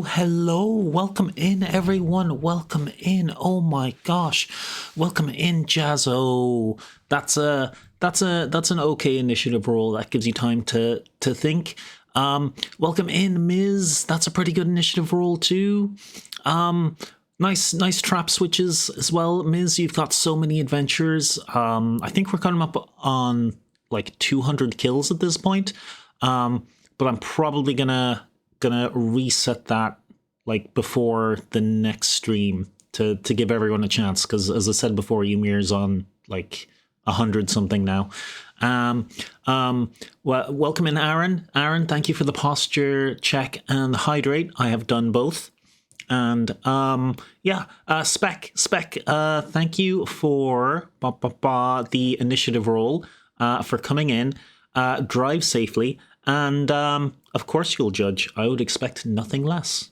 Hello, welcome in everyone, welcome in. Oh my gosh, welcome in Jazzo. That's an okay initiative roll. That gives you time to think. Welcome in Ms. That's a pretty good initiative roll too. Nice trap switches as well, Ms. You've got so many adventures. I think we're coming up on like 200 kills at this point. But I'm probably gonna reset that like before the next stream to give everyone a chance, because as I said before, Ymir's on like 100 something now. Well, welcome in Aaron. Thank you for the posture check and the hydrate. I have done both. And Spec, thank you for the initiative roll, for coming in. Drive safely. And, of course you'll judge. I would expect nothing less.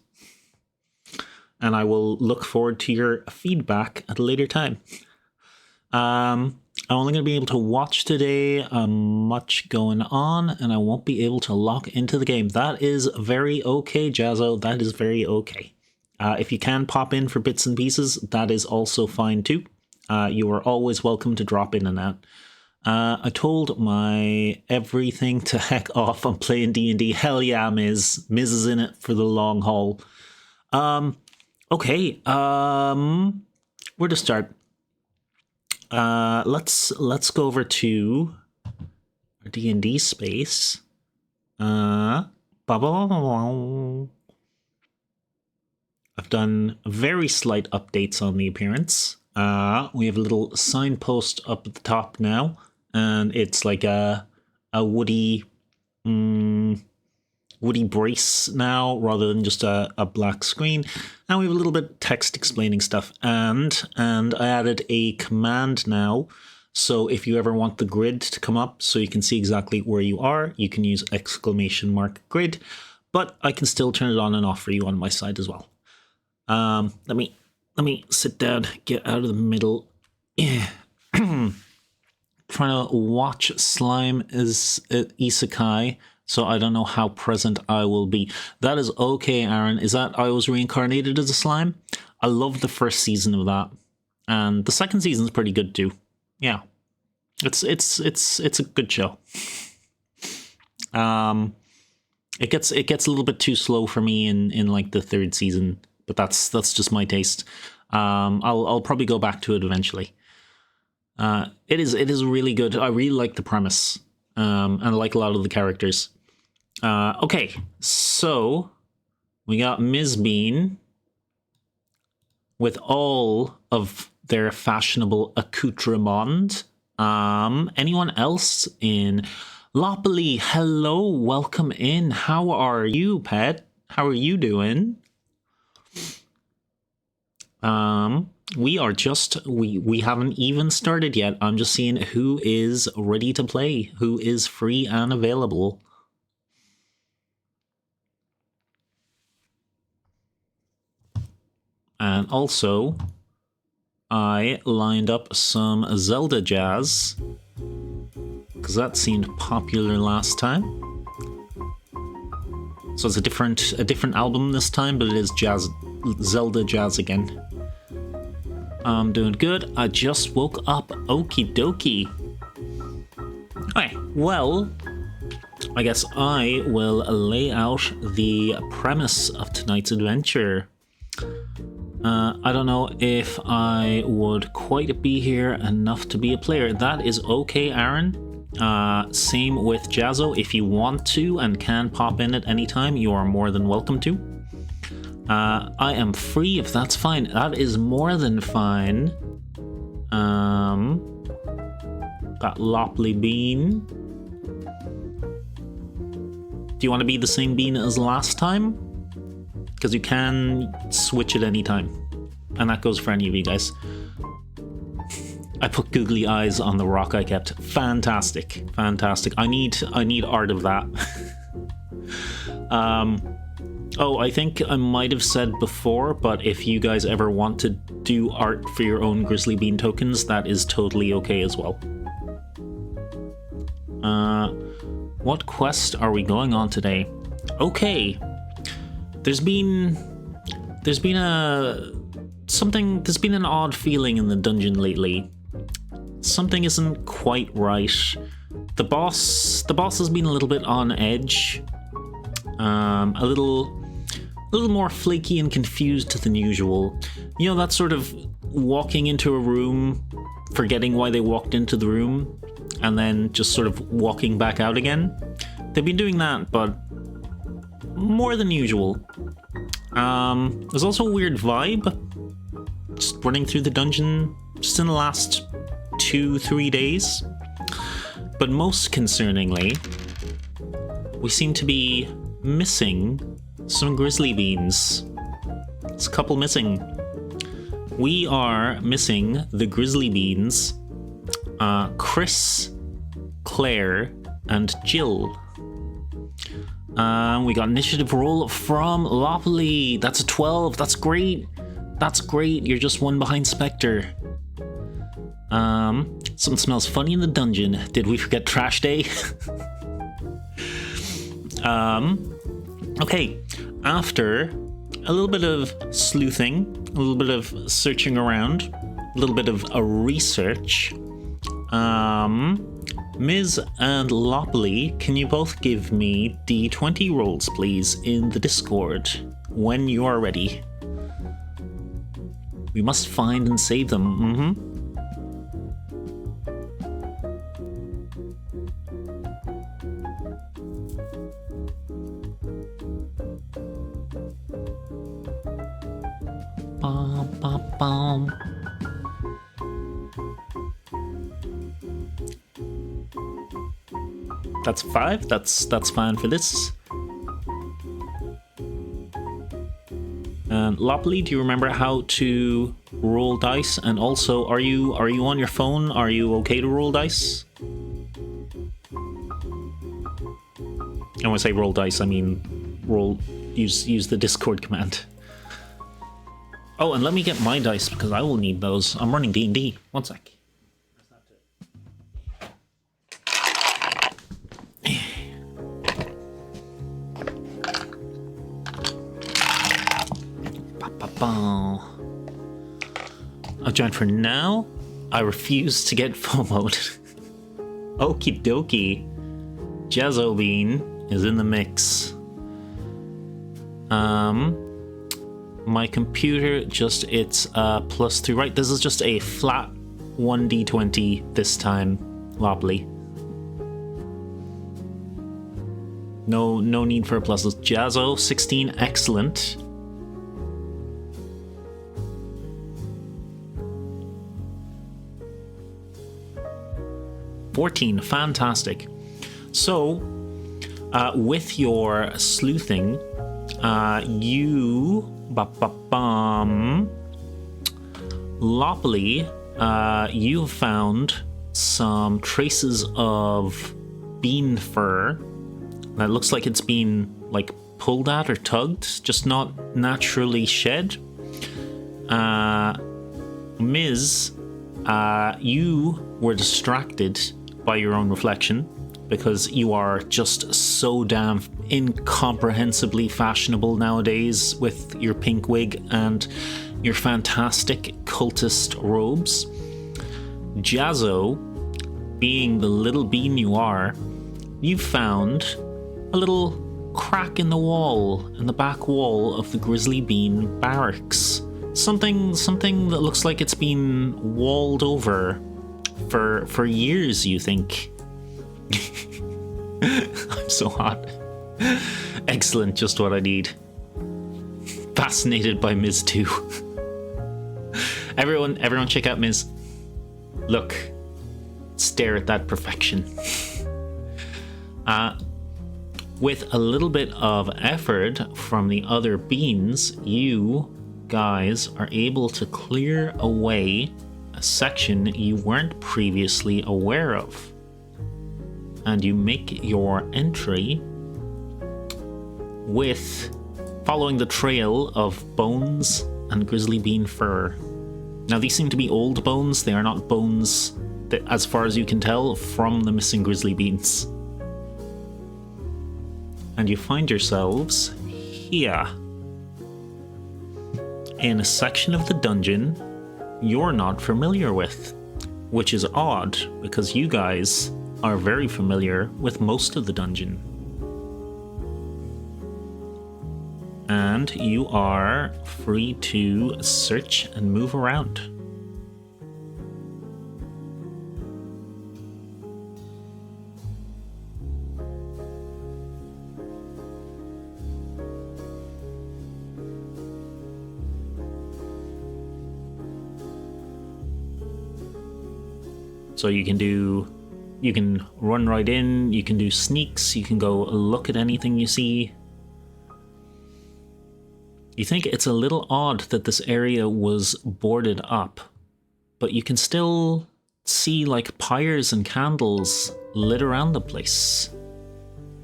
And I will look forward to your feedback at a later time. I'm only going to be able to watch today. Much going on, and I won't be able to lock into the game. That is very okay, Jazzo. That is very okay. If you can pop in for bits and pieces, that is also fine too. You are always welcome to drop in and out. I told my everything to heck off. I'm playing D&D. Hell yeah, Miz. Miz is in it for the long haul. Okay. Where to start? Let's go over to our D&D space. I've done very slight updates on the appearance. We have a little signpost up at the top now. And it's like a woody brace now, rather than just a black screen. And we have a little bit of text explaining stuff. And I added a command now. So if you ever want the grid to come up so you can see exactly where you are, you can use !grid. But I can still turn it on and off for you on my side as well. Let me sit down, get out of the middle. Yeah. Trying to watch slime is isekai, so I don't know how present I will be. That is okay, Aaron. Is that I was reincarnated as a slime? I love the first season of that, and the second season's pretty good too. Yeah, it's a good show. It gets a little bit too slow for me in like the third season, but that's just my taste. I'll probably go back to it eventually. It is really good. I really like the premise, and I like a lot of the characters. Okay, so we got Ms. Bean with all of their fashionable accoutrement. Anyone else in Loppily? Hello, welcome in. How are you, pet? How are you doing? We are just, we haven't even started yet. I'm just seeing who is ready to play, who is free and available. And also, I lined up some Zelda jazz, because that seemed popular last time. So it's a different album this time, but it is Zelda jazz again. I'm doing good. I just woke up. Okie dokie. Okay, well, I guess I will lay out the premise of tonight's adventure. I don't know if I would quite be here enough to be a player. That is okay, Aaron. Same with Jazzo. If you want to and can pop in at any time, you are more than welcome to. I am free if that's fine. That is more than fine. Got Lopley Bean. Do you want to be the same bean as last time? Because you can switch at any time. And that goes for any of you guys. I put googly eyes on the rock I kept. Fantastic. Fantastic. I need art of that. Oh, I think I might have said before, but if you guys ever want to do art for your own Grizzly Bean tokens, that is totally okay as well. What quest are we going on today? Okay. There's been an odd feeling in the dungeon lately. Something isn't quite right. The boss has been a little bit on edge. A little more flaky and confused than usual. You know, that sort of walking into a room, forgetting why they walked into the room, and then just sort of walking back out again. They've been doing that, but more than usual. There's also a weird vibe just running through the dungeon just in the last 2-3 days. But most concerningly, we seem to be missing some Grizzly Beans. There's a couple missing. We are missing the Grizzly Beans, Chris, Claire, and Jill. We got initiative roll from Lopley. That's a 12. That's great. That's great. You're just one behind Spectre. Something smells funny in the dungeon. Did we forget trash day? Okay. After a little bit of sleuthing, a little bit of searching around, a little bit of a research, Ms. and Lopley, can you both give me D20 rolls, please, in the Discord when you are ready? We must find and save them. Bum, bum, bum. That's 5. That's fine for this. And Lopley, do you remember how to roll dice? And also, are you on your phone? Are you okay to roll dice? And when I say roll dice, I mean use the Discord command. Oh, and let me get my dice because I will need those. I'm running D&D. One sec. I'll join for now. I refuse to get FOMO'd. Okie dokie. Jazzo Bean is in the mix. My computer it's +3, right? This is just a flat 1d20 this time, Lopley. No need for a pluses. Jazzo, 16, excellent. $14, fantastic. So, with your sleuthing, Lopley, you found some traces of bean fur that looks like it's been like pulled at or tugged, just not naturally shed. Ms., you were distracted by your own reflection because you are just so damn incomprehensibly fashionable nowadays with your pink wig and your fantastic cultist robes. Jazzo, being the little bean you are, you found a little crack in the wall, in the back wall of the Grizzly Bean barracks. Something that looks like it's been walled over for years, you think. I'm so hot. Excellent, just what I need. Fascinated by Ms. too. Everyone check out Ms. Look. Stare at that perfection. With a little bit of effort from the other beans, you guys are able to clear away a section you weren't previously aware of. And you make your entry with following the trail of bones and grizzly bean fur. Now these seem to be old bones, they are not bones that, as far as you can tell, from the missing grizzly beans. And you find yourselves here in a section of the dungeon you're not familiar with, which is odd because you guys are very familiar with most of the dungeon. And you are free to search and move around. So you can run right in, you can do sneaks, you can go look at anything you see. You think it's a little odd that this area was boarded up, but you can still see like pyres and candles lit around the place.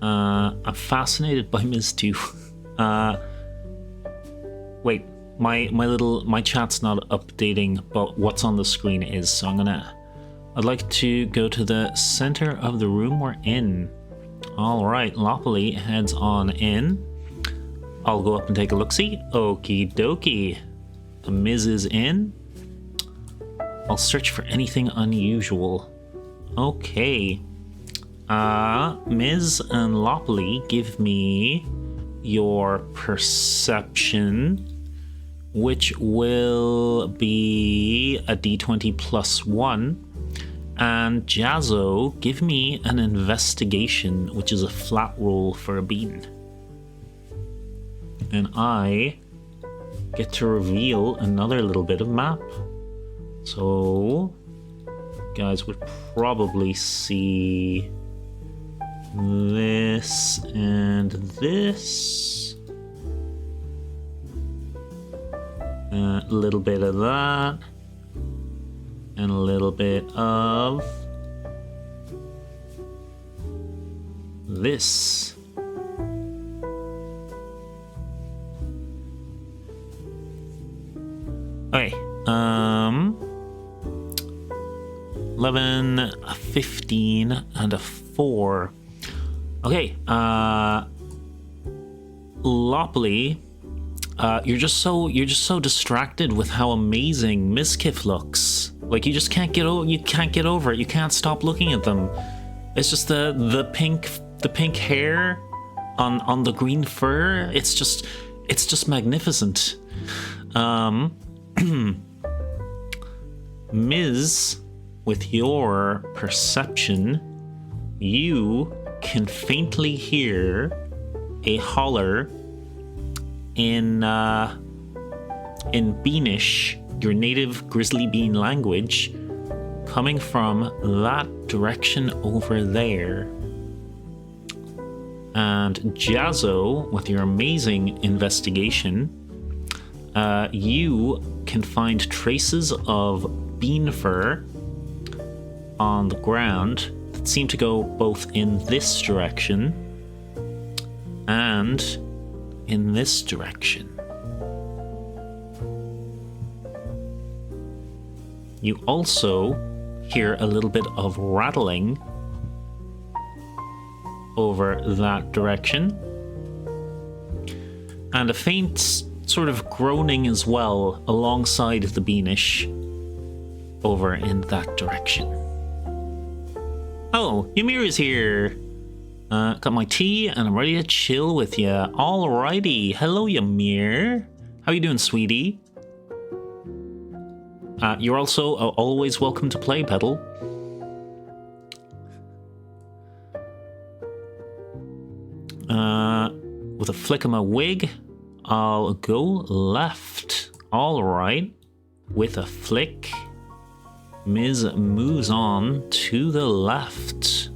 I'm fascinated by Ms2. Wait, my chat's not updating, but what's on the screen is, so I'd like to go to the center of the room we're in. Alright, Loppily heads on in. I'll go up and take a look-see. Okie dokie. The Miz is in. I'll search for anything unusual. Okay. Miz and Loppily, give me your perception, which will be a d20 plus 1. And Jazzo, give me an investigation, which is a flat roll for a bean. And I get to reveal another little bit of map. So, you guys would probably see this and this. A little bit of that. And a little bit of this. Okay, 11, a 15, and a 4. Okay, Loppily, you're just so distracted with how amazing Miskiff looks. Like you just can't get over it. You can't stop looking at them. It's just the pink hair on the green fur. It's just magnificent. Miz, with your perception, you can faintly hear a holler in Beanish, your native Grizzly Bean language, coming from that direction over there. And Jazzo, with your amazing investigation, you can find traces of bean fur on the ground that seem to go both in this direction and in this direction. You also hear a little bit of rattling over that direction, and a faint sort of groaning as well alongside the Beanish over in that direction. Oh, Ymir is here. Got my tea and I'm ready to chill with you. Alrighty, hello Ymir. How you doing, sweetie? You're also always welcome to play, Petal. With a flick of my wig, I'll go left. Alright. With a flick, Miz moves on to the left.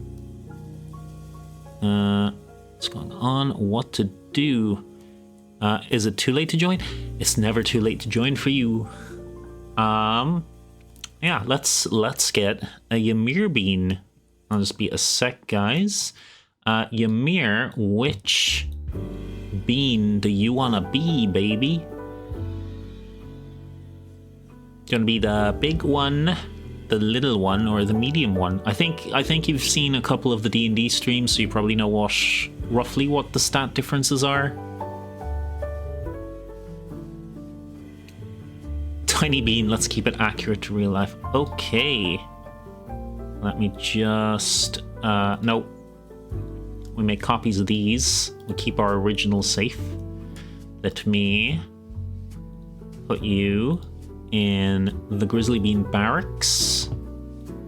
What's going on? What to do? Is it too late to join? It's never too late to join for you. Yeah, let's get a Ymir bean. I'll just be a sec, guys. Ymir, which bean do you wanna be, baby? Gonna be the big one, the little one, or the medium one? I think you've seen a couple of the D&D streams, so you probably know roughly what the stat differences are. Tiny bean, let's keep it accurate to real life. Okay. Let me just... nope. We make copies of these. We keep our originals safe. Let me put you in the Grizzly Bean Barracks.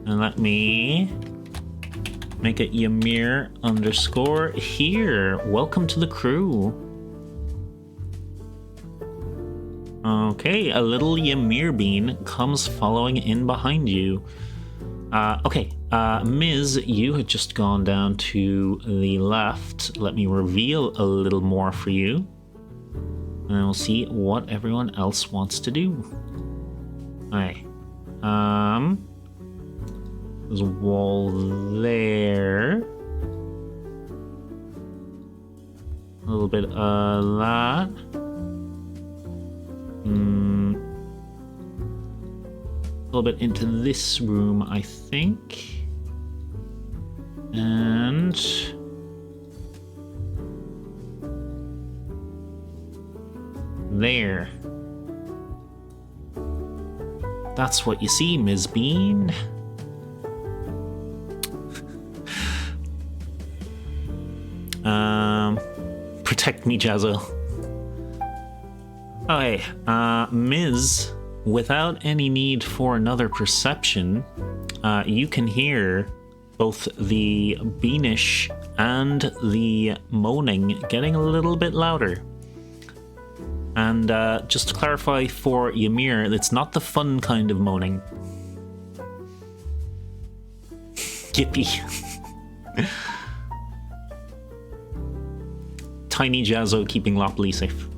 And let me make it Ymir _ here. Welcome to the crew. Okay, a little Ymir bean comes following in behind you. Okay, Ms., you had just gone down to the left. Let me reveal a little more for you. And we'll see what everyone else wants to do. Alright. There's a wall there. A little bit of that. A little bit into this room, I think. And there. That's what you see, Ms. Bean. Protect me, Jazzo. Okay, Ms., without any need for another perception, you can hear both the beanish and the moaning getting a little bit louder. And just to clarify for Ymir, it's not the fun kind of moaning. Yippee. Tiny Jazzo keeping Lopley safe.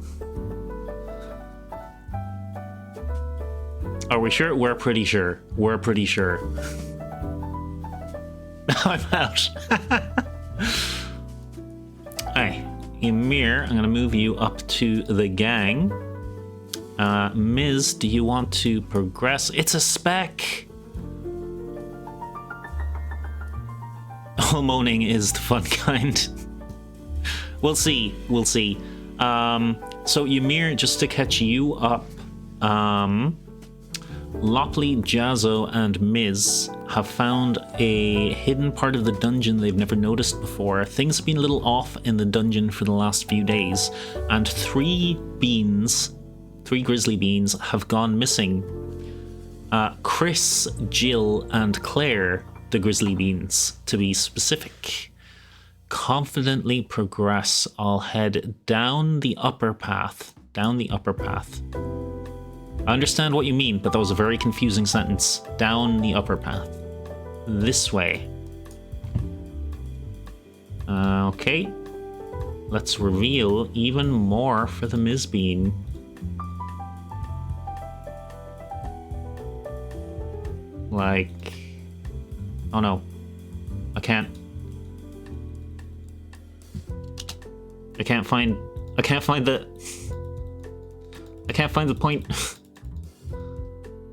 Are we sure? We're pretty sure. We're pretty sure. I'm out. Hey, Ymir, I'm gonna move you up to the gang. Ms., do you want to progress? It's a spec! All moaning is the fun kind. We'll see. We'll see. So Ymir, just to catch you up, Lopley, Jazzo, and Ms. have found a hidden part of the dungeon they've never noticed before. Things have been a little off in the dungeon for the last few days, and 3 grizzly beans have gone missing. Chris, Jill, and Claire, the grizzly beans, to be specific. Confidently progress. I'll head down the upper path. Down the upper path. I understand what you mean, but that was a very confusing sentence. Down the upper path. This way. Okay. Let's reveal even more for the Ms. Bean. Like... oh no. I can't find the point.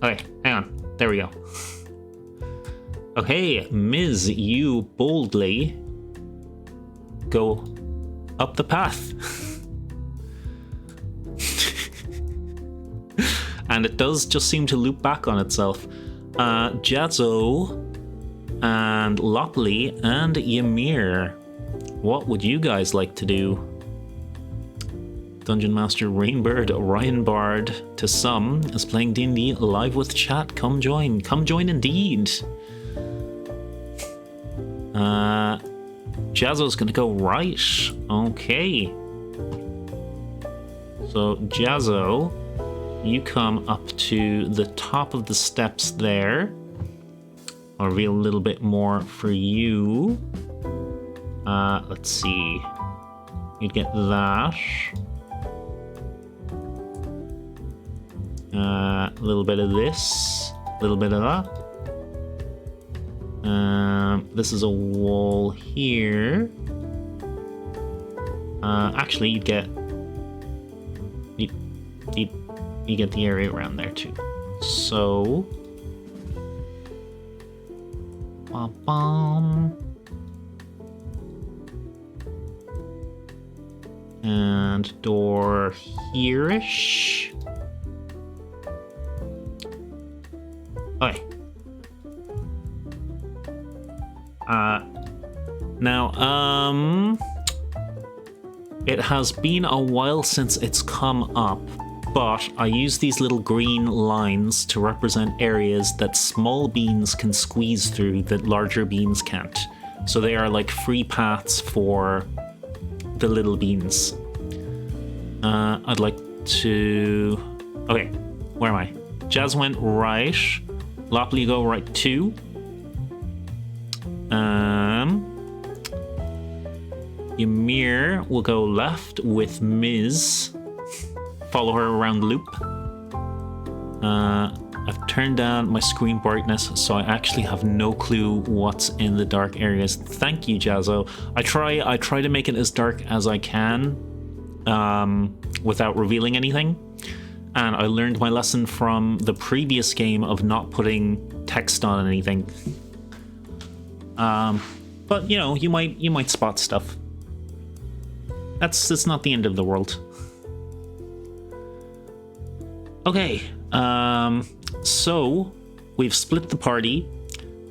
Okay, hang on. There we go. Okay, Ms., you boldly go up the path. And it does just seem to loop back on itself. Jazzo and Lopley and Ymir, what would you guys like to do? Dungeon Master Rainbird, Rainbird to some, is playing D&D live with chat. Come join. Come join indeed. Jazzo's gonna go right. Okay. So, Jazzo, you come up to the top of the steps there. I'll reveal a little bit more for you. Let's see. You'd get that. A little bit of this. little bit of that. This is a wall here. Actually, you get the area around there too. So, and door here-ish. Okay. Now, it has been a while since it's come up, but I use these little green lines to represent areas that small beans can squeeze through that larger beans can't. So they are like free paths for the little beans. I'd like to... Okay, where am I? Jazz went right. Lopley, you go right too. Ymir will go left with Ms. Follow her around the loop. I've turned down my screen brightness, so I actually have no clue what's in the dark areas. Thank you, Jazzo. I try to make it as dark as I can, without revealing anything. And I learned my lesson from the previous game of not putting text on anything. But you know, you might spot stuff. That's not the end of the world. Okay, so we've split the party,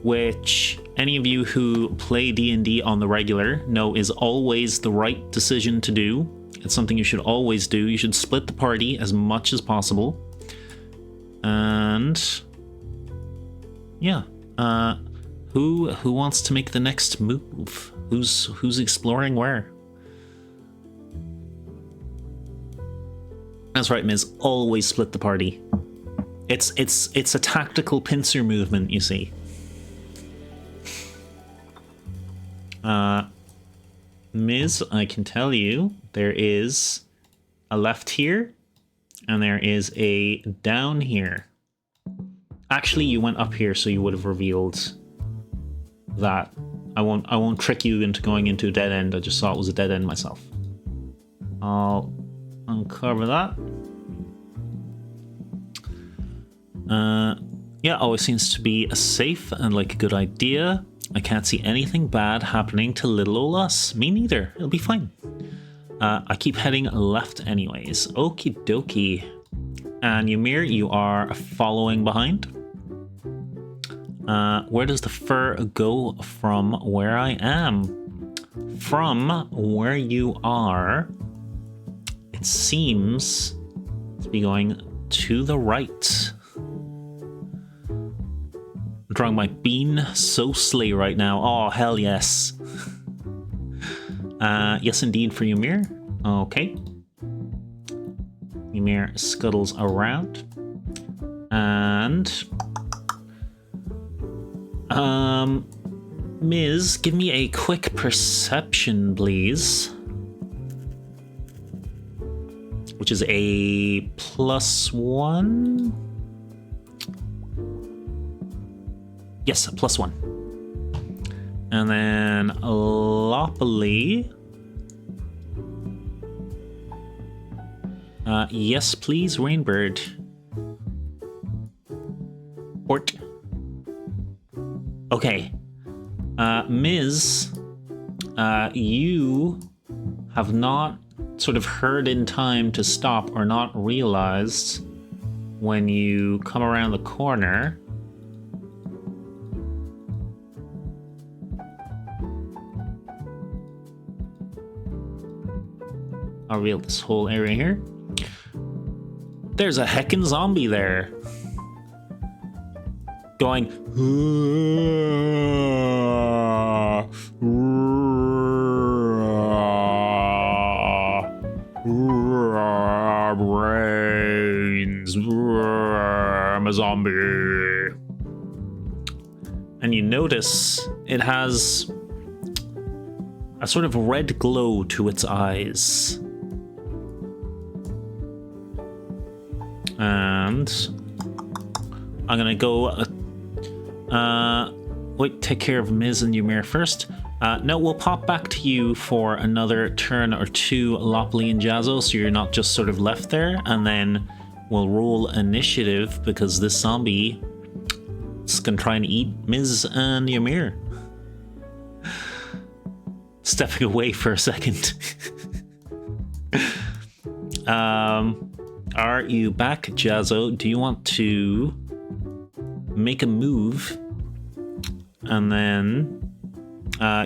which any of you who play D&D on the regular know is always the right decision to do. It's something you should always do. You should split the party as much as possible. And yeah, who wants to make the next move? Who's exploring where? That's right, Miz. Always split the party. It's a tactical pincer movement, you see. Miz, I can tell you there is a left here, and there is a down here. Actually, you went up here, so you would have revealed that. I won't trick you into going into a dead end. I just saw it was a dead end myself. I'll uncover that. Yeah, always seems to be a safe and like a good idea. I can't see anything bad happening to little ol' us. Me neither. It'll be fine. I keep heading left anyways. Okie dokie. And Ymir, you are following behind. Where does the fur go from where I am? From where you are, it seems to be going to the right. I'm drawing my bean so slay right now. Oh, hell yes. Yes, indeed, for Ymir. Okay. Ymir scuttles around. And... Miz, give me a quick perception, please. Which is a +1? Yes, a +1. And then Lopley. Yes, please, Rainbird. Port. Okay. Miz, you have not sort of heard in time to stop or not realized when you come around the corner. I'll reveal this whole area here. There's a heckin' zombie there. Going... brains. I'm a zombie. And you notice it has a sort of red glow to its eyes. And I'm gonna go. Wait, take care of Miz and Ymir first. No, we'll pop back to you for another turn or two, Lopley and Jazzo, so you're not just sort of left there, and then we'll roll initiative because this zombie is gonna try and eat Miz and Ymir. Stepping away for a second. Are you back, Jazzo? Do you want to make a move? And then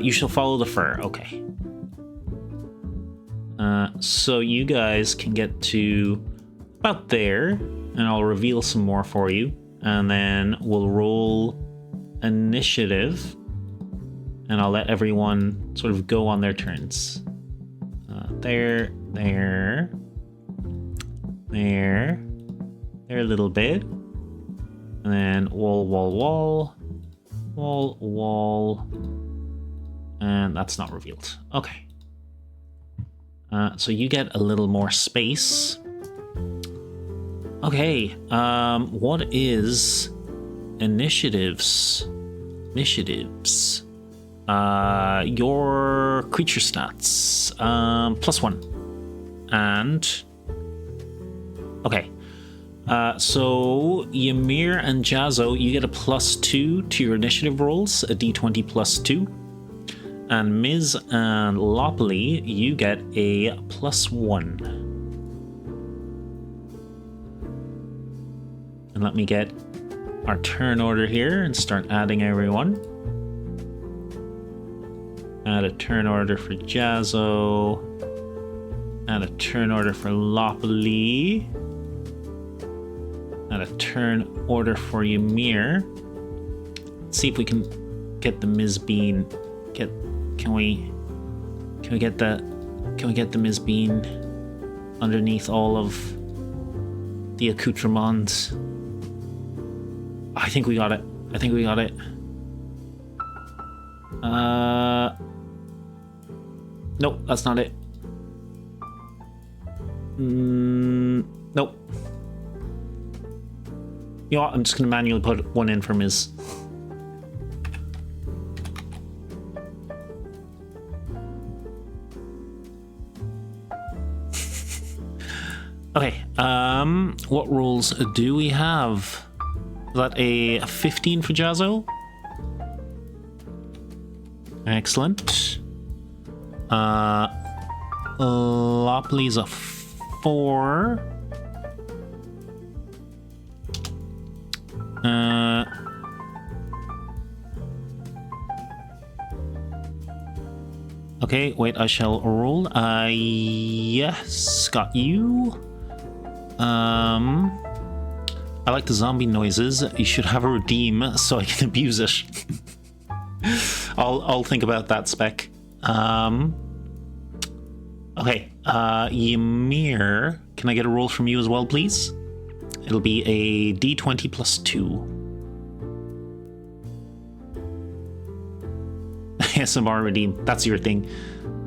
you shall follow the fur. Okay. So you guys can get to about there, and I'll reveal some more for you. And then we'll roll initiative, and I'll let everyone sort of go on their turns. There a little bit. And then wall. And that's not revealed. Okay. So you get a little more space. Okay. What is initiatives? Your creature stats. +1. And okay. So Ymir and Jazzo, you get a +2 to your initiative rolls, a d20 +2. And Miz and Lopley, you get a +1. And let me get our turn order here and start adding everyone. Add a turn order for Jazzo. Add a turn order for Lopley. Add a turn order for Ymir. Let's see if we can get the Miz Bean. Can we get the Miz Bean underneath all of the accoutrements? I think we got it. Nope, that's not it. Nope. You know what? I'm just gonna manually put one in for Miz. Okay, what rolls do we have? Is that a 15 for Jazzo? Excellent. Lopley's a 4. Okay, wait, I shall roll. Yes, got you. I like the zombie noises. You should have a redeem so I can abuse it. I'll think about that spec. Okay, Ymir, can I get a roll from you as well, please? It'll be a d20 +2. ASMR redeem, that's your thing.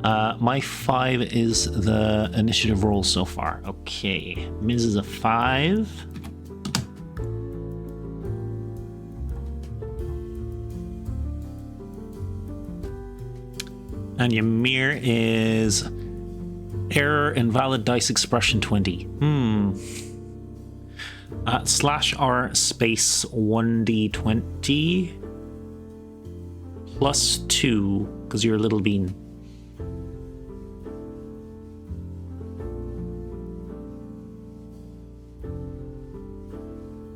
My 5 is the initiative roll so far. Okay, Miz is a 5. And Ymir is error invalid dice expression 20. /r space 1d20 +2 because you're a little bean.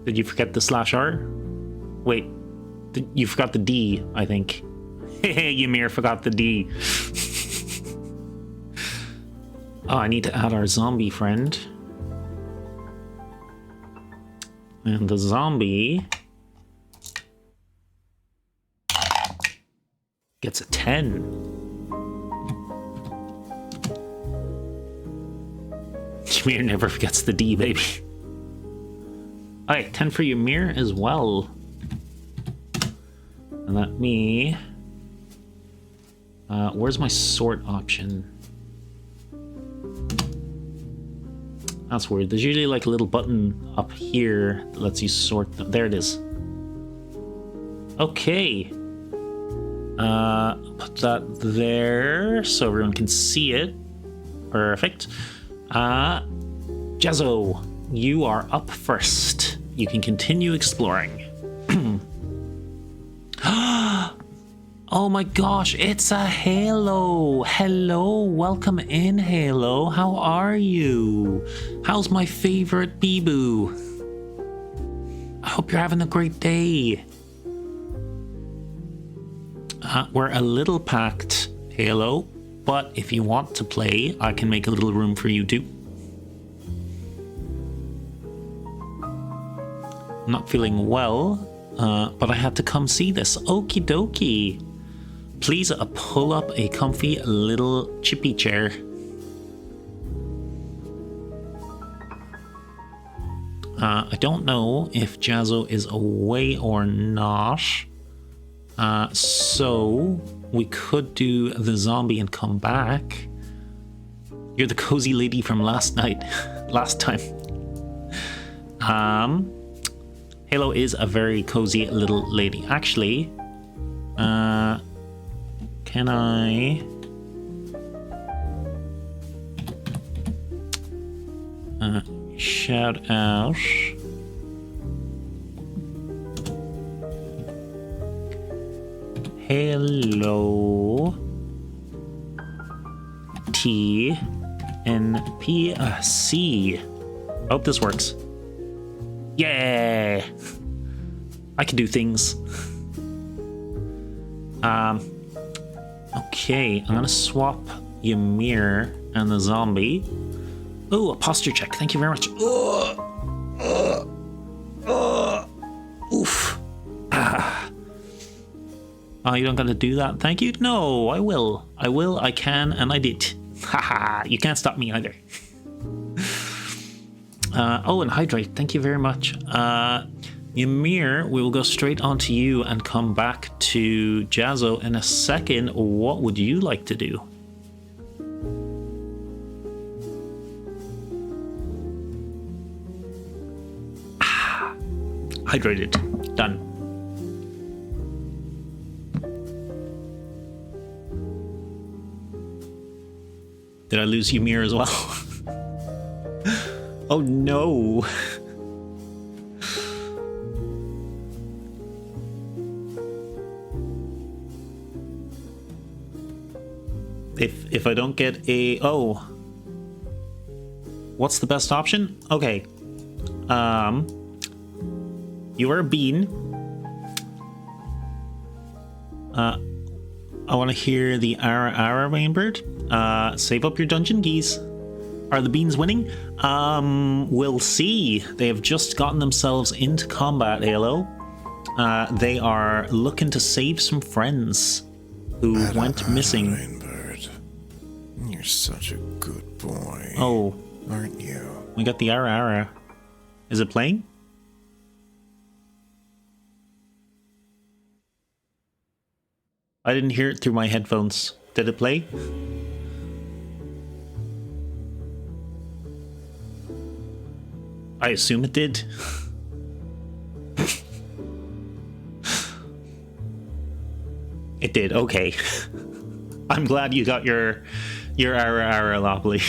Did you forget the /r? Wait, you forgot the D, I think. Hey, Ymir forgot the D. Oh, I need to add our zombie friend. And the zombie gets a 10. Ymir never forgets the D, baby. Alright, 10 for Ymir as well. And let me... where's my sort option? That's weird. There's usually like a little button up here that lets you sort them. There it is. Okay. Put that there so everyone can see it. Perfect. Jazzo, you are up first. You can continue exploring. Oh my gosh, it's a Halo. Hello, welcome in, Halo. How are you? How's my favorite Bee-Boo? I hope you're having a great day. We're a little packed, Halo, but if you want to play, I can make a little room for you too. I'm not feeling well, but I had to come see this. Okie dokie. Please pull up a comfy little chippy chair. I don't know if Jazzo is away or not. So we could do the zombie and come back. You're the cozy lady from last night. Last time. Halo is a very cozy little lady. Actually, can I... shout out... Hello... T-N-P-C. Hope this works. Yeah! I can do things. Okay, I'm gonna swap Ymir and the zombie. Oh, a posture check. Thank you very much. Oof. Oh, you don't gotta do that. Thank you. No, I will. I can, and I did. Haha, you can't stop me either. Oh, and hydrate. Thank you very much. Ymir, we will go straight on to you and come back to Jazzo in a second. What would you like to do? Hydrated. Done. Did I lose Ymir as well? Oh no. If I don't get a... Oh. What's the best option? Okay. You are a bean. I want to hear the Ara Rainbird. Save up your dungeon keys. Are the beans winning? We'll see. They have just gotten themselves into combat, Halo. They are looking to save some friends who went missing. Rainbird, you're such a good boy. Oh. Aren't you? We got the Ara. Is it playing? I didn't hear it through my headphones. Did it play? I assume it did. It did, okay. I'm glad you got your Ara Lopley.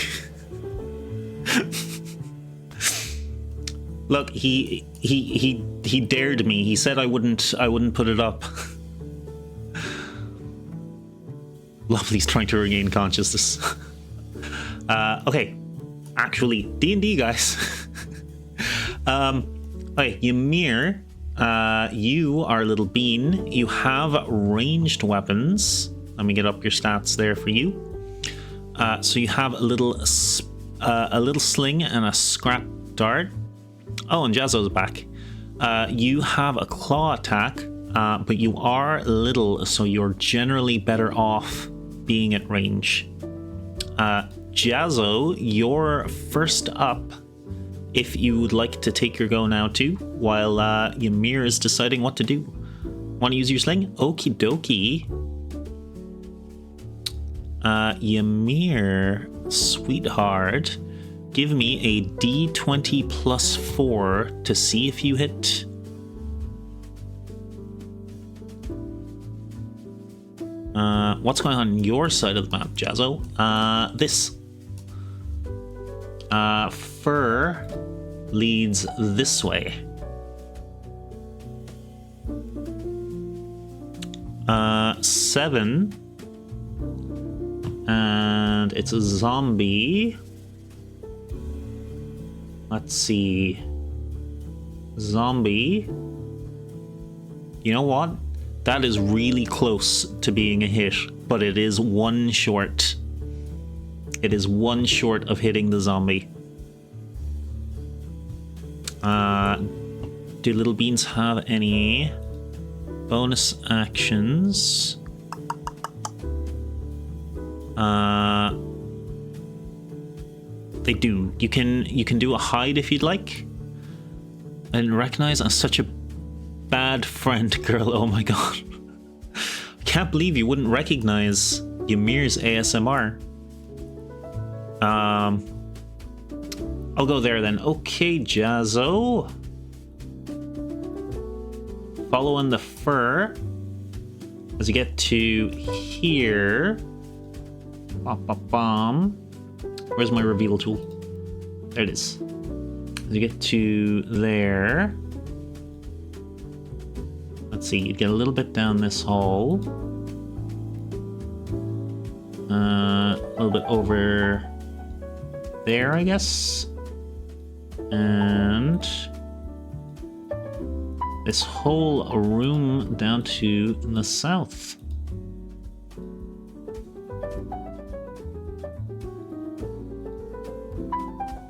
Look, he dared me. He said I wouldn't put it up. Lopley's trying to regain consciousness. Okay. Actually, D&D, guys. Okay, Ymir, you are a little bean. You have ranged weapons. Let me get up your stats there for you. So you have a little sling and a scrap dart. Oh, and Jazzo's back. You have a claw attack, but you are little, so you're generally better off being at range. Jazzo, you're first up. If you would like to take your go now too, while Ymir is deciding what to do. Want to use your sling? Okie dokie. Ymir, sweetheart, give me a D20 plus 4 to see if you hit. What's going on your side of the map, Jazzo? This fur leads this way. 7. And it's a zombie. Let's see. Zombie. You know what? That is really close to being a hit, but it is one short. It is one short of hitting the zombie. Do little beans have any bonus actions? They do. You can do a hide if you'd like. I didn't recognize. I'm such a bad friend, girl. Oh my god. I can't believe you wouldn't recognize Ymir's ASMR. I'll go there then. Okay, Jazzo. Following the fur. As you get to here. Bom. Where's my reveal tool? There it is. As you get to there. Let's see, you get a little bit down this hole. A little bit over there, I guess. And this whole room down to the south.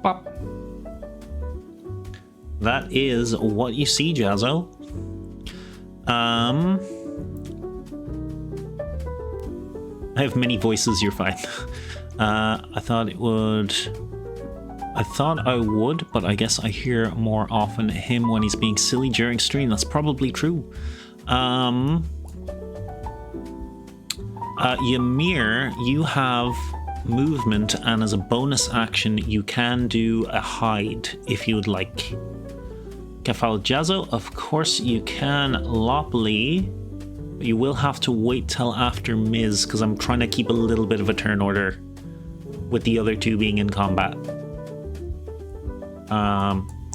Pop. That is what you see, Jazzo. I have many voices, you're fine. I thought I would, but I guess I hear more often him when he's being silly during stream. That's probably true. Ymir, you have movement, and as a bonus action, you can do a hide if you would like. Can follow Jazzo? Of course you can, Lopley. But you will have to wait till after Miz, because I'm trying to keep a little bit of a turn order with the other two being in combat.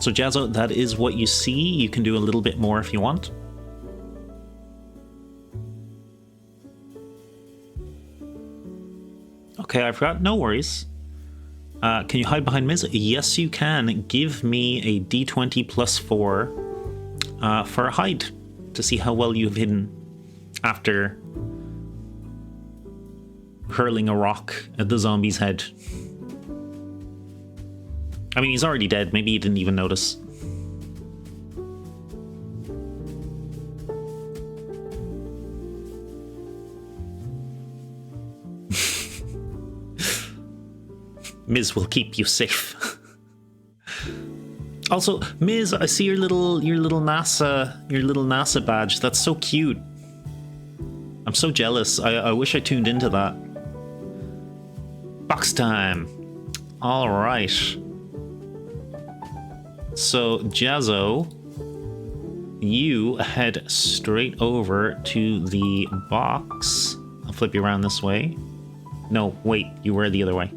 So Jazzo, that is what you see. You can do a little bit more if you want. Okay, I forgot. No worries. Can you hide behind Miz? Yes, you can. Give me a D20 plus 4 for a hide to see how well you've hidden after hurling a rock at the zombie's head. I mean, he's already dead. Maybe he didn't even notice. Miz will keep you safe. Also, Miz, I see your little NASA badge. That's so cute. I'm so jealous. I wish I tuned into that. Box time. All right. So, Jazzo, you head straight over to the box. I'll flip you around this way. No, wait, you were the other way.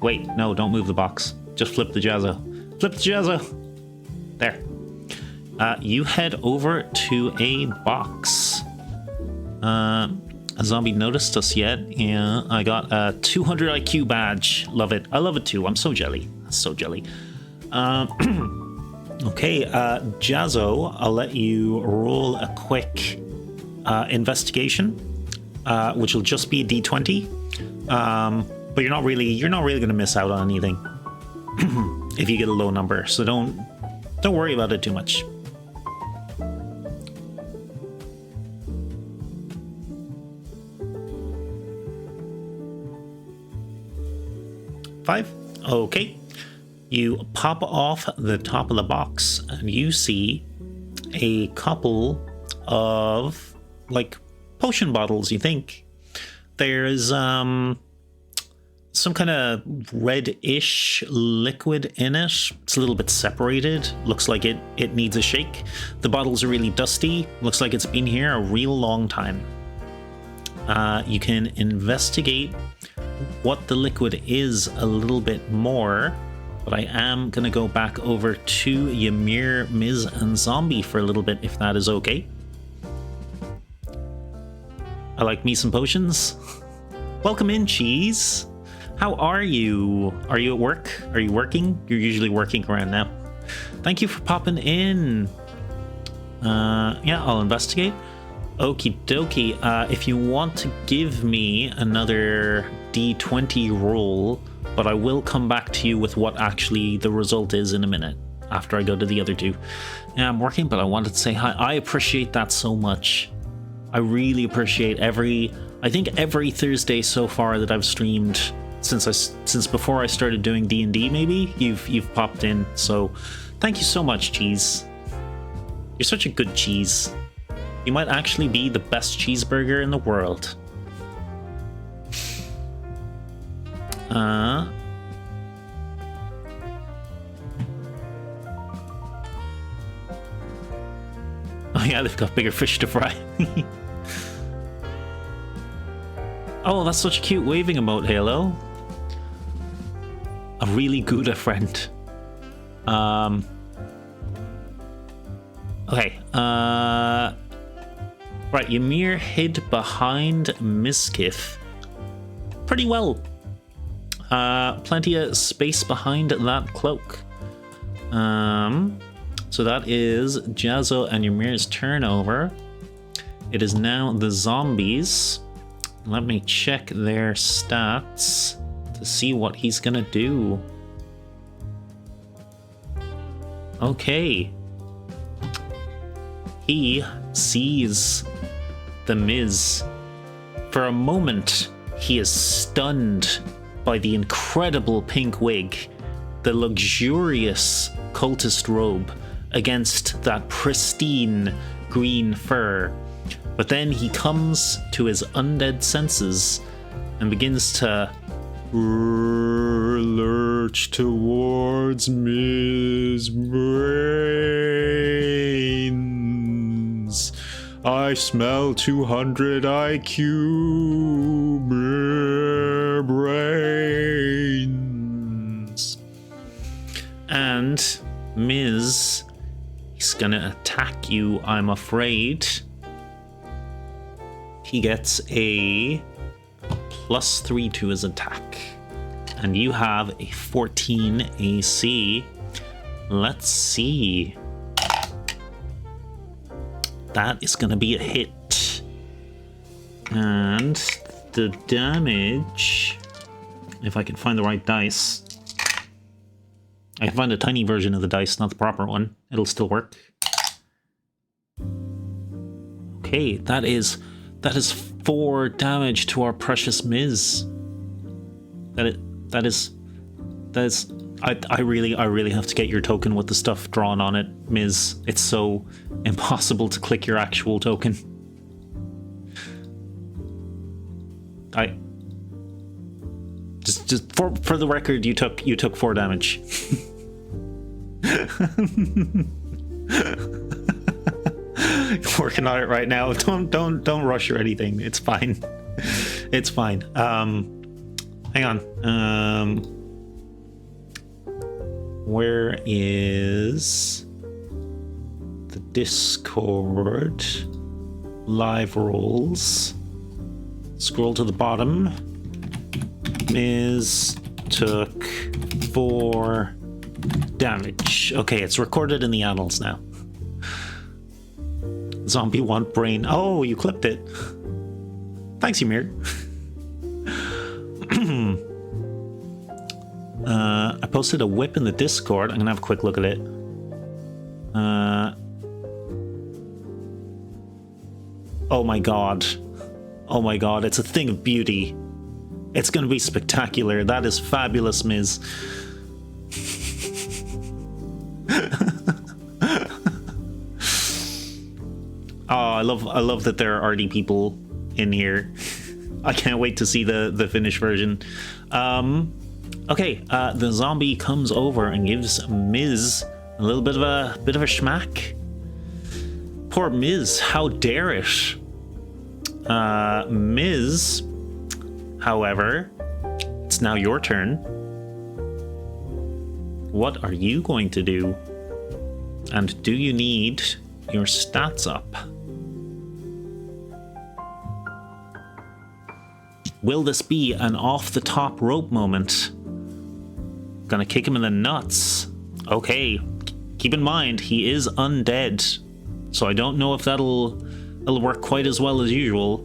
Wait, no, don't move the box. Just flip the Jazzo. Flip the Jazzo! There. You head over to a box. A zombie noticed us yet? Yeah, I got a 200 IQ badge. Love it. I love it too. I'm so jelly. So jelly. Okay, Jazzo, I'll let you roll a quick investigation, which will just be a D20. But you're not really going to miss out on anything if you get a low number. So don't worry about it too much. Five. Okay. You pop off the top of the box and you see a couple of like potion bottles, you think. There's some kind of reddish liquid in it. It's a little bit separated. Looks like it needs a shake. The bottles are really dusty. Looks like it's been here a real long time. You can investigate what the liquid is a little bit more, but I am going to go back over to Ymir, Miz, and Zombie for a little bit, if that is okay. I like me some potions. Welcome in, Cheese. How are you? Are you at work? Are you working? You're usually working around now. Thank you for popping in. Yeah, I'll investigate. Okie dokie. If you want to give me another D20 roll, but I will come back to you with what actually the result is in a minute after I go to the other two. Yeah, I'm working, but I wanted to say hi. I appreciate that so much. I really appreciate I think every Thursday so far that I've streamed since before I started doing D&D, maybe you've popped in. So thank you so much, Cheese. You're such a good cheese. You might actually be the best cheeseburger in the world. Oh yeah, they've got bigger fish to fry. Oh, that's such a cute waving emote, Halo. A really good friend. Okay. Right, Ymir hid behind Miskith. Pretty well. Plenty of space behind that cloak. So that is Jazzo and Ymir's turnover. It is now the zombies. Let me check their stats to see what he's gonna do. Okay. He sees the Miz. For a moment, he is stunned by the incredible pink wig, the luxurious cultist robe against that pristine green fur. But then he comes to his undead senses and begins to lurch towards Ms. Brains. I smell 200 IQ, Brains. And Ms. He's gonna attack you, I'm afraid. He gets a +3 to his attack. And you have a 14 AC. Let's see. That is going to be a hit. And the damage, if I can find the right dice. I can find a tiny version of the dice, not the proper one. It'll still work. Okay, that is 4 damage to our precious Miz. I really have to get your token with the stuff drawn on it, Miz. It's so impossible to click your actual token. Just for the record, you took 4 damage. Working on it right now. Don't rush or anything. It's fine. It's fine. Hang on. Where is the Discord? Live rolls. Scroll to the bottom. Miz took 4 damage. Okay, it's recorded in the annals now. Zombie want brain. Oh, you clipped it. Thanks, Ymir. I posted a whip in the Discord. I'm gonna have a quick look at it. Oh my god. Oh my god, it's a thing of beauty. It's gonna be spectacular. That is fabulous, Miz. Oh, I love that there are already people in here. I can't wait to see the finished version. Okay, the zombie comes over and gives Miz a little bit of a schmack. Poor Miz, how dare it? Miz, however, it's now your turn. What are you going to do? And do you need your stats up? Will this be an off-the-top rope moment? Gonna kick him in the nuts. Okay, keep in mind, he is undead. So I don't know if it'll work quite as well as usual.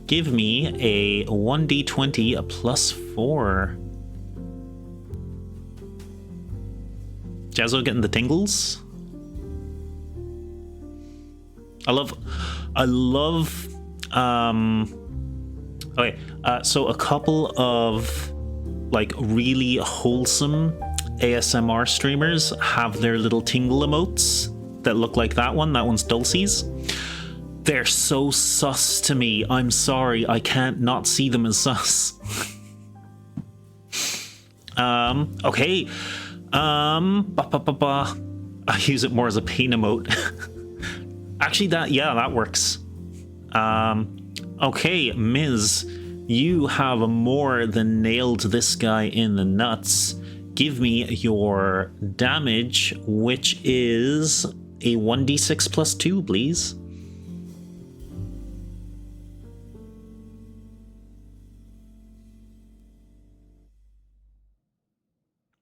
Give me a 1d20, a +4. Jazzo getting the tingles. I love okay, so a couple of like really wholesome ASMR streamers have their little tingle emotes that look like that one. That one's Dulcie's. They're so sus to me. I'm sorry, I can't not see them as sus. Okay. I use it more as a pain emote. Actually, that works. Okay, Miz, you have more than nailed this guy in the nuts. Give me your damage, which is a 1d6 +2, please.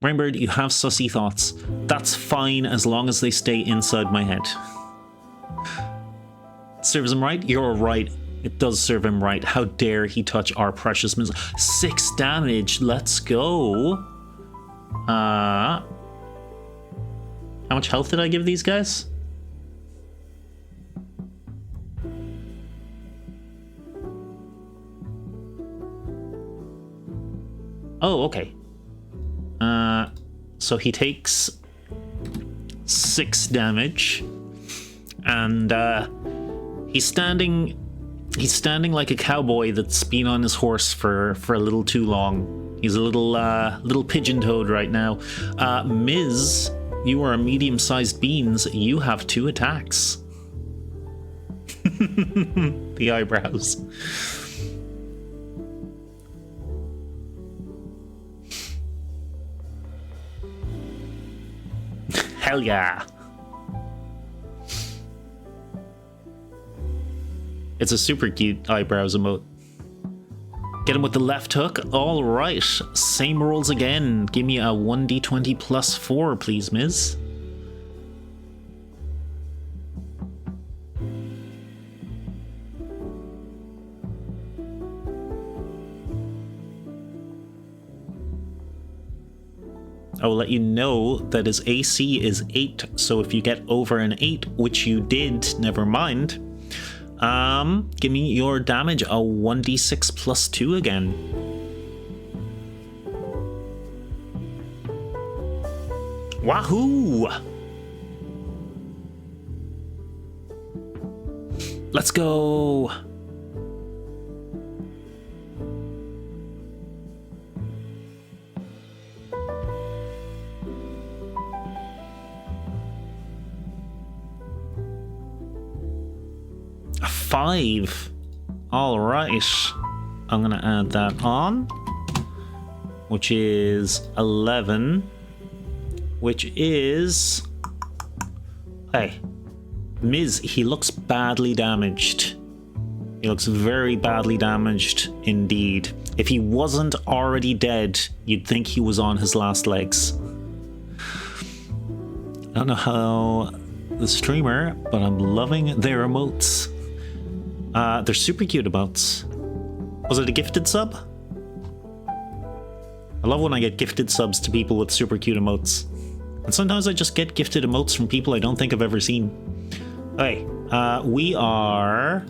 Rainbird, you have sussy thoughts. That's fine as long as they stay inside my head. Serves him right? You're right. It does serve him right. How dare he touch our precious Miz. 6 damage. Let's go. How much health did I give these guys? Oh, okay. So he takes 6 damage, and he's standing like a cowboy that's been on his horse for a little too long. He's a little pigeon toed right now. Miz, you are a medium-sized beans. You have 2 attacks. The eyebrows. Hell yeah. It's a super cute eyebrows emote. Get him with the left hook. All right. Same rolls again. Give me a 1d20 +4, please, Miz. I will let you know that his AC is 8, so if you get over an 8, which you did, never mind. Give me your damage, a 1d6 +2 again. Wahoo! Let's go! A 5. All right. I'm going to add that on, which is 11, which is... Hey, Miz, he looks badly damaged. He looks very badly damaged indeed. If he wasn't already dead, you'd think he was on his last legs. I don't know how the streamer, but I'm loving their emotes. They're super cute emotes. Was it a gifted sub? I love when I get gifted subs to people with super cute emotes. And sometimes I just get gifted emotes from people I don't think I've ever seen. Okay, we are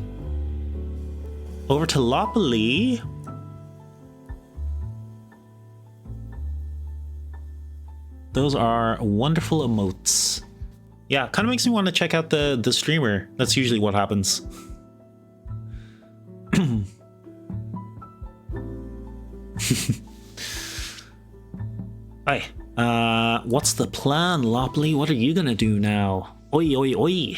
over to Lopoly. Those are wonderful emotes. Yeah, kind of makes me want to check out the streamer. That's usually what happens. Hey, what's the plan, Lopley? What are you gonna do now? Oi, oi, oi.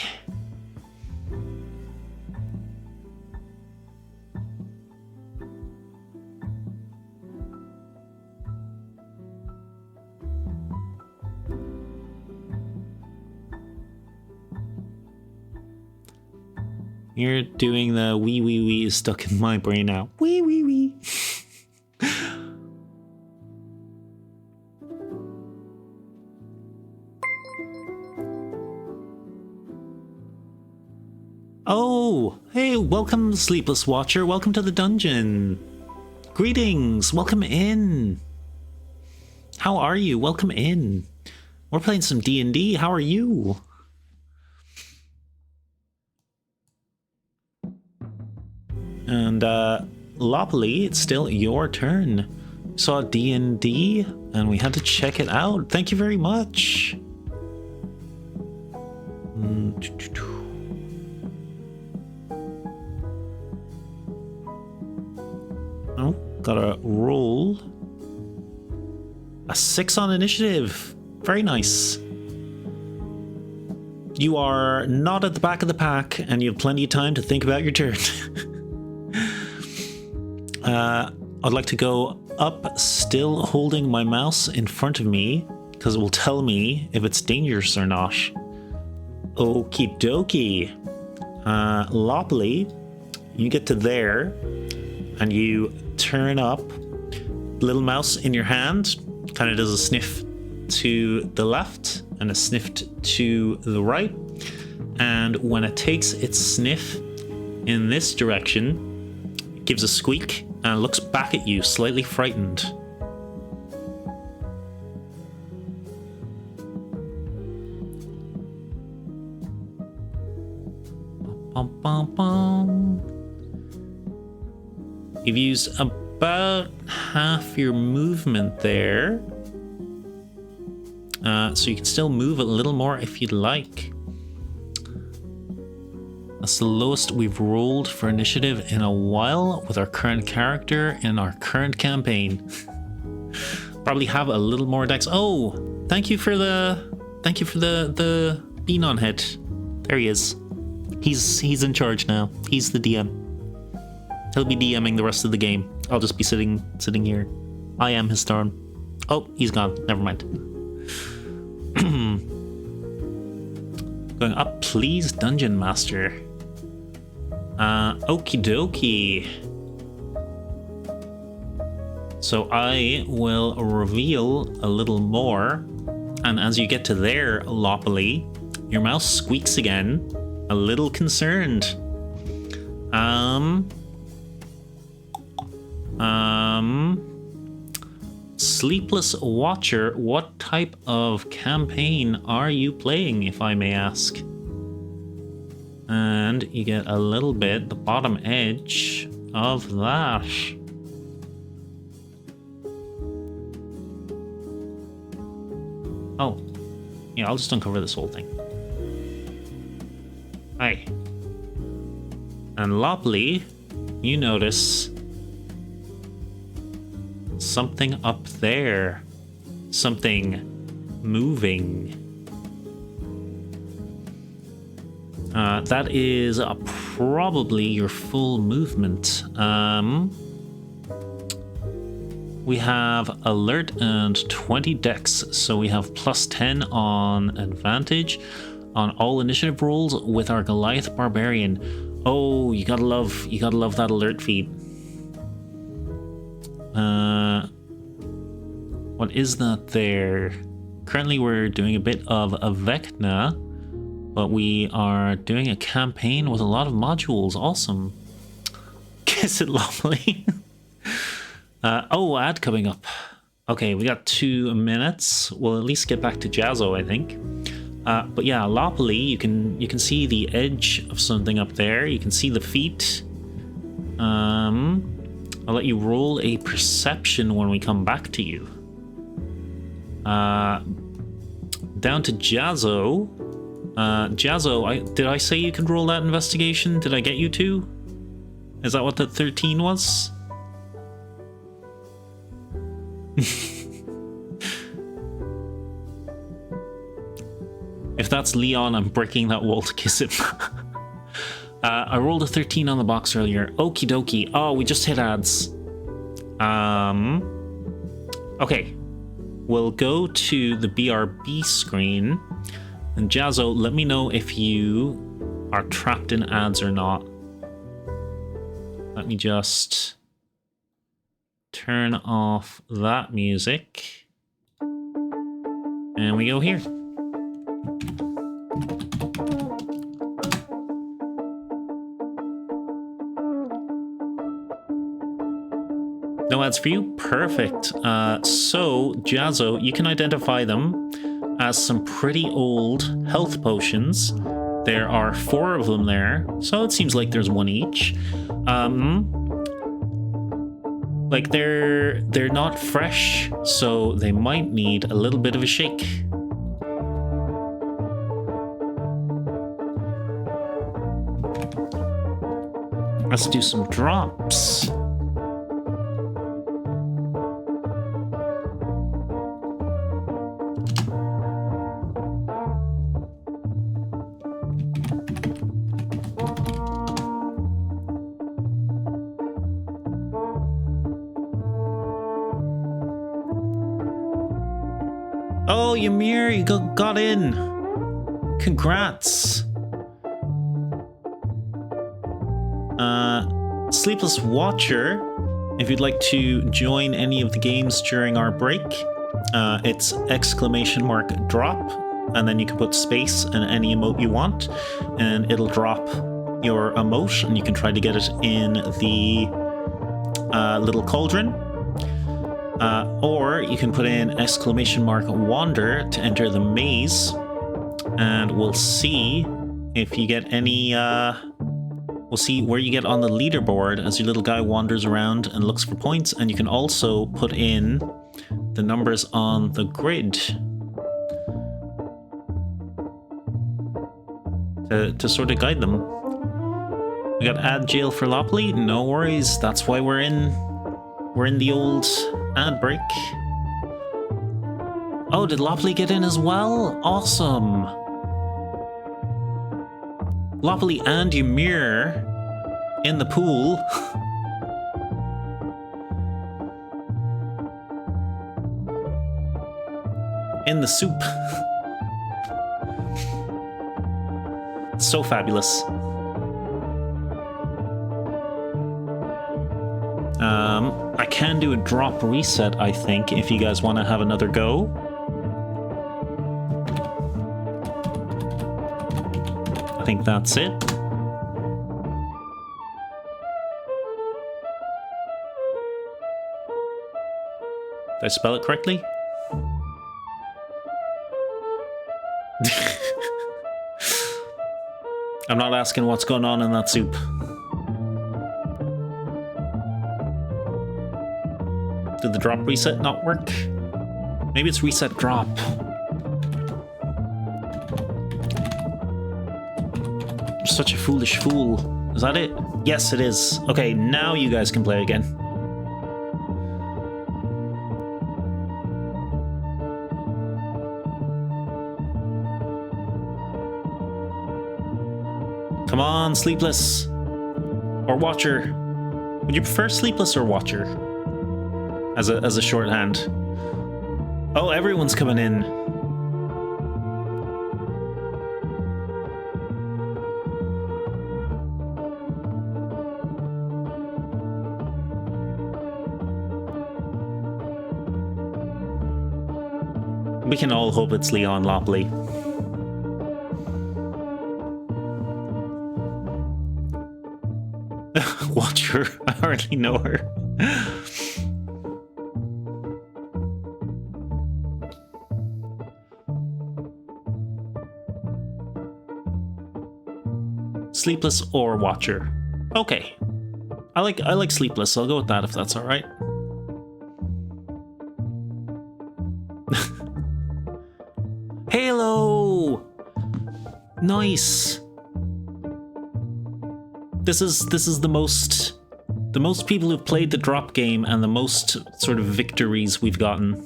You're doing the wee wee wee is stuck in my brain now. Wee wee wee. Oh, hey, welcome, Sleepless Watcher. Welcome to the dungeon. Greetings. Welcome in. How are you? Welcome in. We're playing some D&D. How are you? And, Lopley, it's still your turn. Saw D&D, and we had to check it out. Thank you very much. Oh, gotta roll. A 6 on initiative. Very nice. You are not at the back of the pack, and you have plenty of time to think about your turn. I'd like to go up, still holding my mouse in front of me, because it will tell me if it's dangerous or not. Okie dokie. Lopley, you get to there, and you turn up, little mouse in your hand, kind of does a sniff to the left and a sniff to the right, and when it takes its sniff in this direction, it gives a squeak and looks back at you, slightly frightened. Bum, bum, bum. You've used about half your movement there. So you can still move a little more if you'd like. That's the lowest we've rolled for initiative in a while with our current character in our current campaign. Probably have a little more dex. Oh, thank you for the bean on head. There he is. He's in charge now. He's the DM. He'll be DMing the rest of the game. I'll just be sitting here. I am his turn. Oh, he's gone. Never mind. Going up, please, Dungeon Master. Okie dokie. So I will reveal a little more. And as you get to there, Lopley, your mouse squeaks again. A little concerned. Sleepless Watcher, what type of campaign are you playing, if I may ask? And you get a little bit the bottom edge of that. Oh, yeah, I'll just uncover this whole thing. Hi. And Lopley, you notice something up there. Something moving. That is probably your full movement. We have alert and 20 dex, so we have plus 10 on advantage on all initiative rolls with our Goliath Barbarian. Oh, you gotta love that alert feat. What is that there? Currently we're doing a bit of a Vecna, but we are doing a campaign with a lot of modules. Awesome. Kiss it, Lopley. Oh, ad coming up. Okay, we got 2 minutes. We'll at least get back to Jazzo, I think. But yeah, Lopley, you can see the edge of something up there. You can see the feet. I'll let you roll a perception when we come back to you. Down to Jazzo. Jazzo, did I say you could roll that investigation? Did I get you to? Is that what the 13 was? If that's Leon, I'm breaking that wall to kiss him. I rolled a 13 on the box earlier. Okie dokie. Oh, we just hit ads. Okay. We'll go to the BRB screen. And Jazzo, let me know if you are trapped in ads or not. Let me just turn off that music. And we go here. No ads for you? Perfect. So, Jazzo, you can identify them as some pretty old health potions. There are 4 of them there, so it seems like there's 1 each. Like they're not fresh, so they might need a little bit of a shake. Let's do some drops. Oh, Ymir, you got in. Congrats. Sleepless Watcher, if you'd like to join any of the games during our break, it's !drop, and then you can put space and any emote you want, and it'll drop your emote, and you can try to get it in the little cauldron. Or you can put in !wander to enter the maze, and we'll see if you get any, we'll see where you get on the leaderboard as your little guy wanders around and looks for points, and you can also put in the numbers on the grid to sort of guide them. We got ad jail for Lopley? No worries, that's why we're in the old ad break. Oh, did Lopley get in as well? Awesome. Lopley and Ymir in the pool. In the soup. So fabulous. I can do a drop reset, I think, if you guys want to have another go. I think that's it. Did I spell it correctly? I'm not asking what's going on in that soup. Did the drop reset not work? Maybe it's reset drop. I'm such a foolish fool. Is that it? Yes, it is. Okay, now you guys can play again. Come on, Sleepless. Or Watcher. Would you prefer Sleepless or Watcher? As a shorthand. Oh, everyone's coming in. We can all hope it's Leon Lopley. Watcher, I hardly know her. Sleepless or Watcher. Okay. I like Sleepless. I'll go with that if that's all right. Halo. Nice. This is the most The most people who've played the drop game and the most sort of victories we've gotten.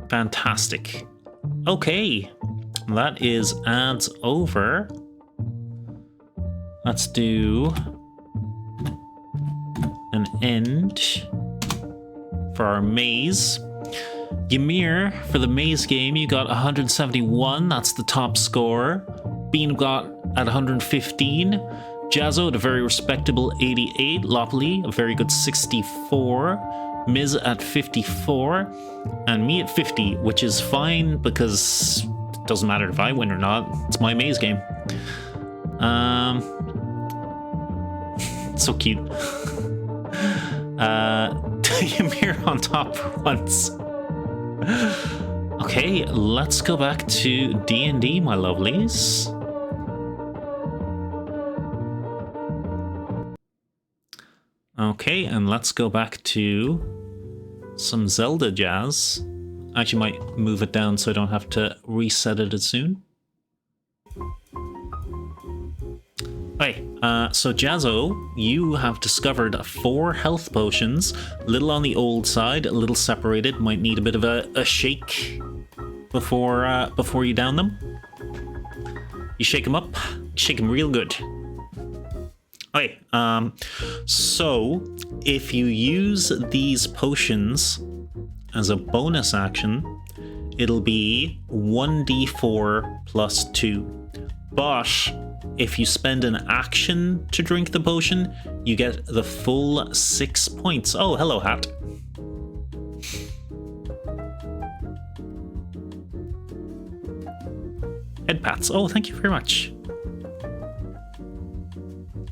Fantastic. Okay, that is ads over. Let's do an end for our maze. Ymir, for the maze game, you got 171. That's the top score. Bean got at 115. Jazzo at a very respectable 88. Lopley, a very good 64. Miz at 54. And me at 50, which is fine because it doesn't matter if I win or not. It's my maze game. So cute. Ymir on top for once. Okay, let's go back to D&D, my lovelies. Okay, and let's go back to some Zelda jazz. I actually might move it down so I don't have to reset it as soon. Hey, so Jazzo, you have discovered 4 health potions, a little on the old side, a little separated, might need a bit of a shake before you down them. You shake them up, shake them real good. Okay, so if you use these potions as a bonus action, it'll be 1d4 plus 2, but if you spend an action to drink the potion, you get the full 6 points. Oh, hello, Hat. Head pats. Oh, thank you very much.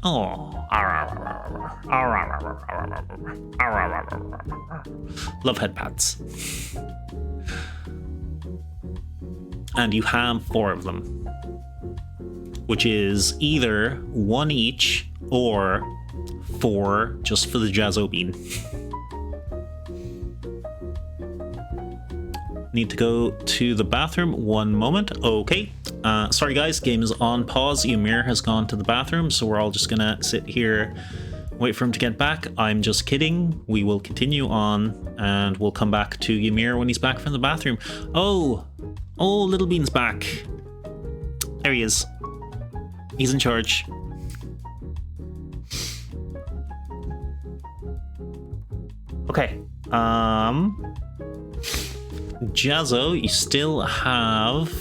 Oh. Love head pats. And you have 4 of them, which is either 1 each or 4 just for the Jazzo bean. Need to go to the bathroom. 1 moment. Okay. Sorry guys, game is on pause. Ymir has gone to the bathroom, so we're all just gonna sit here, wait for him to get back. I'm just kidding. We will continue on, and we'll come back to Ymir when he's back from the bathroom. Oh, Little Bean's back. There he is. He's in charge. Okay. Jazzo, you still have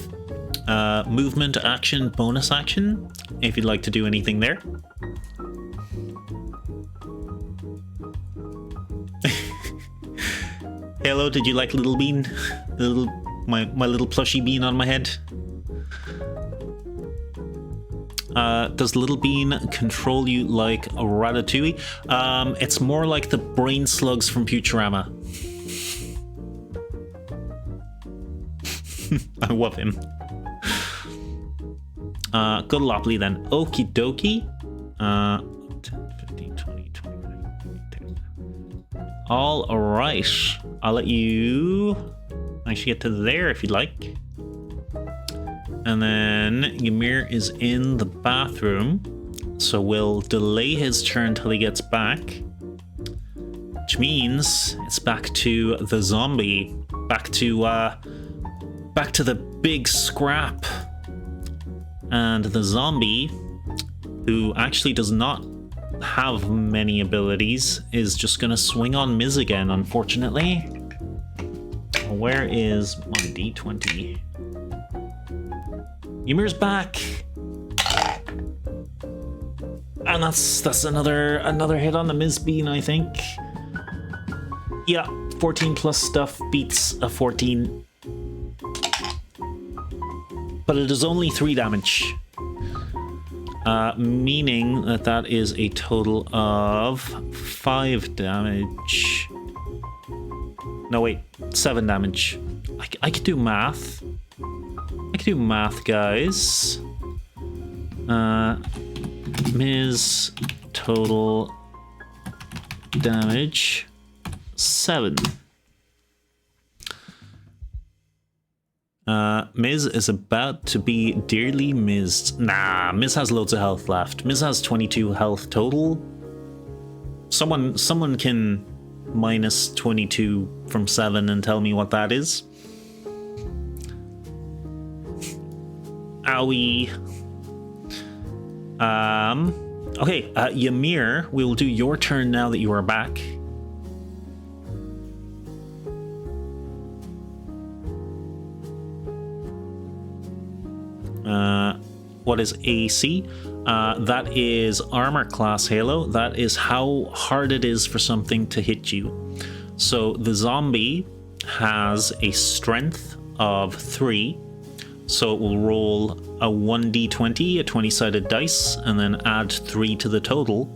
movement, action, bonus action, if you'd like to do anything there. Hello, did you like Little Bean? My little plushy bean on my head. Does Little Bean control you like a Ratatouille? It's more like the brain slugs from Futurama. I love him. Good Lopley then. Okie dokie. 10, 15, 20, 29, 30. All right. I'll let you actually get to there if you'd like. And then Ymir is in the bathroom, so we'll delay his turn till he gets back, which means it's back to the zombie, back to the big scrap. And the zombie, who actually does not have many abilities, is just gonna swing on Miz again, unfortunately. Where is my D20? Ymir's back, and that's another hit on the Miz Bean, I think. Yeah, 14 plus stuff beats a 14, but it is only 3 damage, meaning that is a total of 5 damage. No, wait, 7 damage. I could do math. I can do math, guys. Miz total damage 7. Miz is about to be dearly missed. Nah, Miz has loads of health left. Miz has 22 health total. Someone can minus 22 from 7 and tell me what that is. Owie. Okay, Ymir, we will do your turn now that you are back. What is AC? That is armor class Halo. That is how hard it is for something to hit you. So the zombie has a strength of 3. So it will roll a 1d20, a 20-sided dice, and then add 3 to the total.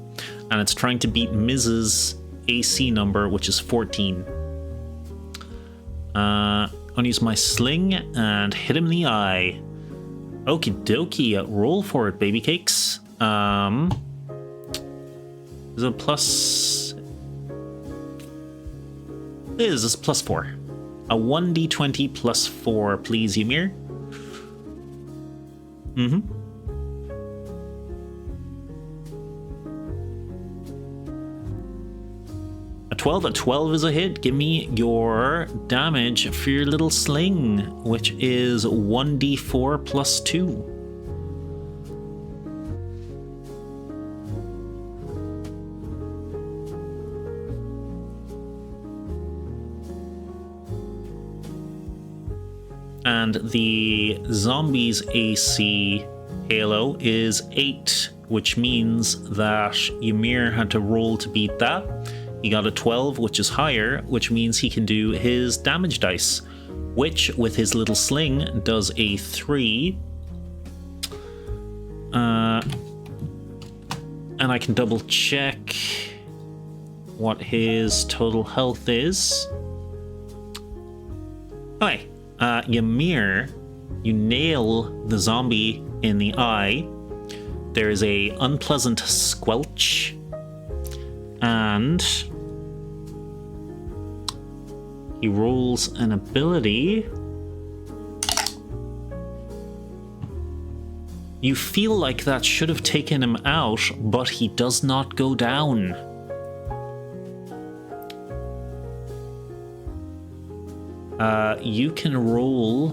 And it's trying to beat Miz's AC number, which is 14. I'm gonna use my sling and hit him in the eye. Okie dokie, roll for it, baby cakes. Is it plus? It is, it's plus 4. A 1d20 plus 4, please, Ymir. A 12. A 12 is a hit. Give me your damage for your little sling, which is 1d4 plus 2. And the zombie's AC Halo is 8, which means that Ymir had to roll to beat that. He got a 12, which is higher, which means he can do his damage dice, which with his little sling does a 3. And I can double check what his total health is. Okay. Ymir, you nail the zombie in the eye. There is a unpleasant squelch, and he rolls an ability. You feel like that should have taken him out, but he does not go down. You can roll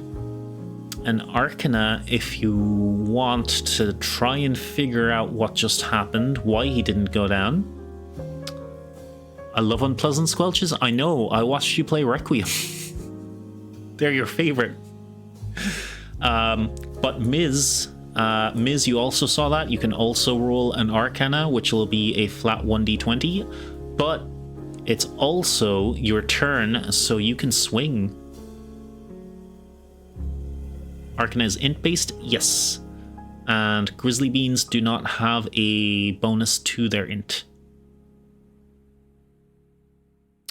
an Arcana if you want to try and figure out what just happened, why he didn't go down. I love unpleasant squelches. I know, I watched you play Requiem. They're your favorite. But Miz, you also saw that. You can also roll an Arcana, which will be a flat 1d20, but it's also your turn, so you can swing. Arcana is int-based? Yes. And Grizzly Beans do not have a bonus to their int.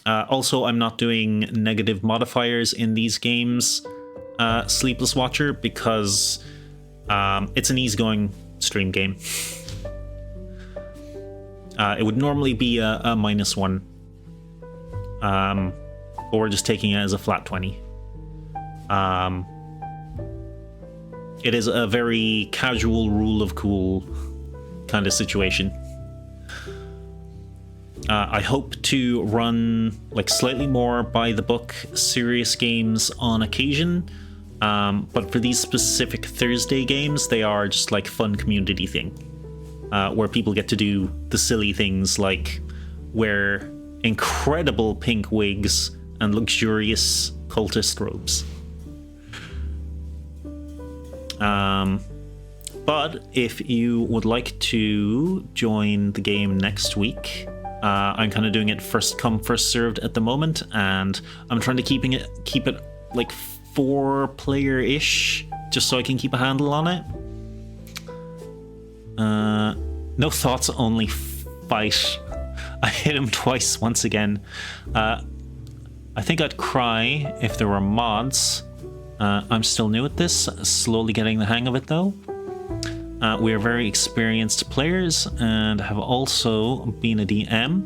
Also, I'm not doing negative modifiers in these games, Sleepless Watcher, because it's an easygoing stream game. It would normally be a -1. But we're just taking it as a flat 20. It is a very casual rule of cool kind of situation. I hope to run like slightly more by the book serious games on occasion, but for these specific Thursday games, they are just like fun community thing, where people get to do the silly things like wear incredible pink wigs and luxurious cultist robes. But if you would like to join the game next week, I'm kind of doing it first come first served at the moment, and I'm trying to keep it like 4-player-ish, just so I can keep a handle on it. No thoughts, only fight. I hit him twice once again. I think I'd cry if there were mods. I'm still new at this, slowly getting the hang of it though. We are very experienced players and have also been a DM.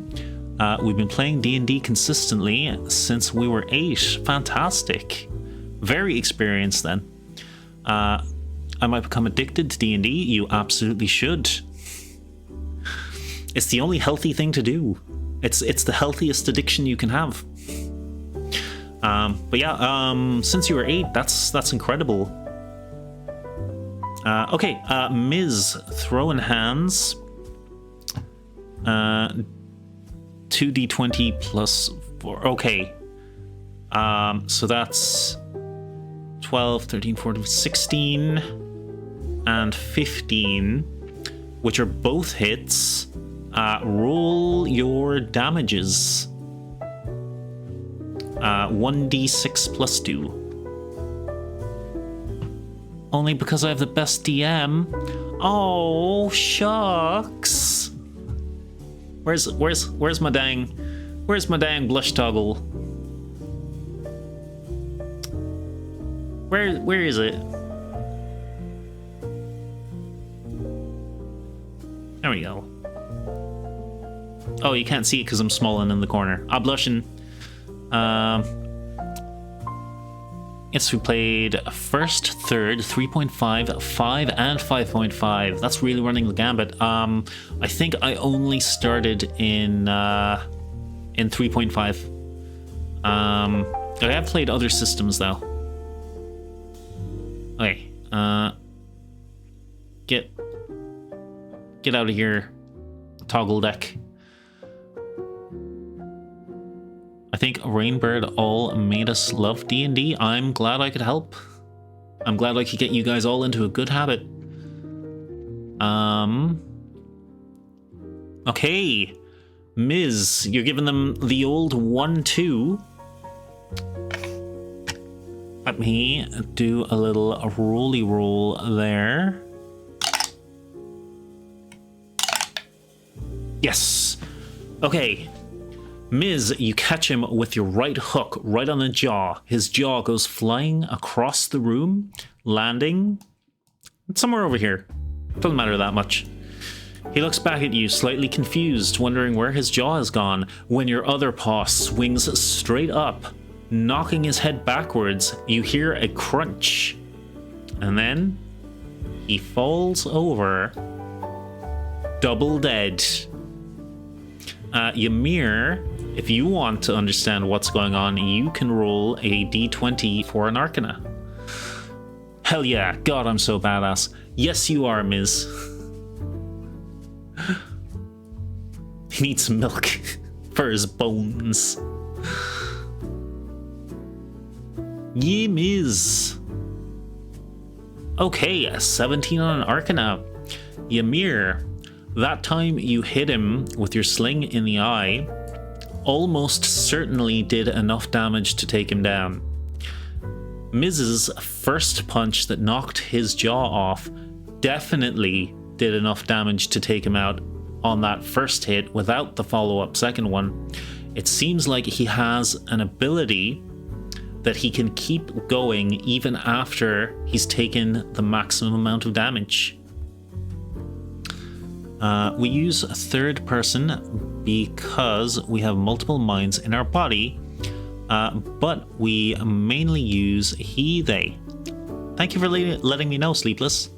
We've been playing D&D consistently since we were 8. Fantastic. very experienced then. I might become addicted to D&D. You absolutely should. It's the only healthy thing to do. It's the healthiest addiction you can have. But yeah, since you were 8, that's incredible. Okay, Ms. Throwing hands. 2d20 plus 4. Okay. So that's 12, 13, 14, 16, and 15, which are both hits. Roll your damages. 1d6 plus 2. Only because I have the best DM. Oh, shucks. Where's my dang blush toggle? Where is it? There we go. Oh, you can't see it because I'm smalling in the corner. I'm blushing. Yes, we played first, third, 3.5, 5, and 5.5. That's really running the gambit. I think I only started in 3.5. I have played other systems though. Okay, get out of here, toggle deck. I think Rainbird all made us love D&D. I'm glad I could help. I'm glad I could get you guys all into a good habit. Okay. Ms., you're giving them the old 1-2. Let me do a little rolly roll there. Yes. Okay. Ms., you catch him with your right hook right on the jaw. His jaw goes flying across the room, landing somewhere over here. Doesn't matter that much. He looks back at you, slightly confused, wondering where his jaw has gone, when your other paw swings straight up, knocking his head backwards. You hear a crunch, and then he falls over, double dead. Ymir, if you want to understand what's going on, you can roll a d20 for an Arcana. Hell yeah, God, I'm so badass. Yes, you are, Ms. He needs some milk for his bones. Yeah, Ms. Okay, a 17 on an Arcana. Ymir, that time you hit him with your sling in the eye, almost certainly did enough damage to take him down. Miz's first punch that knocked his jaw off definitely did enough damage to take him out on that first hit without the follow-up second one. It seems like he has an ability that he can keep going even after he's taken the maximum amount of damage. We use a third person because we have multiple minds in our body, but we mainly use he, they. Thank you for letting me know, Sleepless.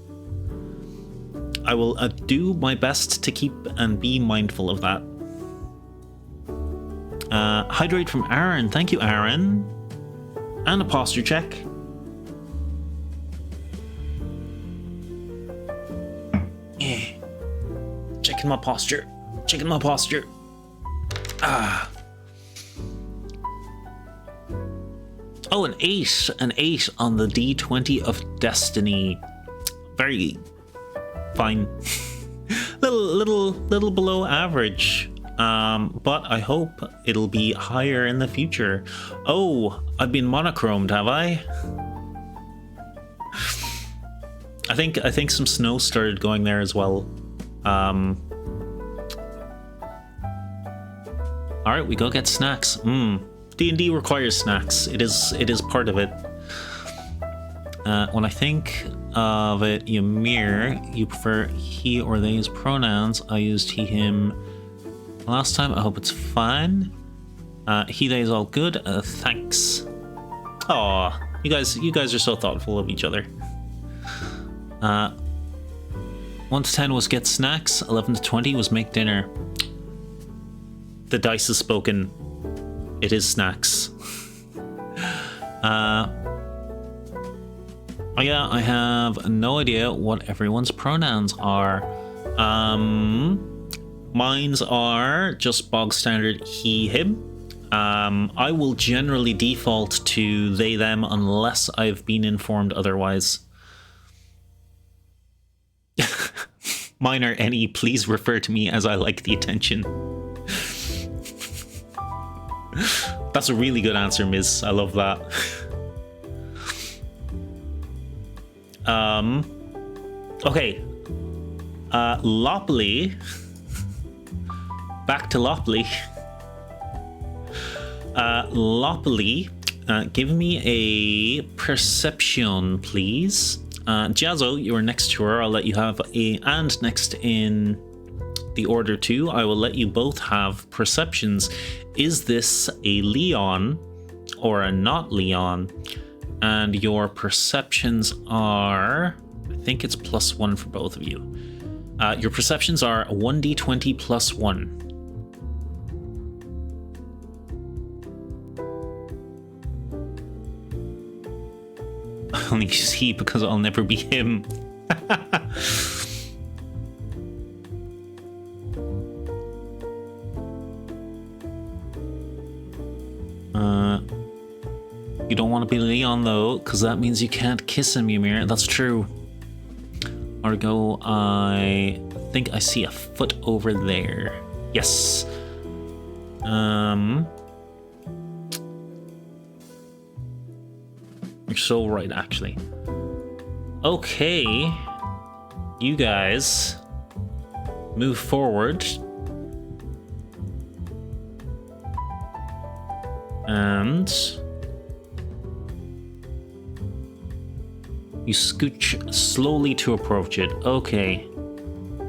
I will do my best to keep and be mindful of that. Hydrate from Aaron. Thank you, Aaron. And a posture check. Yeah. Checking my posture. Checking my posture. Ah. Oh, an 8. An 8 on the D20 of Destiny. Very fine. little below average. But I hope it'll be higher in the future. Oh, I've been monochromed, have I? I think some snow started going there as well. Alright, we go get snacks. D&D requires snacks. It is part of it. When I think of it, Ymir, you prefer he or they's pronouns. I used he, him last time. I hope it's fine. He, they is all good. Thanks. Aw, You guys are so thoughtful of each other. 1 to 10 was get snacks. 11 to 20 was make dinner. The dice has spoken. It is snacks. Oh yeah, I have no idea what everyone's pronouns are. Mine's are just bog standard he, him. I will generally default to they, them unless I've been informed otherwise. Mine are any, please refer to me as I like the attention. That's a really good answer, Miz. I love that. Okay. Lopley. Back to Lopley. Lopley, give me a perception, please. Jazzo, you're next to her. I'll let you have a... And next in the order too, I will let you both have perceptions. Is this a Leon or a not Leon? And your perceptions are... I think it's +1 for both of you. Your perceptions are 1d20 +1. I only use he because I'll never be him. You don't want to be Leon though, because that means you can't kiss him, Ymir. That's true. Argo, I think I see a foot over there. Yes. You're so right, actually. Okay. You guys move forward. And you scooch slowly to approach it. Okay.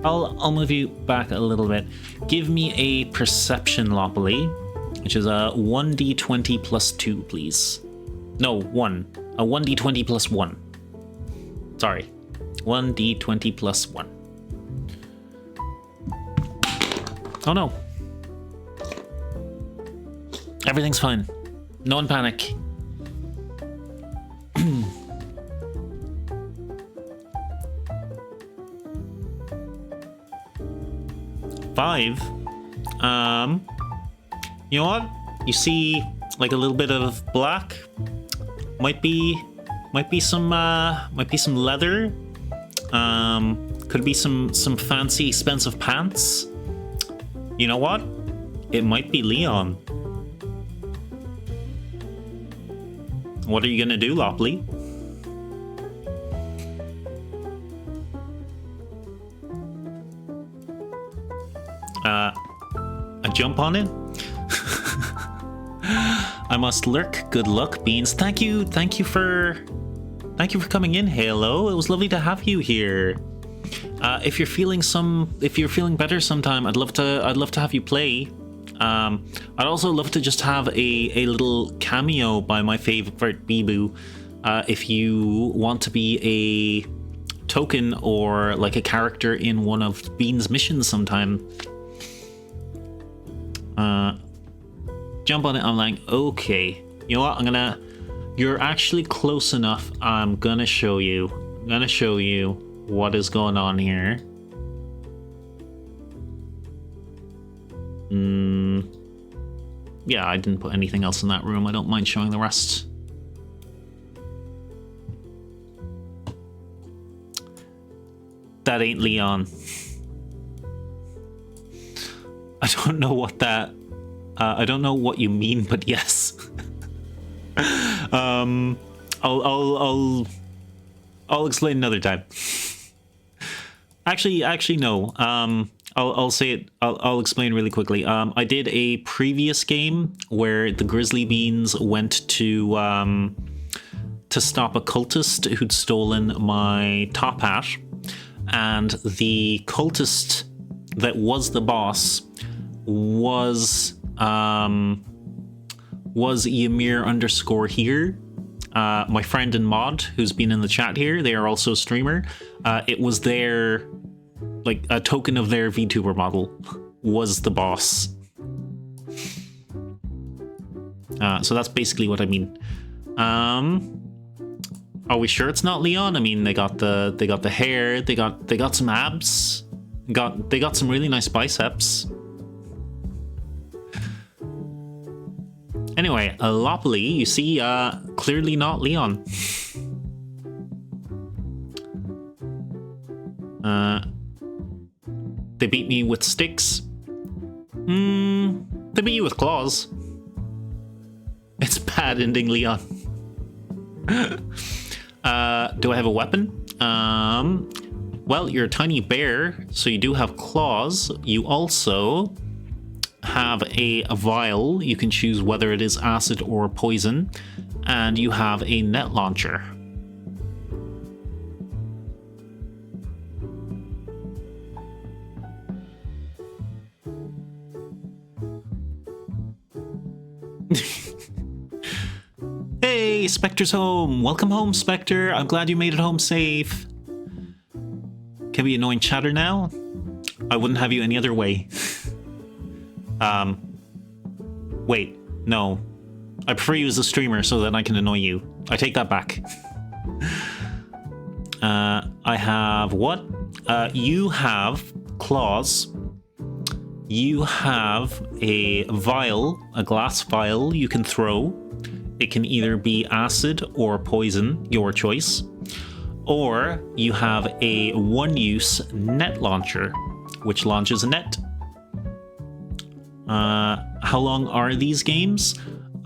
I'll move you back a little bit. Give me a perception, Lopley, which is a 1d20 +2, please. No, 1. A 1d20 +1. Sorry. 1d20 +1. Oh no. Everything's fine. No one panic. Five. You know what? You see like a little bit of black. Might be some leather. Could be some fancy expensive pants. You know what? It might be Leon. What are you gonna do, Lopley? A jump on it? I must lurk. Good luck, Beans. Thank you for coming in, Halo. It was lovely to have you here. If you're feeling better sometime, I'd love to have you play. I'd also love to just have a little cameo by my favorite Bibu. If you want to be a token or like a character in one of Bean's missions sometime. Jump on it. I'm like, okay, you know what? You're actually close enough. I'm gonna show you what is going on here. Yeah, I didn't put anything else in that room. I don't mind showing the rest. That ain't Leon. I don't know what that... I don't know what you mean, but yes. I'll explain another time. Actually, no. I'll say it. I'll explain really quickly. I did a previous game where the Grizzly Beans went to stop a cultist who'd stolen my top hat, and the cultist that was the boss was Ymir _ here. my friend and mod, who's been in the chat here, they are also a streamer. It was their, like, a token of their Vtuber model was the boss. So that's basically what I mean. Are we sure it's not Leon? I mean, they got the hair, they got some abs, they got some really nice biceps. Anyway, Lopley, you see, clearly not Leon. They beat me with sticks. They beat you with claws. It's bad ending, Leon. Do I have a weapon? Well, you're a tiny bear, so you do have claws. You also have a vial. You can choose whether it is acid or poison. And you have a net launcher. Hey, Spectre's home. Welcome home, Spectre. I'm glad you made it home safe. Can we annoying chatter now? I wouldn't have you any other way. Wait, no. I prefer you as a streamer so that I can annoy you. I take that back. I have what? You have claws. You have a vial, a glass vial you can throw. It can either be acid or poison, your choice. Or you have a one-use net launcher, which launches a net. How long are these games?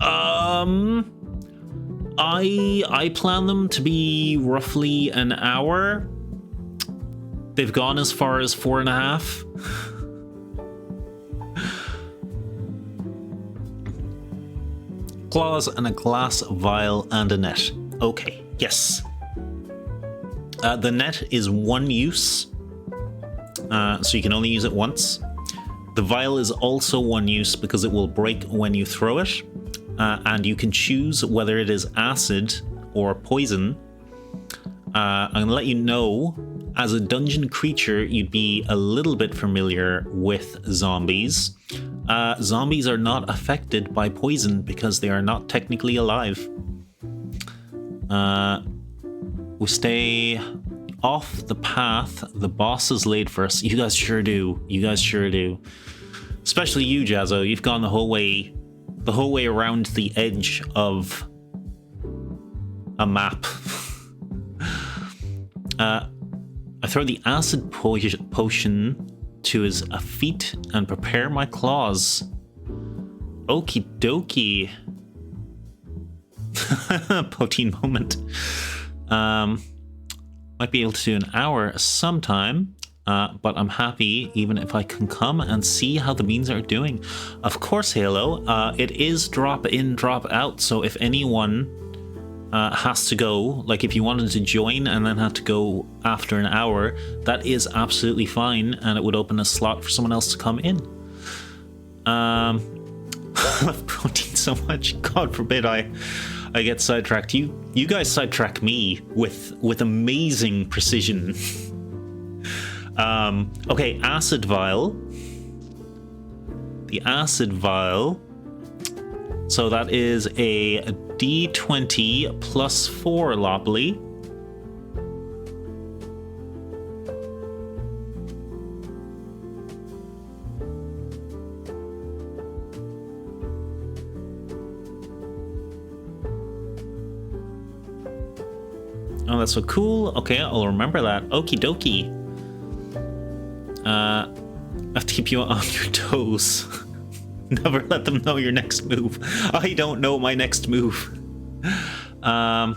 I plan them to be roughly an hour. They've gone as far as 4.5. Claws and a glass vial and a net. Okay, yes. The net is one use, so you can only use it once. The vial is also one use because it will break when you throw it, and you can choose whether it is acid or poison. I'm going to let you know, as a dungeon creature, you'd be a little bit familiar with zombies. Zombies are not affected by poison because they are not technically alive. We stay off the path the boss has laid for us. You guys sure do. You guys sure do. Especially you, Jazzo. You've gone the whole way around the edge of a map. I throw the acid potion to his feet and prepare my claws. Okie dokie. Poteen moment. Might be able to do an hour sometime, but I'm happy even if I can come and see how the beans are doing. Of course, Halo, it is drop in, drop out, so if anyone has to go, like if you wanted to join and then had to go after an hour, that is absolutely fine, and it would open a slot for someone else to come in. I love protein so much. God forbid I get sidetracked. You guys sidetrack me with amazing precision. Okay, acid vial. The acid vial. So that is a D20 plus 4, Lopley. Oh, that's so cool. Okay, I'll remember that. Okie dokie. I have to keep you on your toes. Never let them know your next move. I don't know my next move. I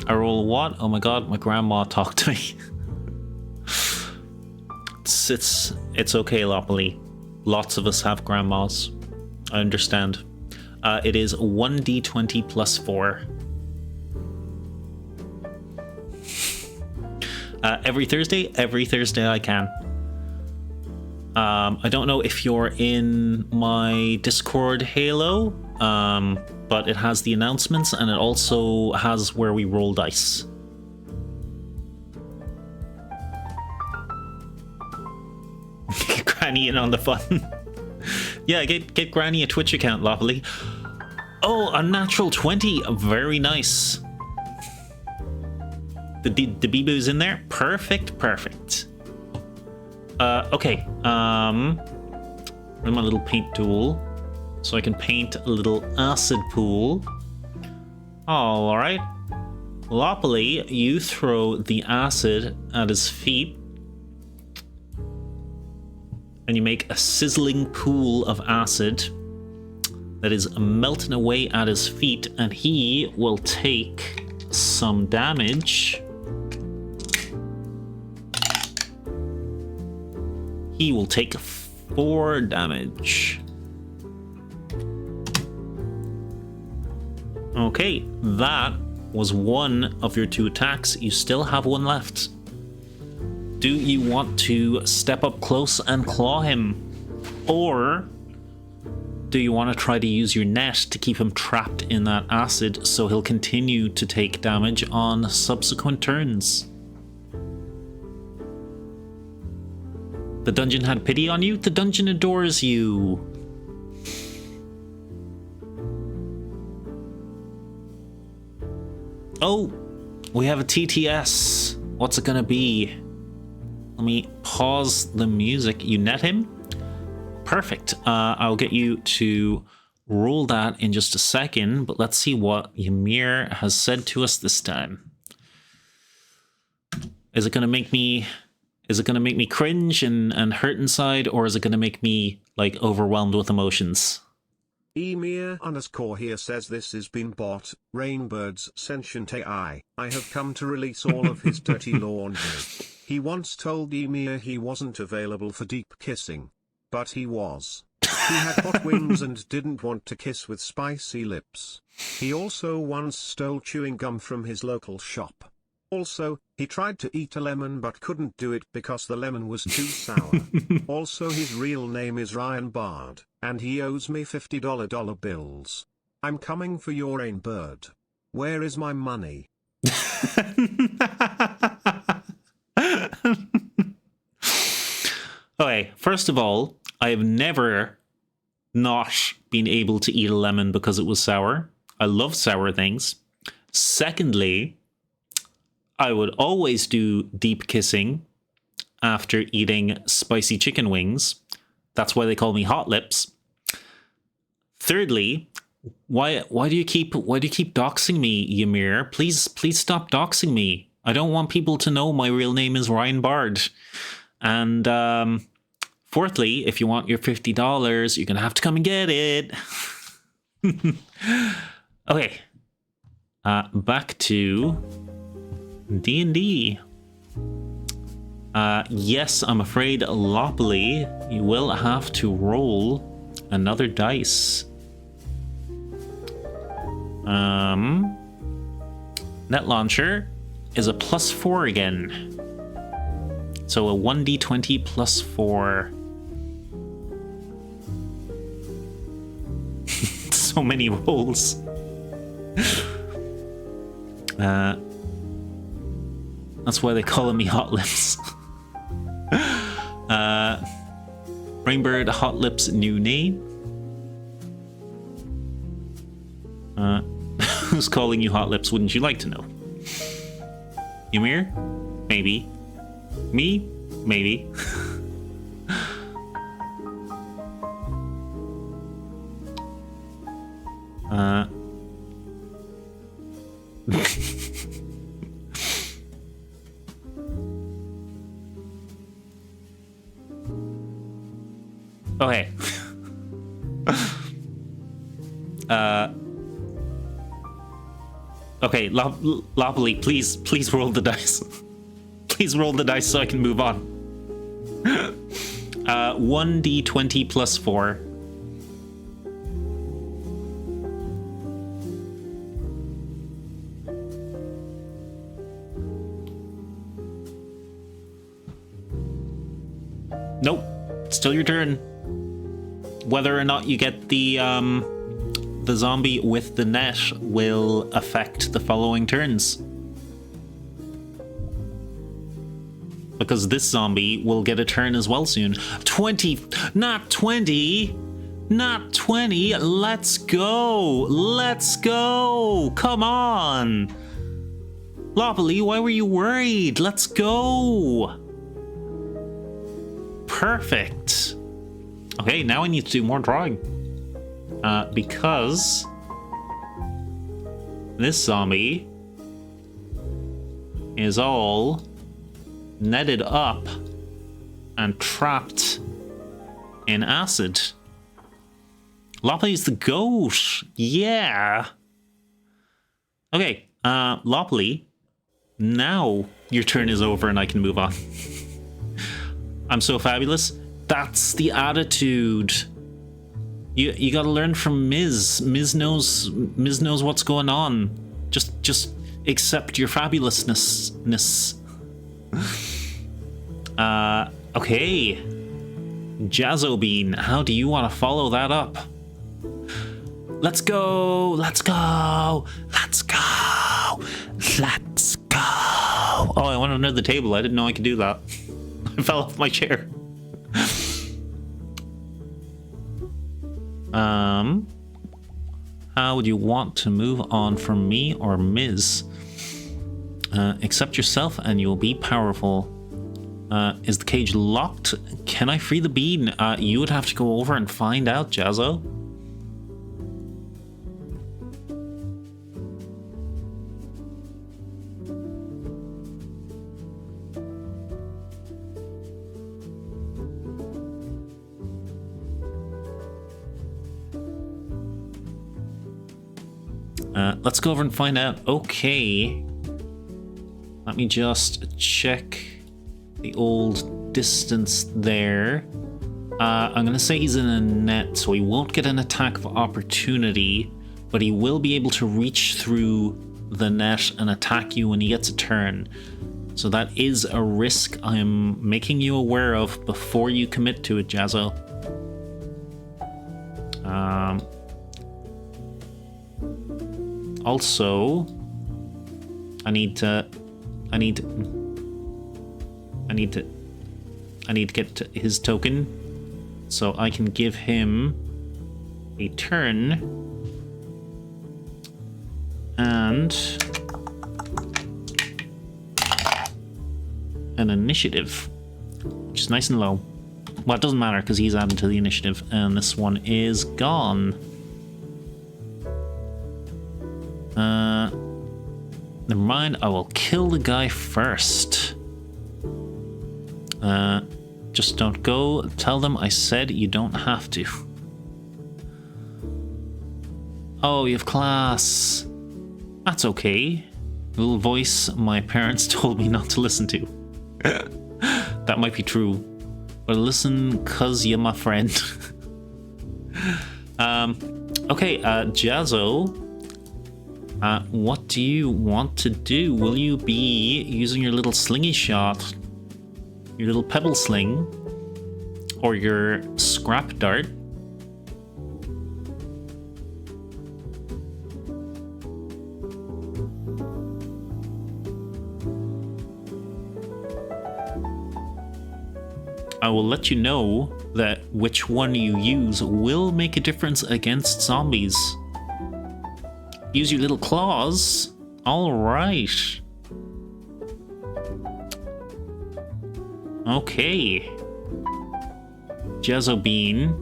roll what? Oh my god, my grandma talked to me. It's okay, Lopley. Lots of us have grandmas. I understand. It is 1d20 plus 4. Every Thursday I can. I don't know if you're in my Discord, Halo, but but it has the announcements and it also has where we roll dice. Get Granny in on the fun. Yeah, get Granny a Twitch account, Loppily. Oh, a natural 20. Very nice. The Biboo's in there. Perfect, perfect. Okay. Where's my little paint tool? So I can paint a little acid pool. All right. Loppily, you throw the acid at his feet. And you make a sizzling pool of acid that is melting away at his feet, and he will take some damage. He will take 4 damage. Okay, that was one of your 2 attacks. You still have 1 left. Do you want to step up close and claw him? Or do you want to try to use your net to keep him trapped in that acid so he'll continue to take damage on subsequent turns? The dungeon had pity on you? The dungeon adores you. Oh, we have a TTS. What's it gonna be? Let me pause the music. You net him? Perfect. I'll get you to roll that in just a second, but let's see what Ymir has said to us this time. Is it gonna make me cringe and hurt inside, or is it gonna make me like overwhelmed with emotions? Emir_ here says this has been bought. Rainbird's sentient AI. I have come to release all of his dirty laundry. He once told Emir he wasn't available for deep kissing. But he was. He had hot wings and didn't want to kiss with spicy lips. He also once stole chewing gum from his local shop. Also, he tried to eat a lemon but couldn't do it because the lemon was too sour. Also, his real name is Rainbird, and he owes me $50 bills. I'm coming for your Rainbird. Where is my money? Okay, first of all, I have never not been able to eat a lemon because it was sour. I love sour things. Secondly, I would always do deep kissing after eating spicy chicken wings. That's why they call me Hot Lips. Thirdly, why do you keep doxing me, Ymir? Please stop doxing me. I don't want people to know my real name is Rainbird. And fourthly, if you want your $50, you're gonna have to come and get it. Okay, back to D&D. Yes, I'm afraid, Loppily, you will have to roll another dice. Net launcher is a +4 again. So a 1d20 +4. So many rolls. That's why they call me Hot Lips. Rainbird, Hot Lips, new name. Who's calling you Hot Lips? Wouldn't you like to know? Ymir? Maybe. Me? Maybe. Okay. Okay, Loppily, please roll the dice. Please roll the dice so I can move on. 1d20 +4. Nope. Still your turn. Whether or not you get the the zombie with the net will affect the following turns. Because this zombie will get a turn as well soon. 20, not 20, not 20. Let's go. Let's go. Come on. Loppily, why were you worried? Let's go. Perfect. Okay, now I need to do more drawing. Because this zombie is all netted up and trapped in acid. Loppy's the goat. Yeah. Okay, Loppy, now your turn is over and I can move on. I'm so fabulous. That's the attitude. You gotta learn from Miz. Miz knows what's going on. Just accept your fabulousness. Okay. Jazzo Bean, how do you want to follow that up? Let's go! Let's go! Let's go! Let's go! Oh, I went under the table. I didn't know I could do that. I fell off my chair. How would you want to move on from me or Miz? Accept yourself and you'll be powerful. Is the cage locked? Can I free the bean? You would have to go over and find out, Jazzo. Let's go over and find out. Okay. Let me just check the old distance there. I'm going to say he's in a net, so he won't get an attack of opportunity, but he will be able to reach through the net and attack you when he gets a turn. So that is a risk I'm making you aware of before you commit to it, Jazzo. Also, I need to get to his token so I can give him a turn and an initiative, which is nice and low. Well, it doesn't matter because he's added to the initiative, and this one is gone. Never mind, I will kill the guy first. Just don't go. Tell them I said you don't have to. Oh, you have class. That's okay. Little voice my parents told me not to listen to. That might be true. But listen, cause you're my friend. Okay, Jazzo. What do you want to do? Will you be using your little slingy shot, your little pebble sling, or your scrap dart? I will let you know that which one you use will make a difference against zombies. Use your little claws. All right. Okay. Jazzo Bean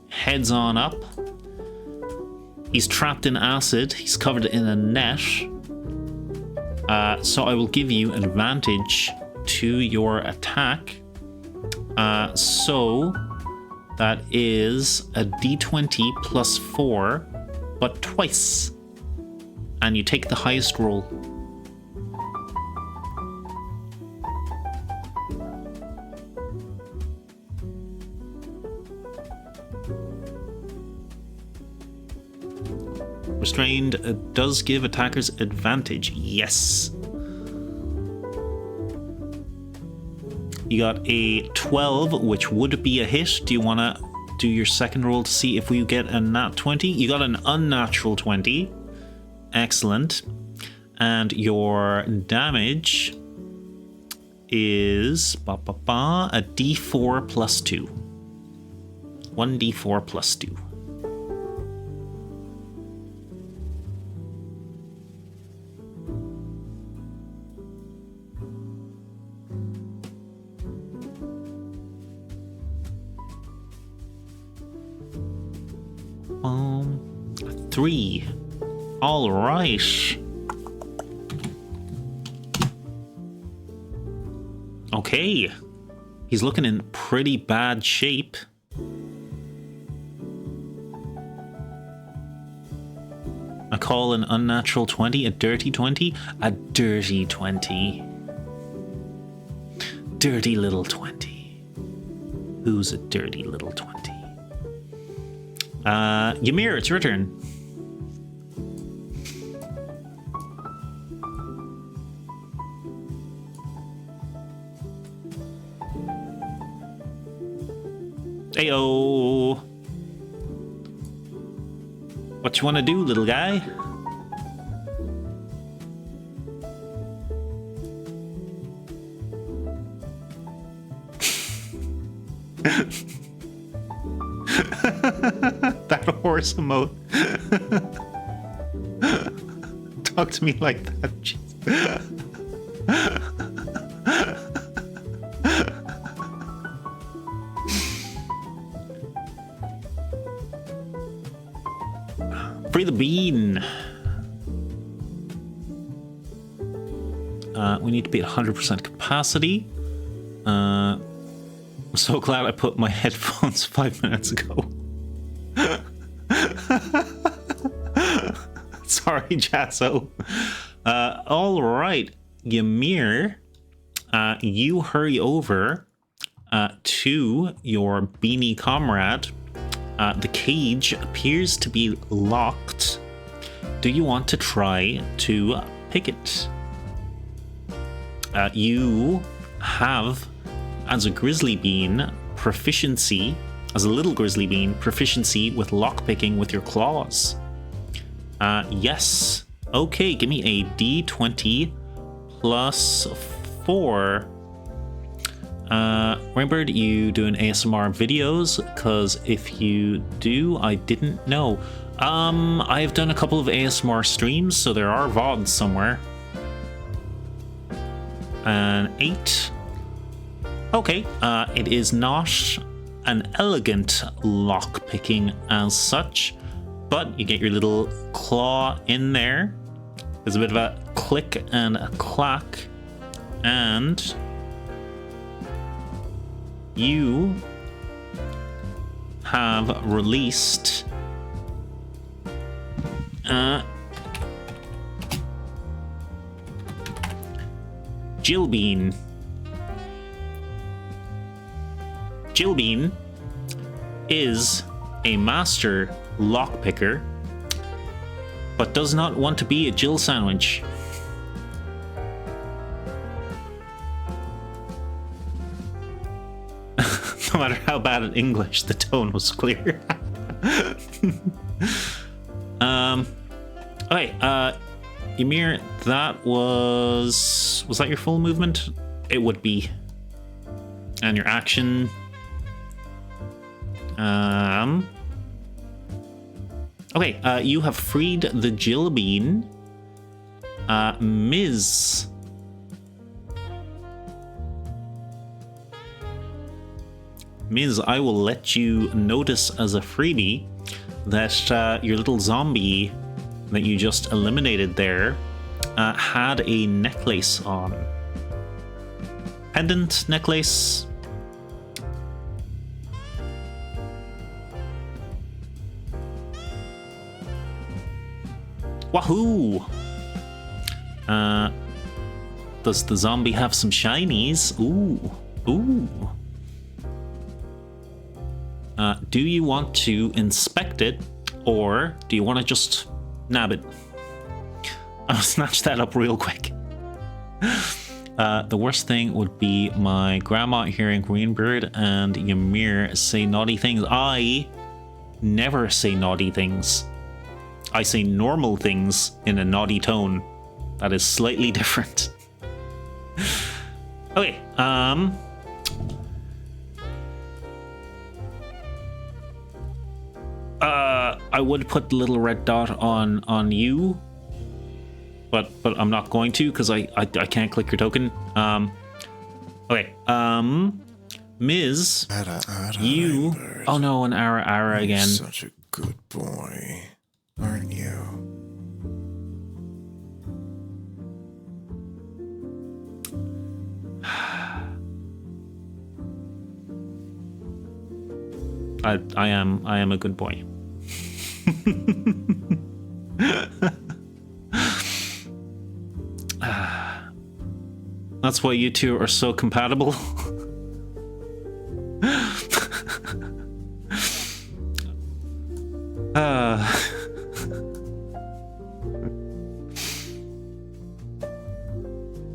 heads on up. He's trapped in acid. He's covered in a net. So I will give you advantage to your attack. So that is a d20 plus 4, but twice. And you take the highest roll. Restrained does give attackers advantage. Yes. You got a 12, which would be a hit. Do you want to do your second roll to see if we get a nat 20. You got an unnatural 20. Excellent. And your damage is a d4 plus 2. 1d4 plus 2. Three. All right. Okay. He's looking in pretty bad shape. I call an unnatural 20 a dirty 20. A dirty 20. Dirty little 20. Who's a dirty little 20? Ymir, it's your turn. Heyo. What you want to do, little guy? That horse emote. Talk to me like that. Free the bean. We need to be at 100% capacity. I'm so glad I put my headphones 5 minutes ago. Sorry, Jasso. All right, Ymir, you hurry over to your beanie comrade. The cage appears to be locked. Do you want to try to pick it? You have, as a grizzly bean, proficiency, as a little grizzly bean, proficiency with lockpicking with your claws. Yes. Okay, give me a d20 plus 4. Rainbird, you doing ASMR videos? Because if you do, I didn't know. I've done a couple of ASMR streams, so there are VODs somewhere. An 8. Okay, it is not an elegant lock-picking as such, but you get your little claw in there. There's a bit of a click and a clack, and you have released Jillbean. Jillbean is a master lockpicker, but does not want to be a Jill sandwich. No matter how bad at English, the tone was clear. Okay, Ymir, that was that your full movement? It would be. And your action. Okay, you have freed the Jillbean. Ms. Ms, I will let you notice as a freebie that your little zombie that you just eliminated there had a necklace on. Pendant necklace. Wahoo! Does the zombie have some shinies? Ooh, ooh. Do you want to inspect it, or do you want to just nab it? I'll snatch that up real quick. The worst thing would be my grandma hearing Rainbird and Ymir say naughty things. I never say naughty things. I say normal things in a naughty tone. That is slightly different. Okay, I would put the little red dot on you, but I'm not going to because I can't click your token. Okay, Ms. You. Rainbird. Oh no, an Ara You're again. such a good boy, aren't you? I am a good boy. That's why you two are so compatible.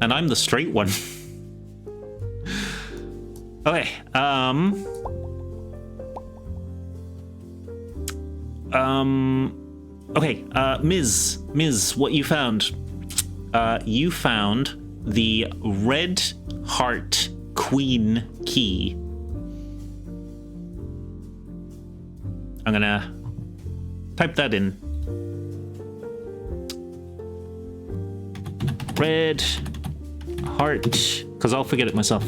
And I'm the straight one. Okay, okay, Ms, what you found? You found the Red Heart Queen key. I'm gonna type that in. Red Heart, because I'll forget it myself.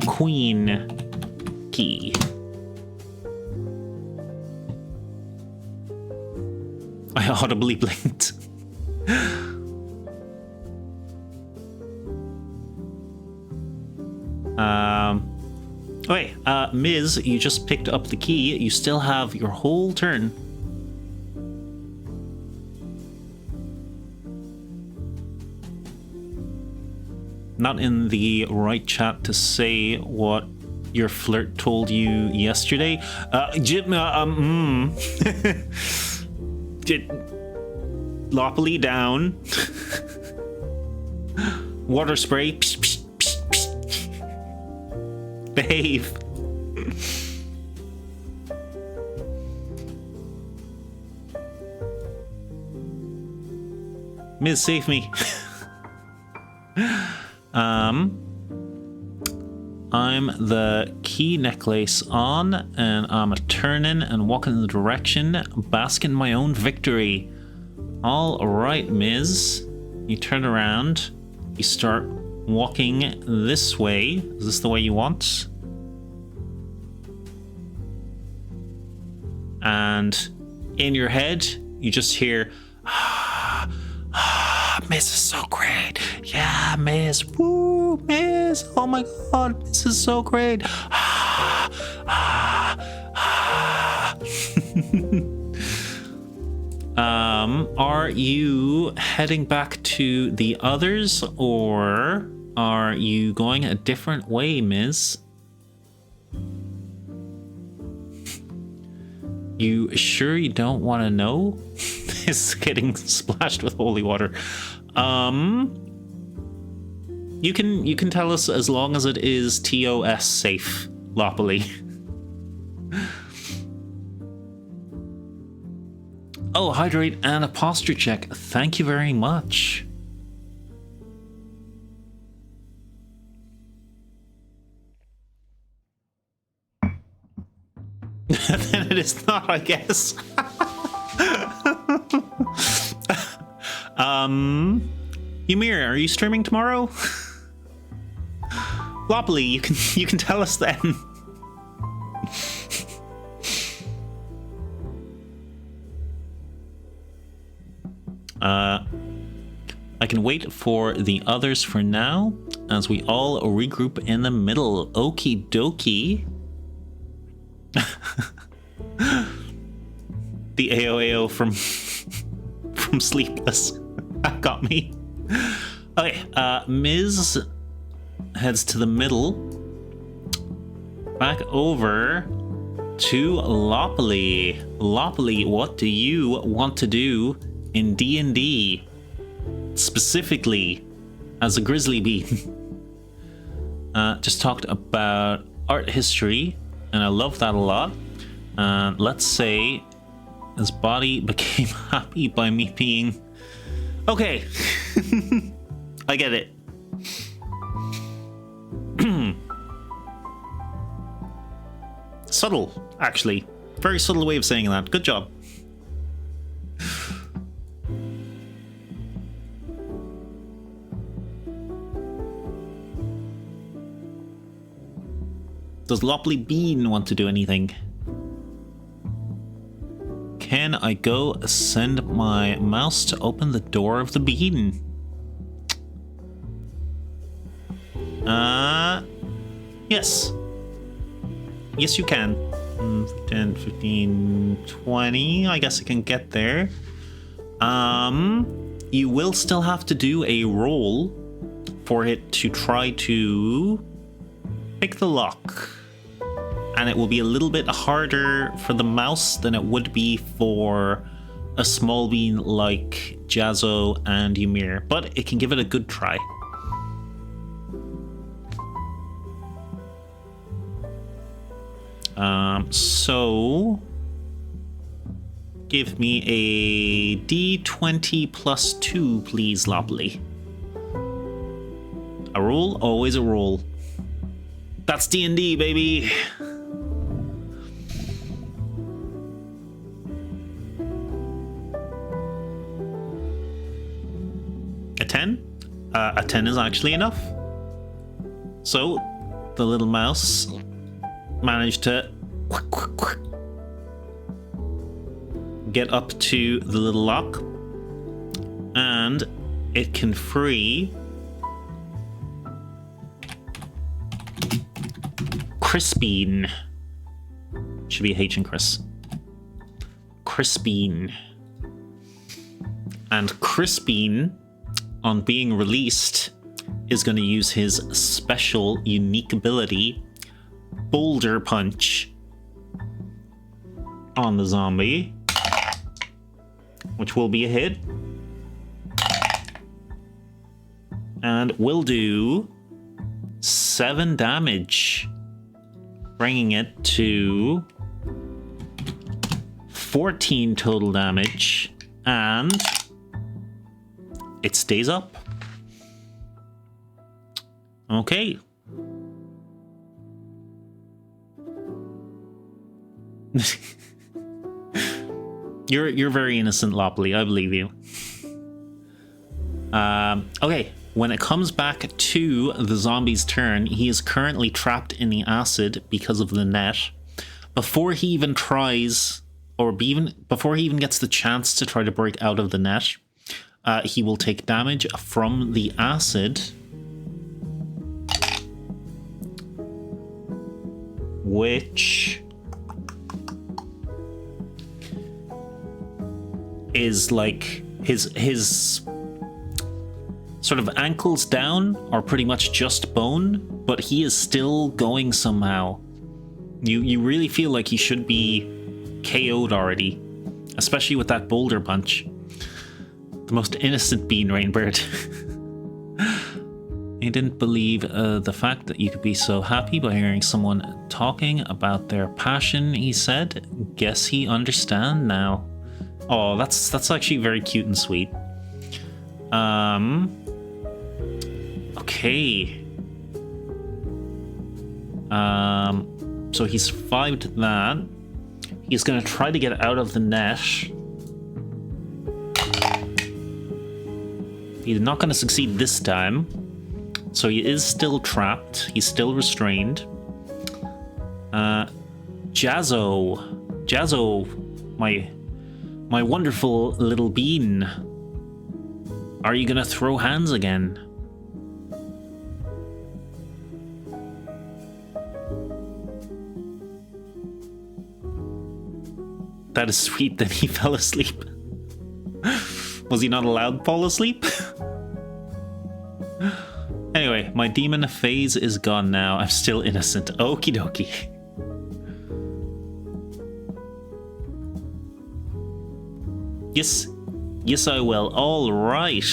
Queen key. I audibly blinked. Okay, Ms, you just picked up the key. You still have your whole turn. Not in the right chat to say what your flirt told you yesterday. Loppily down. Water spray. Psh, psh, psh, psh. Behave. Miz, save me. I'm the key necklace on, and I'm a turning and walking in the direction, basking my own victory. All right, Ms. You turn around. You start walking this way. Is this the way you want? And in your head, you just hear, Miz is so great. Yeah, Miz. Woo, Miz. Oh my god, Miz is so great. Are you heading back to the others, or are you going a different way, Miz? You sure you don't want to know? It's getting splashed with holy water. You can tell us as long as it is TOS safe, Loppily. Oh, hydrate and a posture check. Thank you very much. Then it is not, I guess. Ymir, are you streaming tomorrow? Loppily, you can tell us then. I can wait for the others for now, as we all regroup in the middle. Okie dokie. The AOAO from Sleepless. That got me. Okay, Ms. heads to the middle. Back over to Loppily. Loppily, what do you want to do in D&D? Specifically, as a Grizzly bean. just talked about art history, and I love that a lot. Let's say his body became happy by me being... Okay. I get it. Subtle, actually. Very subtle way of saying that. Good job. Does Lopley Bean want to do anything? Can I go send my mouse to open the door of the bean? Yes. Yes, you can. 10, 15, 20. I guess I can get there. You will still have to do a roll for it to try to pick the lock. And it will be a little bit harder for the mouse than it would be for a small bean like Jazzo and Ymir, but it can give it a good try. So give me a D20 plus 2, please, Lopley. A roll, always a roll. That's D&D, baby. A 10? A 10 is actually enough. So the little mouse managed to get up to the little lock, and it can free Crispine. Should be a H in Chris. Crispine. And Crispine, on being released, is going to use his special unique ability, Boulder Punch, on the zombie, which will be a hit, and will do 7 damage, bringing it to 14 total damage, and it stays up. Okay. You're very innocent, Lopley. I believe you. Okay. When it comes back to the zombie's turn, he is currently trapped in the acid because of the net. Before he even tries, or before he even gets the chance to try to break out of the net, he will take damage from the acid, which is like his sort of ankles down are pretty much just bone, but he is still going somehow. You really feel like he should be KO'd already, especially with that boulder punch. The most innocent bean, Rainbird. He didn't believe the fact that you could be so happy by hearing someone talking about their passion, he said. Guess he understand now. Oh, that's actually very cute and sweet. Okay. So he survived that. He's gonna try to get out of the net. He's not gonna succeed this time. So he is still trapped. He's still restrained. Jazzo, my wonderful little bean. Are you gonna throw hands again? That is sweet. Then he fell asleep. Was he not allowed to fall asleep? Anyway, my demon phase is gone now. I'm still innocent. Okie dokie. Yes, I will. All right.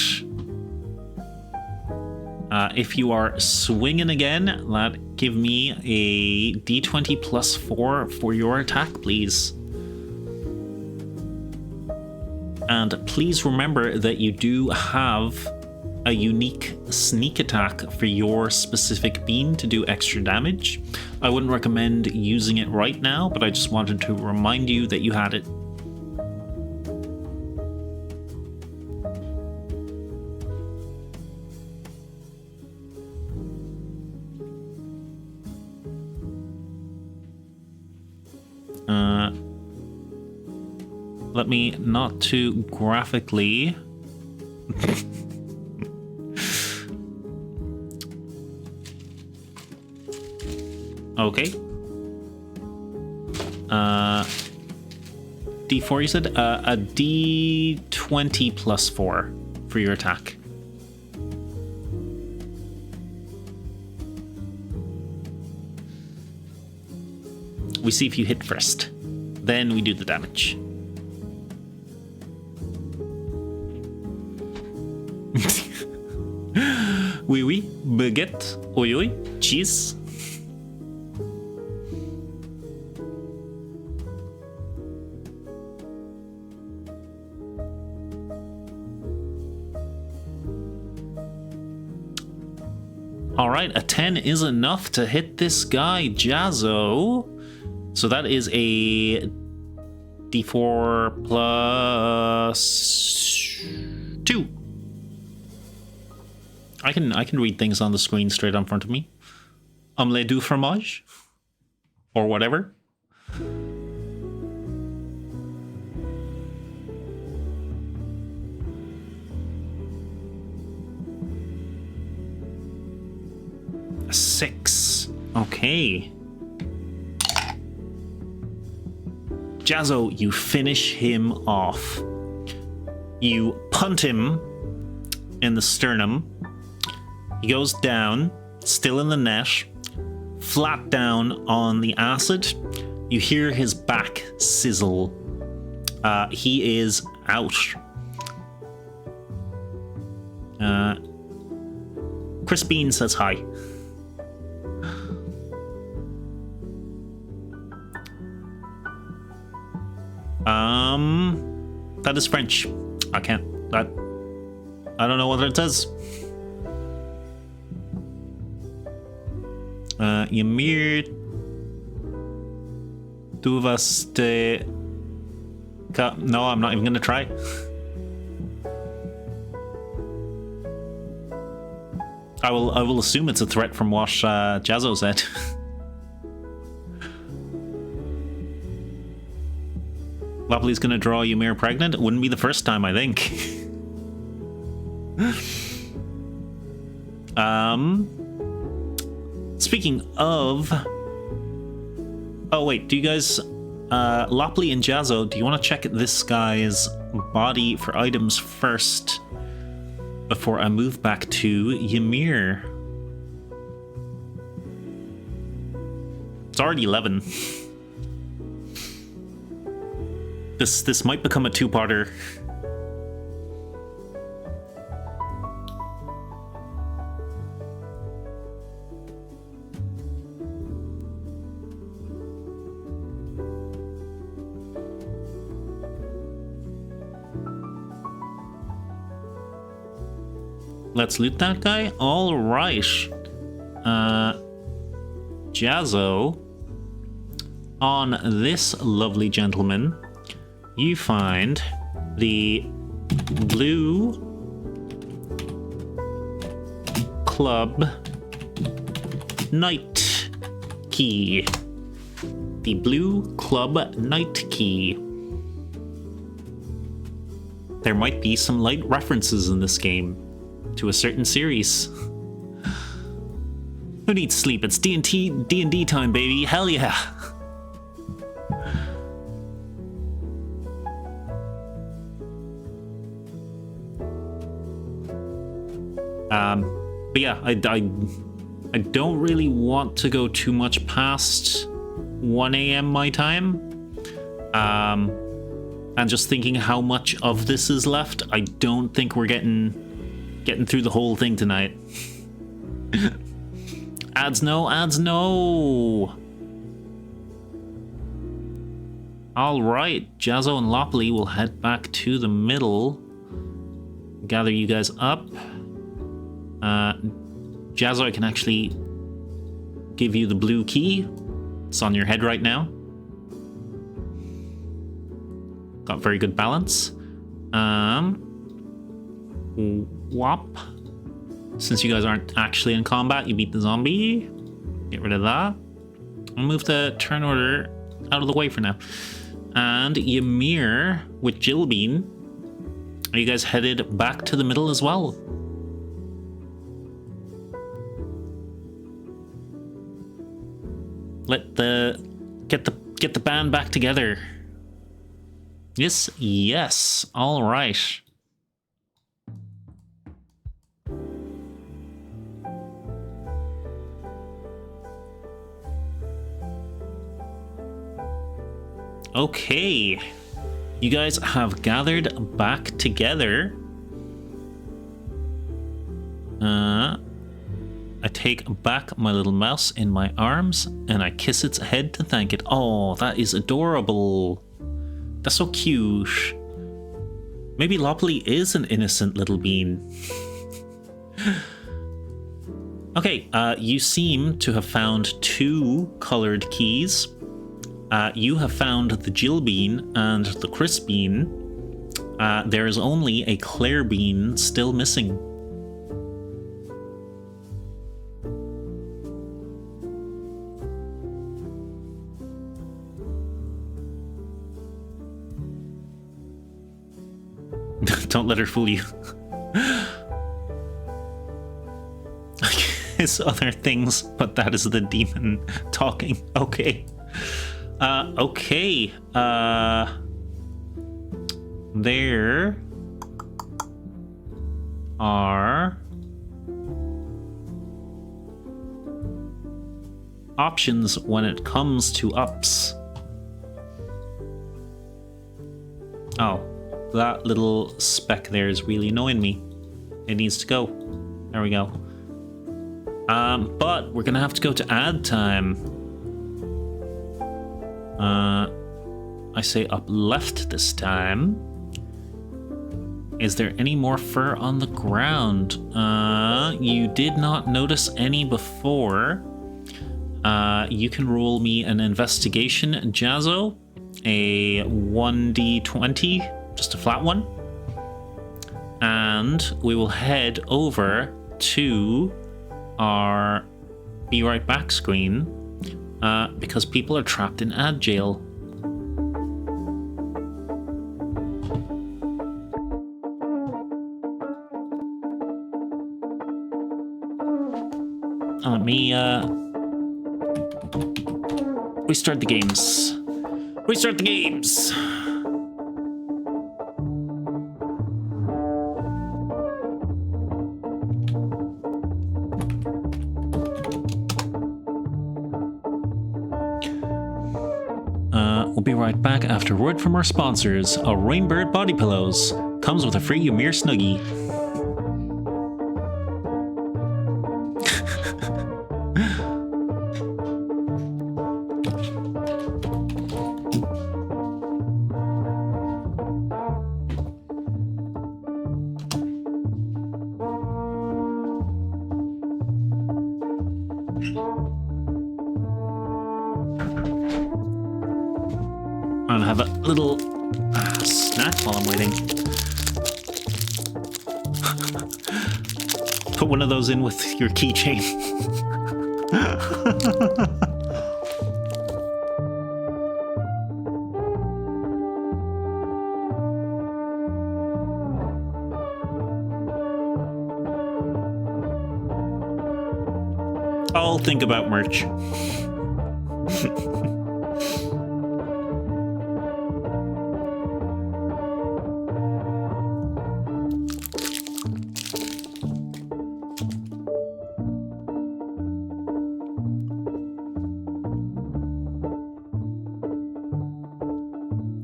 If you are swinging again, give me a d20 plus 4 for your attack, please. And please remember that you do have a unique sneak attack for your specific bean to do extra damage. I wouldn't recommend using it right now, but I just wanted to remind you that you had it. Let me not too graphically. Okay. D4, you said? A D20 plus 4 for your attack. We see if you hit first. Then we do the damage. Oui, oui, baguette, oi, oi, cheese. All right, a 10 is enough to hit this guy, Jazzo. So that is a D4 plus 2. I can read things on the screen straight in front of me. Omelette du fromage, or whatever. A 6. Okay. Jazzo, you finish him off. You punt him in the sternum. He goes down, still in the net, flat down on the acid. You hear his back sizzle. He is out. Chris Bean says hi. That is French. I can't. I don't know what it says. Ymir, du vas te... No, I'm not even gonna try. I will assume it's a threat from what Jazzo said. Lopley's gonna draw Ymir pregnant. It wouldn't be the first time, I think. Speaking of... Oh, wait, do you guys... Lopley and Jazzo, do you want to check this guy's body for items first before I move back to Ymir? It's already 11. This might become a two-parter. Let's loot that guy. All right. Jazzo, on this lovely gentleman, you find the blue club night key. The blue club night key. There might be some light references in this game to a certain series. Who needs sleep? It's D&D time, baby. Hell yeah. But yeah, I don't really want to go too much past 1 a.m. my time. And just thinking how much of this is left, I don't think we're getting through the whole thing tonight. Ads no, ads no. All right, Jazzo and Lopley will head back to the middle. Gather you guys up. Jazzo, I can actually give you the blue key. It's on your head right now. Got very good balance. Whop. Since you guys aren't actually in combat, you beat the zombie. Get rid of that. I'll move the turn order out of the way for now. And Ymir with Jillbean. Are you guys headed back to the middle as well? Get the band back together. Yes. All right. Okay. You guys have gathered back together. I take back my little mouse in my arms and I kiss its head to thank it. Oh, that is adorable. That's so cute. Maybe Lopley is an innocent little bean. Okay, you seem to have found 2 colored keys. You have found the Jill bean and the Chris bean. There is only a Claire bean still missing. Don't let her fool you. It's other things, but that is the demon talking. Okay. Okay. There are options when it comes to ups. Oh. That little speck there is really annoying me. It needs to go. There we go. But we're gonna have to go to ad time. I say up left this time. Is there any more fur on the ground? You did not notice any before. You can roll me an investigation, Jazzo. A 1d20. Just a flat one. And we will head over to our Be Right Back screen because people are trapped in ad jail. Let me restart the games. Restart the games! We'll be right back after a word from our sponsors. A Rainbird Body Pillows comes with a free Ymir Snuggie. I'm gonna have a little snack while I'm waiting. Put one of those in with your keychain. I'll think about merch.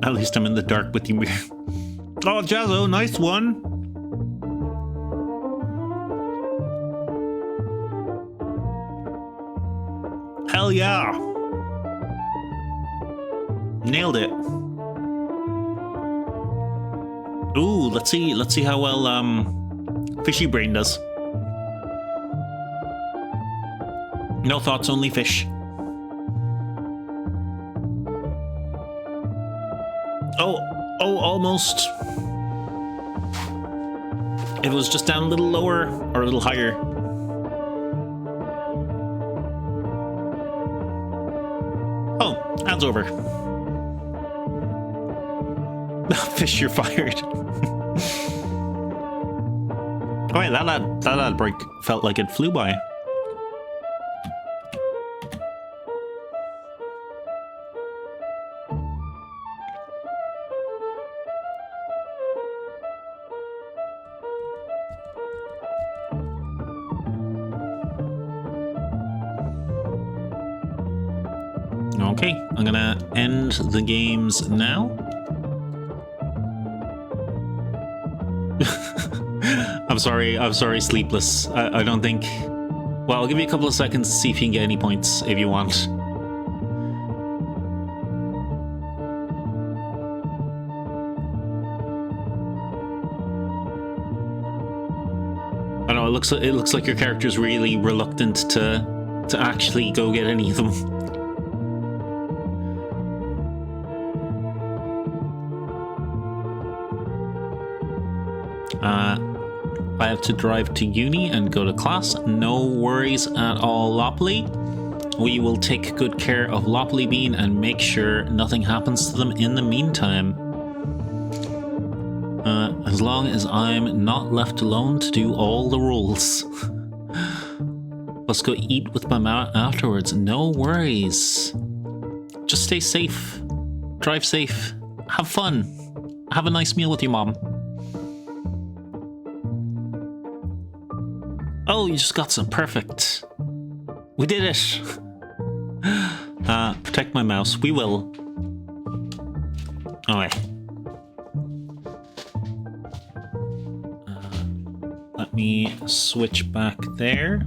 At least I'm in the dark with you. Oh, Jazzo, nice one. yeah! Nailed it. Ooh, let's see how well Fishy Brain does. No thoughts, only fish. Oh, almost. If it was just down a little lower or a little higher. Oh, hands over. Fish, you're fired. Alright, that break felt like it flew by. Okay, I'm gonna end the games now. I'm sorry, Sleepless. I don't think... Well, I'll give you a couple of seconds to see if you can get any points, if you want. I know, it looks like your character's really reluctant to actually go get any of them. I have to drive to uni and go to class. No worries at all, Lopley. We will take good care of Lopley Bean and make sure nothing happens to them in the meantime. As long as I'm not left alone to do all the rules. Let's go eat with my mom afterwards. No worries. Just stay safe. Drive safe. Have fun. Have a nice meal with your mom. Oh, you just got some. Perfect. We did it. Protect my mouse. We will. Oh, wait. Let me switch back there.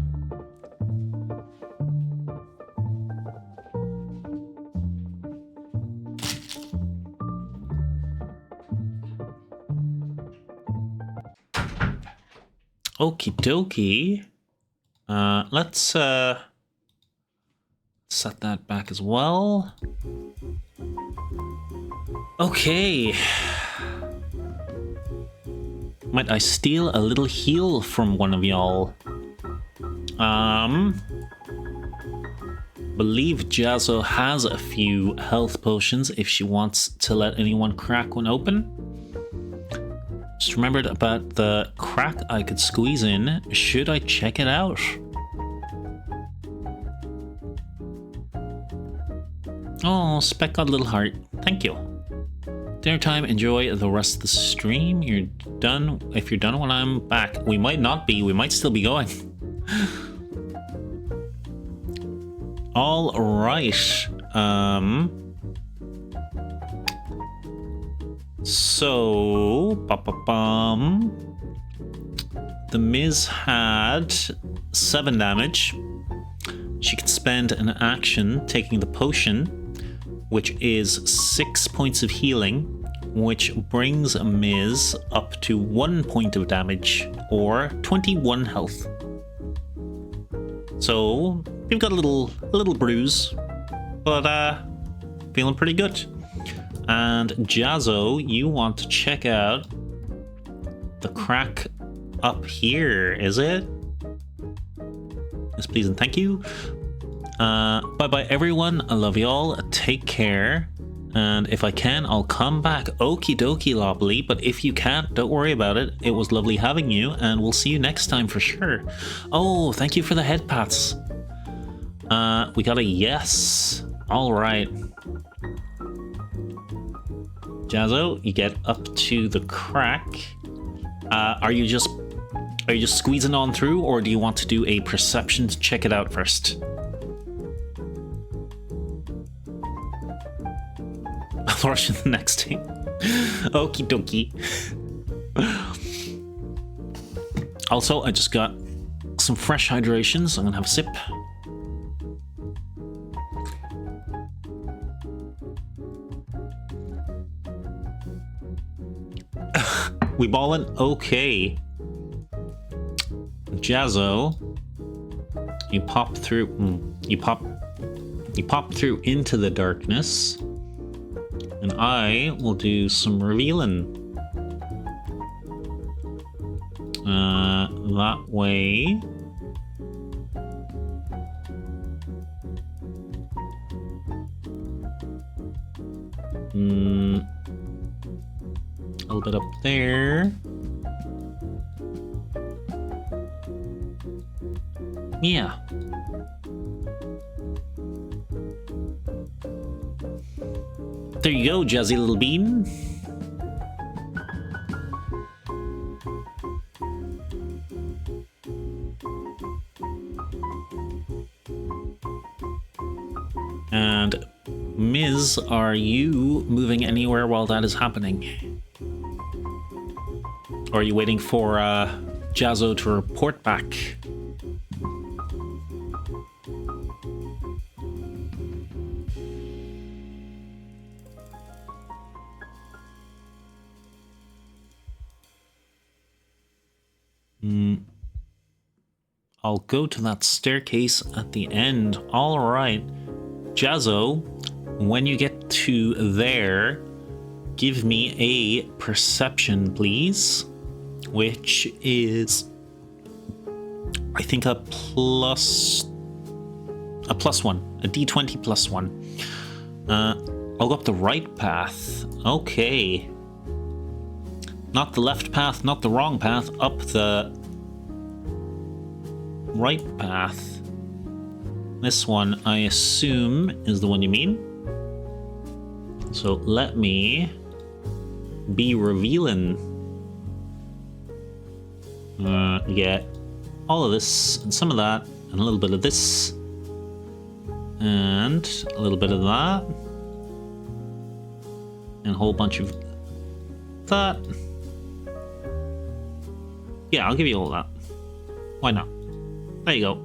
Okie dokie. Let's set that back as well. Okay. Might I steal a little heal from one of y'all? Believe Jazzo has a few health potions if she wants to let anyone crack one open. Just remembered about the crack I could squeeze in. Should I check it out? Oh, Speck got a little heart. Thank you. Dinner time. Enjoy the rest of the stream. You're done. If you're done when I'm back. We might not be. We might still be going. All right. So, the Miz had 7 damage. She could spend an action taking the potion, which is 6 points of healing, which brings Miz up to 1 point of damage, or 21 health. So, we've got a little bruise, but feeling pretty good. And Jazzo, you want to check out the crack up here, is it? Yes, please and thank you. Bye-bye, everyone. I love y'all. Take care. And if I can, I'll come back. Okie dokie, Lobley. But if you can't, don't worry about it. It was lovely having you, and we'll see you next time for sure. Oh, thank you for the head pats. We got a yes. All right. Jazzo, you get up to the crack. Are you just squeezing on through, or do you want to do a perception to check it out first? I'll rush in the next thing. Okie dokie. Also, I just got some fresh hydrations. I'm gonna have a sip. We ballin'? Okay. Jazzo, you pop through. You pop through into the darkness, and I will do some revealing. That way. A little bit up there. Yeah. There you go, jazzy little bean. And Ms., are you moving anywhere while that is happening? Or are you waiting for Jazzo to report back? I'll go to that staircase at the end. All right. Jazzo, when you get to there, give me a perception, please. Which is, I think, a plus one, a D20 plus one. I'll go up the right path. Okay. Not the left path, not the wrong path, up the right path. This one, I assume, is the one you mean. So let me be revealing. Get all of this and some of that and a little bit of this and a little bit of that and a whole bunch of that. Yeah, I'll give you all that. Why not? There you go.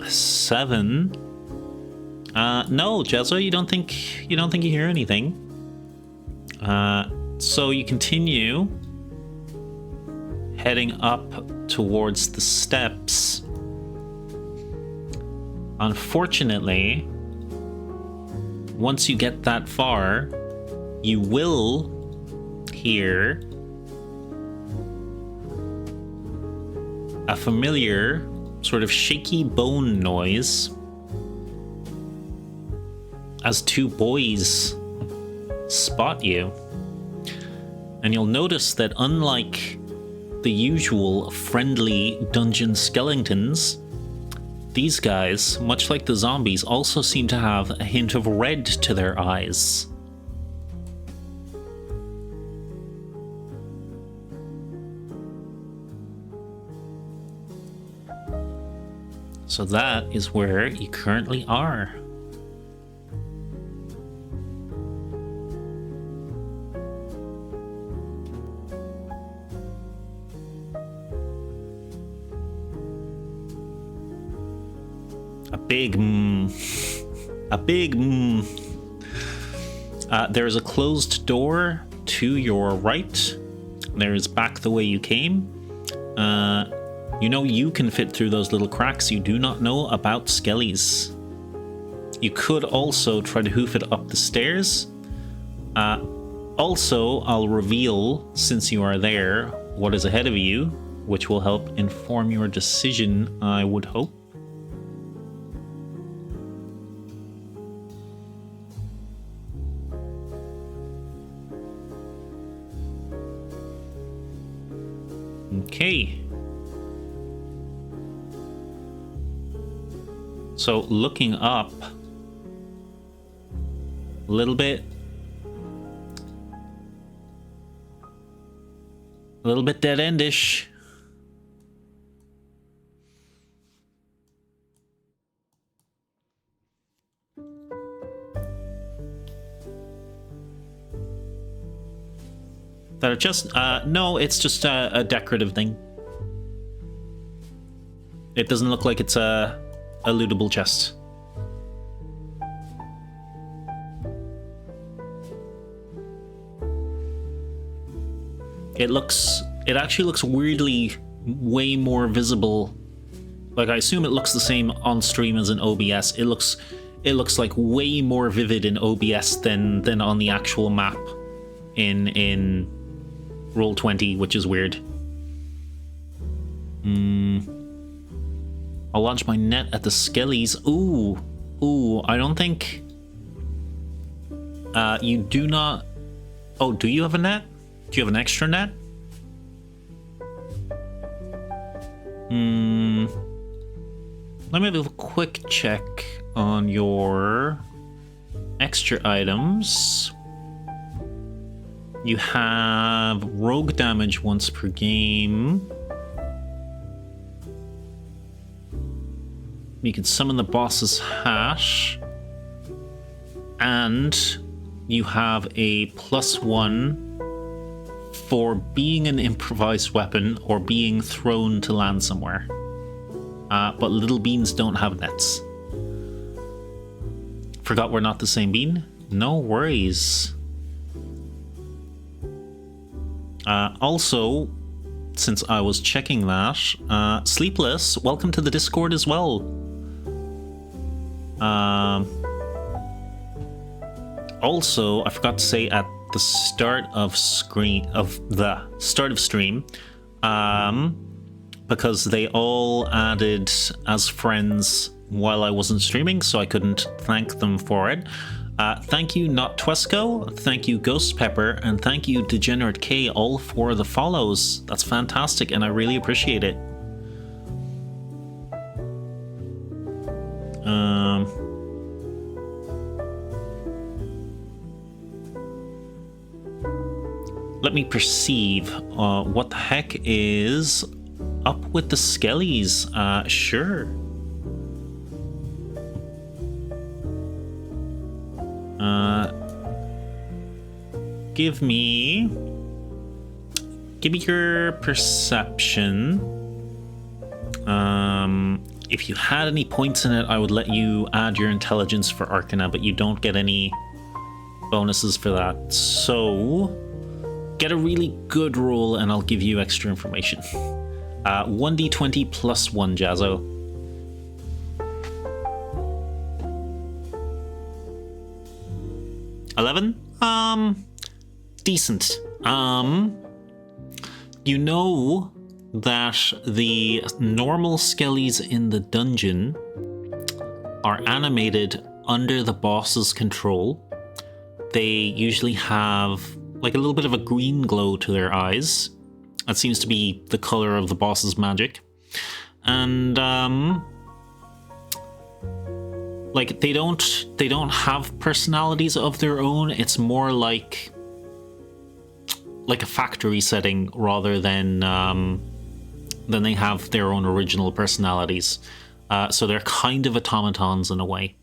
7. No, Jezza, you don't think you hear anything. So you continue heading up towards the steps. Unfortunately, once you get that far, you will hear a familiar sort of shaky bone noise as two boys spot you. And you'll notice that unlike the usual friendly dungeon skeletons, these guys, much like the zombies, also seem to have a hint of red to their eyes. So that is where you currently are. A big there is a closed door to your right. There is back the way you came. You know you can fit through those little cracks. You do not know about skellies. You could also try to hoof it up the stairs. Also, I'll reveal, since you are there, what is ahead of you, which will help inform your decision, I would hope. Okay. So looking up a little bit dead-endish. That are just no, it's just a decorative thing. It doesn't look like it's a lootable chest. It actually looks weirdly way more visible. Like, I assume it looks the same on stream as in OBS. It looks like way more vivid in OBS than on the actual map in Roll20, which is weird. I'll launch my net at the skellies. Ooh, I don't think... you do not... Oh, do you have a net? Do you have an extra net? Let me have a quick check on your extra items. You have rogue damage once per game. You can summon the boss's hash. And you have a +1 for being an improvised weapon or being thrown to land somewhere. But little beans don't have nets. Forgot we're not the same bean? No worries. Also, since I was checking that, Sleepless, welcome to the Discord as well. Also, I forgot to say at the start of stream, because they all added as friends while I wasn't streaming, so I couldn't thank them for it. Thank you, Not Twesco, thank you, Ghost Pepper, and thank you, Degenerate K, all for the follows. That's fantastic, and I really appreciate it. Let me perceive. What the heck is up with the skellies? Sure. Give me your perception. If you had any points in it, I would let you add your intelligence for Arcana, but you don't get any bonuses for that. So get a really good roll and I'll give you extra information. 1d20 +1, Jazzo. $11? Decent. You know that the normal skellies in the dungeon are animated under the boss's control. They usually have like a little bit of a green glow to their eyes. That seems to be the color of the boss's magic. And like they don't have personalities of their own. It's more like a factory setting rather than they have their own original personalities. So they're kind of automatons in a way.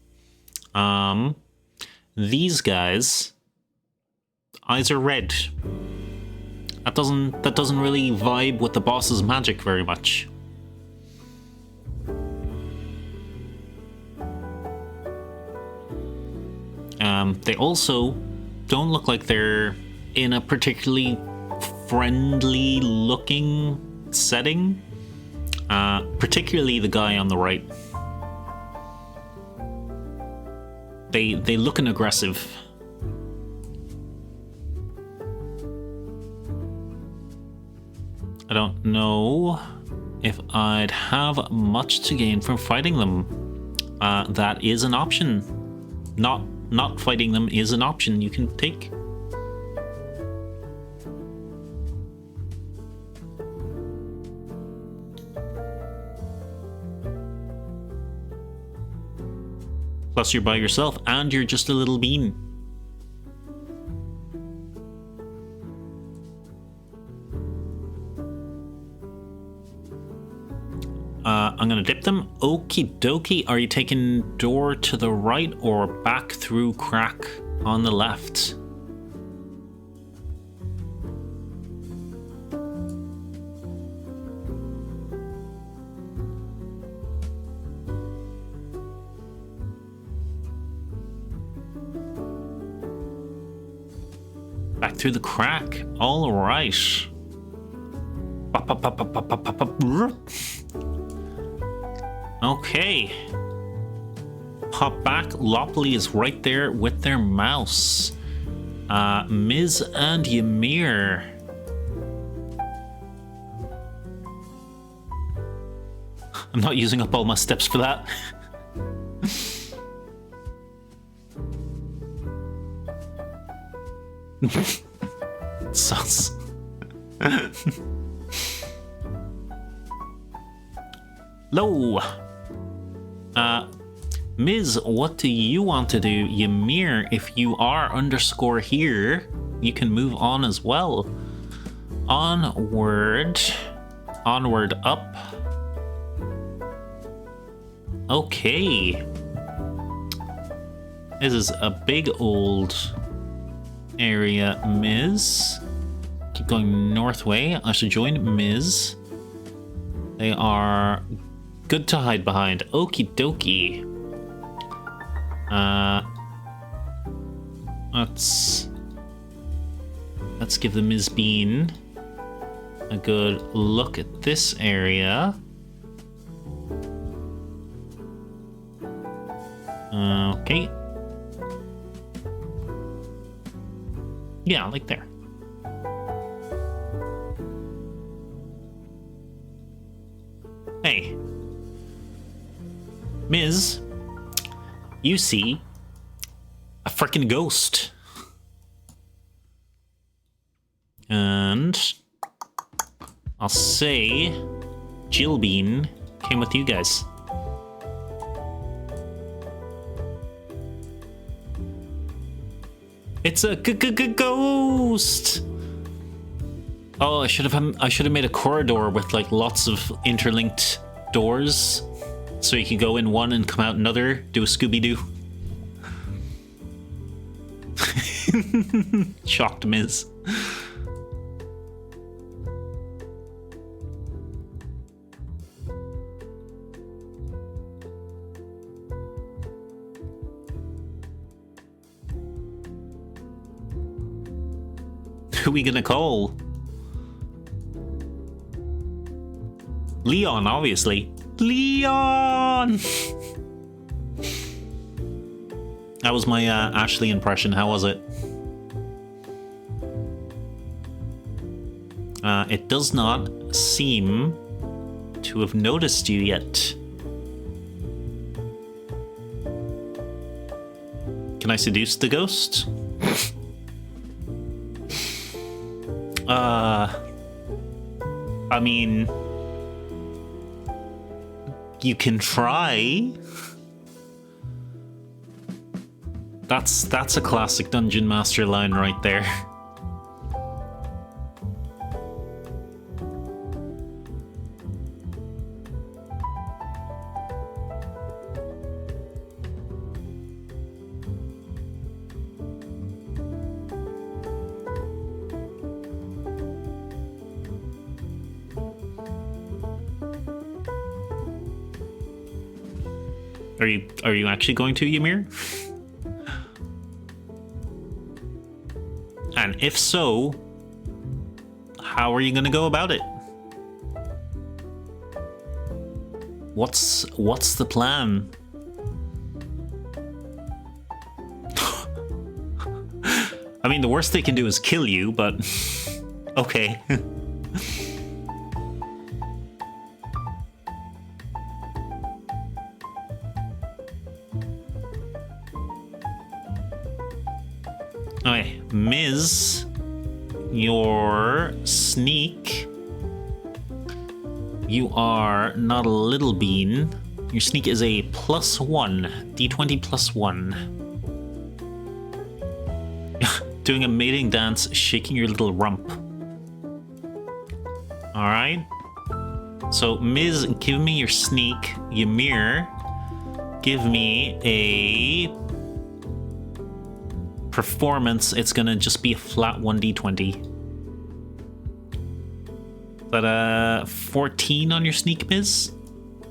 These guys, eyes are red. That doesn't really vibe with the boss's magic very much. They also don't look like they're in a particularly friendly looking setting. Particularly the guy on the right. They looking aggressive. I don't know if I'd have much to gain from fighting them. That is an option. Not fighting them is an option you can take. Plus you're by yourself and you're just a little bean. I'm gonna dip them. Okie dokie. Are you taking door to the right or back through crack on the left? through the crack. All right. Okay. Pop back. Lopley is right there with their mouse. Miz and Ymir. I'm not using up all my steps for that. Sus. Low. Miz, what do you want to do? Ymir, if you are underscore here, you can move on as well. Onward. Onward up. Okay. This is a big old area, Miz. Keep going north way. I should join Miz. They are good to hide behind. Okie dokie. Let's give the Miz Bean a good look at this area. Okay. Yeah, like there. Hey. Miz, you see a freaking ghost. And I'll say Jill Bean came with you guys. It's a ghost. Oh, I should have made a corridor with like lots of interlinked doors, so you can go in one and come out another. Do a Scooby-Doo. Shocked Miz. Who are we gonna call? Leon, obviously. Leon! That was my Ashley impression. How was it? It does not seem to have noticed you yet. Can I seduce the ghost? I mean, you can try. That's a classic Dungeon Master line right there. Are you actually going to, Ymir? And if so, how are you going to go about it? What's the plan? I mean, the worst they can do is kill you, but okay. Okay, Miz, your sneak. You are not a little bean. Your sneak is a +1, D20 +1. Doing a mating dance, shaking your little rump. Alright. So, Miz, give me your sneak. Ymir, give me a performance. It's gonna just be a flat 1d20. Is that a 14 on your sneak, Miz?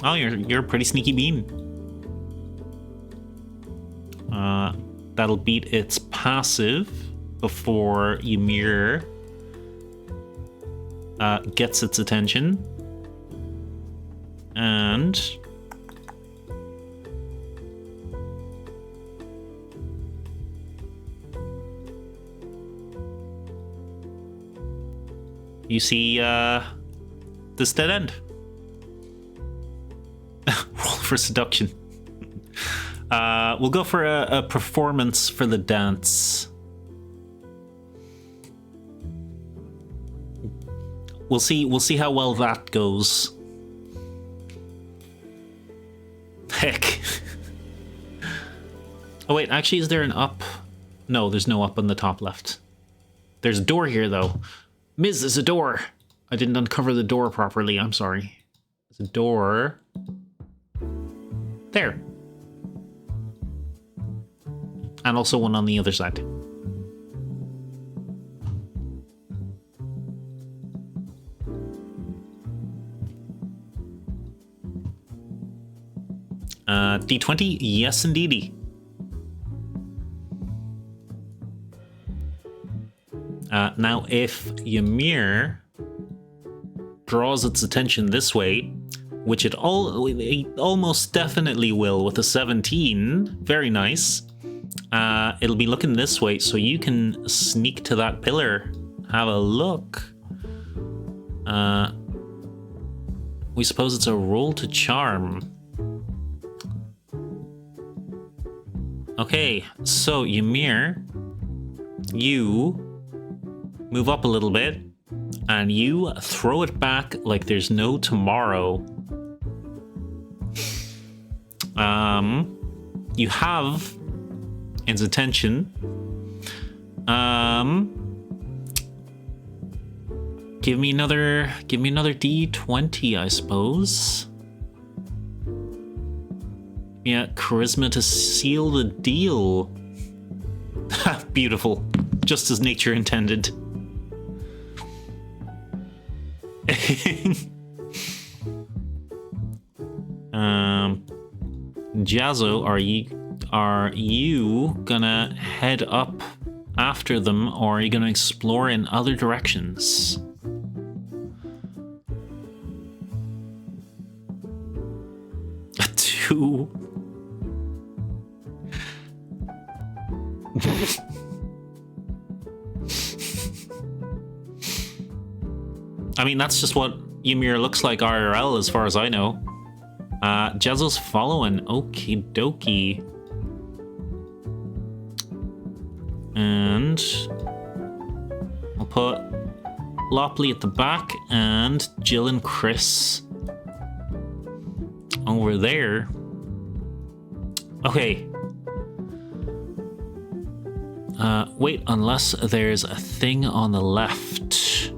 Oh, you're a pretty sneaky bean. That'll beat its passive. before Ymir gets its attention. And you see this dead end. Roll for seduction. We'll go for a performance for the dance. We'll see how well that goes. Heck. Oh wait, actually, is there an up? No, there's no up on the top left. There's a door here though. Miz, there's a door. I didn't uncover the door properly. I'm sorry. There's a door. There. And also one on the other side. D20? Yes, indeedy. Now, if Ymir draws its attention this way, which it almost definitely will with a 17, very nice, it'll be looking this way, so you can sneak to that pillar, have a look. We suppose it's a roll to charm. Okay, so Ymir, you move up a little bit, and you throw it back like there's no tomorrow. You have its attention. Give me another D20, I suppose. Yeah, charisma to seal the deal. Beautiful. Just as nature intended. Jazzo, are you gonna head up after them, or are you gonna explore in other directions? A 2. I mean, that's just what Ymir looks like IRL, as far as I know. Jazzo's following. Okie dokie. And I'll put Lopley at the back and Jill and Chris over there. Okay. Wait, unless there's a thing on the left.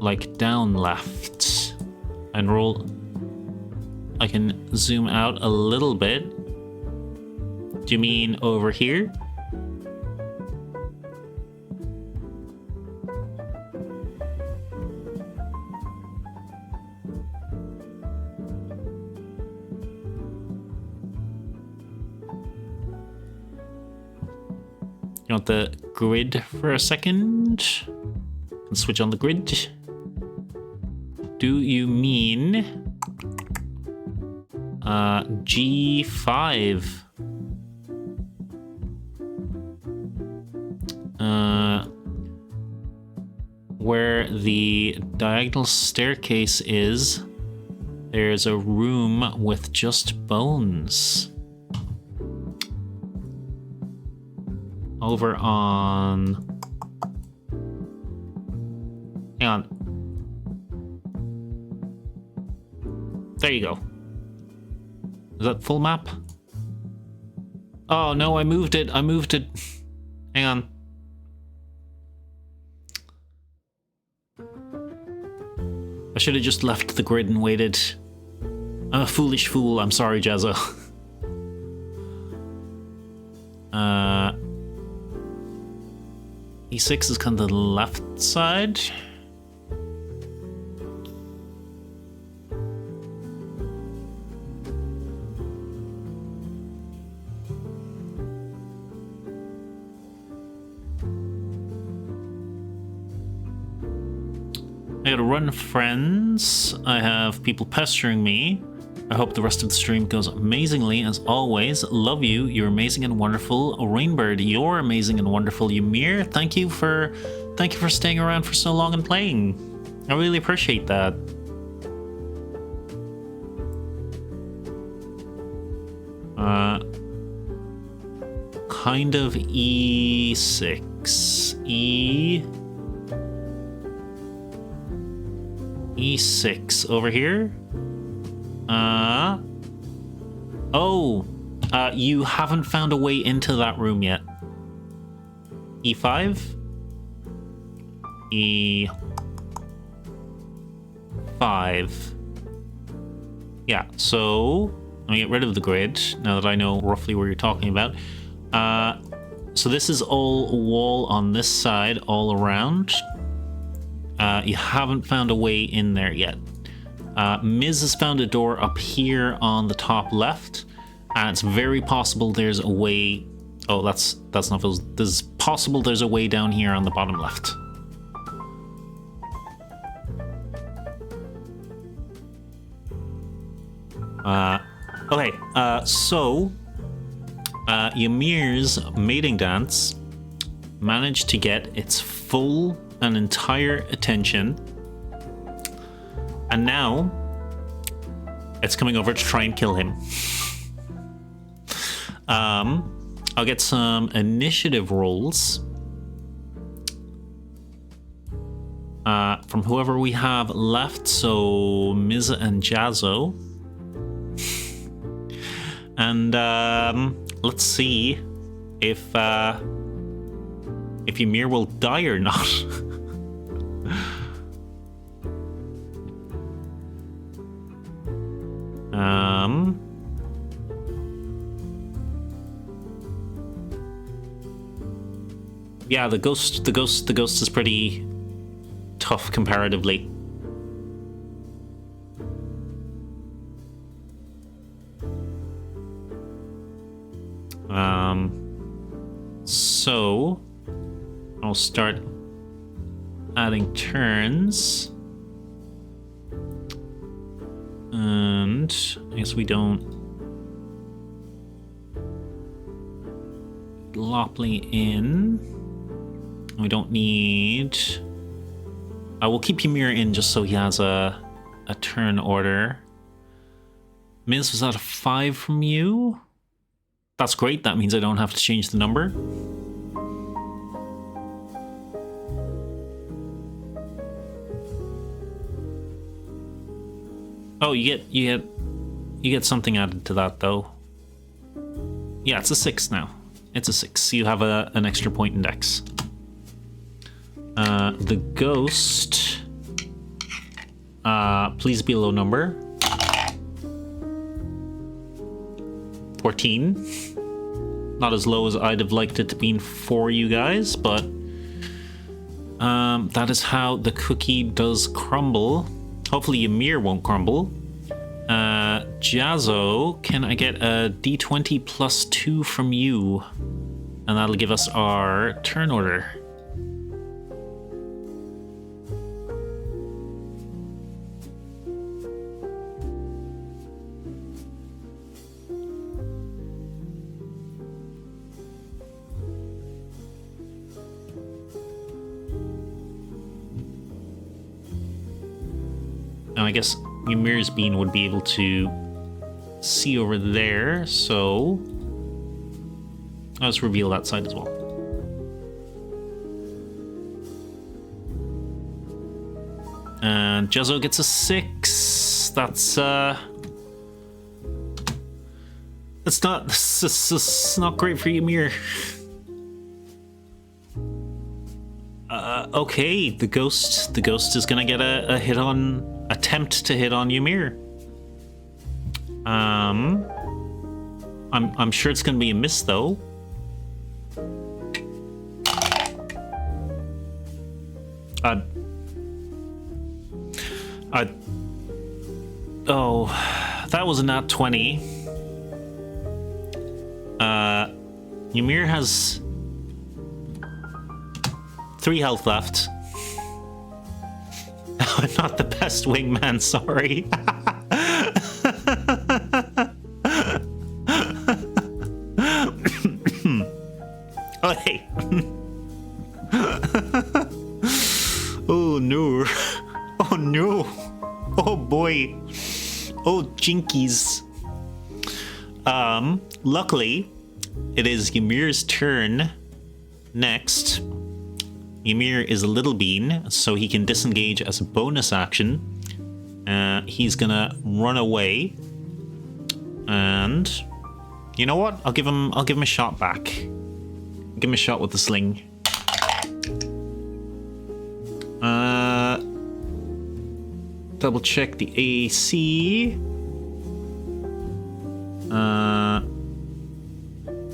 Like down left. And roll. I can zoom out a little bit. Do you mean over here? You want the grid for a second? And switch on the grid. Do you mean G5? Where the diagonal staircase is, there's a room with just bones. Over on... Hang on. There you go. Is that full map? Oh no, I moved it. Hang on. I should have just left the grid and waited. I'm a foolish fool. I'm sorry, Jazzo. E6 is kind of the left side. I got a run of friends. I have people pestering me. I hope the rest of the stream goes amazingly as always. Love you. You're amazing and wonderful. Rainbird, you're amazing and wonderful. Ymir, thank you for staying around for so long and playing. I really appreciate that. Kind of E6. E6 over here. You haven't found a way into that room yet. E5. E5. Yeah, so let me get rid of the grid now that I know roughly where you're talking about. So this is all wall on this side all around. You haven't found a way in there yet. Miz has found a door up here on the top left, and it's very possible there's a way. Oh, that's not. There's possible there's a way down here on the bottom left. Okay. So Ymir's mating dance managed to get its full and entire attention. And now, it's coming over to try and kill him. I'll get some initiative rolls from whoever we have left. So, Miz and Jazzo. And let's see if Ymir will die or not. Yeah, the ghost is pretty tough comparatively. So I'll start adding turns. And I guess we don't Lopley in. We don't need. I will keep Ymir in just so he has a turn order. Miz was at a 5 from you. That's great. That means I don't have to change the number. Oh, you get something added to that though. Yeah, it's a 6 now. It's a 6. You have an extra point in Dex. The ghost. Please be a low number. 14. Not as low as I'd have liked it to be for you guys, but that is how the cookie does crumble. Hopefully Ymir won't crumble. Jazzo, can I get a D20 plus 2 from you? And that'll give us our turn order. Now I guess Ymir's bean would be able to see over there, so let's reveal that side as well. And Jazzo gets a 6. That's not great for Ymir. Okay, the ghost is gonna get a hit on. Attempt to hit on Ymir. I'm sure it's gonna be a miss though. Oh, that was a nat 20. Ymir has 3 health left. I'm not the best wingman, sorry. Oh, hey. Oh, no. Oh, no. Oh, boy. Oh, jinkies. Luckily, it is Ymir's turn next. Ymir is a little bean, so he can disengage as a bonus action. He's gonna run away, and you know what? I'll give him a shot back. Give him a shot with the sling. Double check the AC.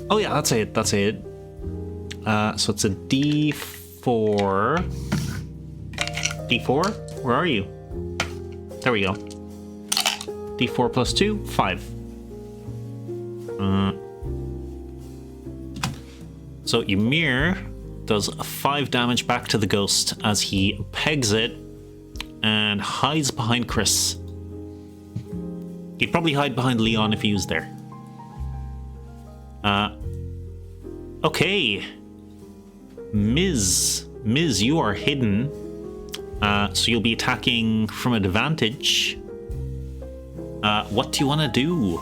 Oh yeah, that's it. That's it. So it's a D4. D4? Where are you? There we go. D4 plus 2, 5. So Ymir does 5 damage back to the ghost as he pegs it and hides behind Chris. He'd probably hide behind Leon if he was there. Okay. Miz, you are hidden. So you'll be attacking from advantage. What do you want to do?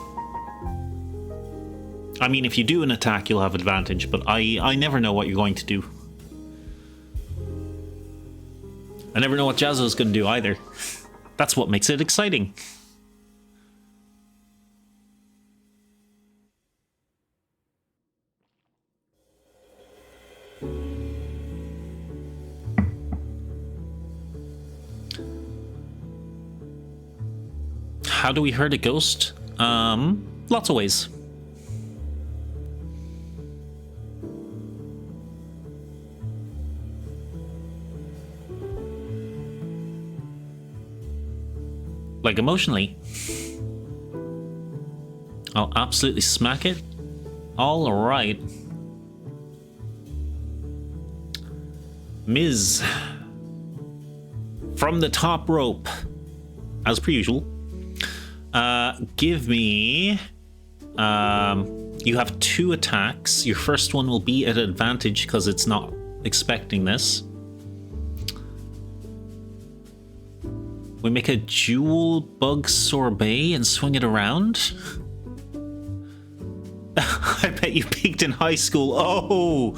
I mean, if you do an attack, you'll have advantage, but I never know what you're going to do. I never know what Jazzo's going to do either. That's what makes it exciting. How do we hurt a ghost? Lots of ways. Like emotionally. I'll absolutely smack it. All right. Miz. From the top rope. As per usual. Give me... you have 2 attacks. Your first one will be at advantage because it's not expecting this. We make a dual bug sorbet and swing it around? I bet you peaked in high school. Oh,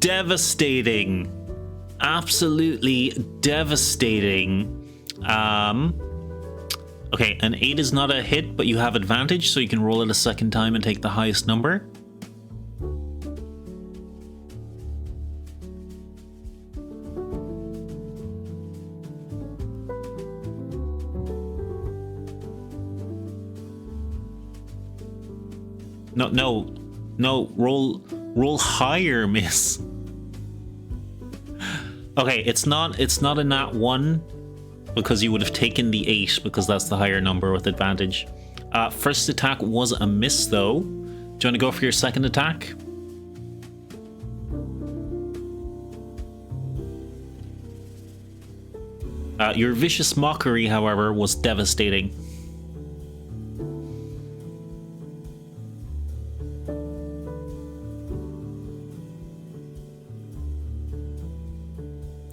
devastating. Absolutely devastating. Okay, an 8 is not a hit, but you have advantage, so you can roll it a second time and take the highest number. No, roll higher, miss. Okay, it's not a nat 1 because you would have taken the 8 because that's the higher number with advantage. First attack was a miss though. Do you want to go for your second attack? Your vicious mockery, however, was devastating.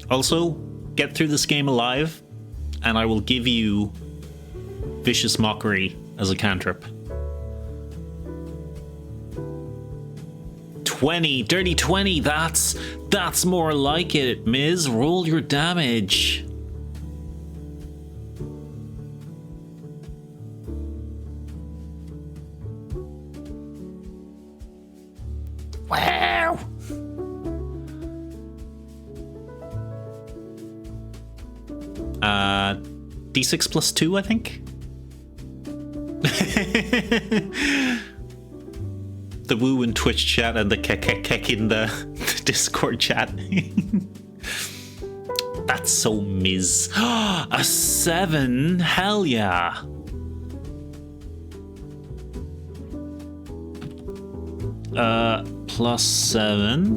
Also, get through this game alive, and I will give you Vicious Mockery as a cantrip. 20, dirty 20, that's more like it, Miz. Roll your damage. Wow. D6 plus 2, I think. The woo in Twitch chat and the kek in the Discord chat. That's so Miz. A 7, hell yeah. Plus 7.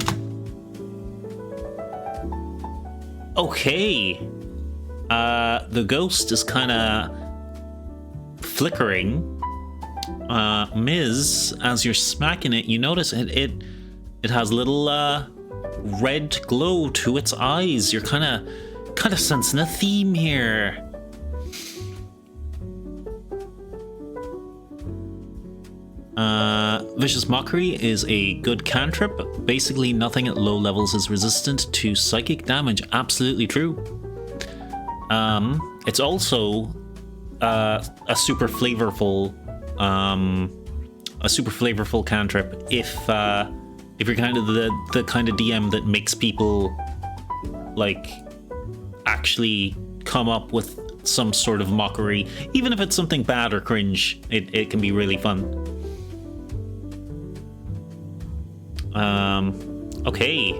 Okay. The ghost is kind of flickering. Miz, as you're smacking it, you notice it has little red glow to its eyes. You're kind of sensing a theme here. Vicious Mockery is a good cantrip. Basically, nothing at low levels is resistant to psychic damage. Absolutely true. It's also a super flavorful cantrip if you're kind of the kind of DM that makes people like actually come up with some sort of mockery, even if it's something bad or cringe. It can be really fun. Okay.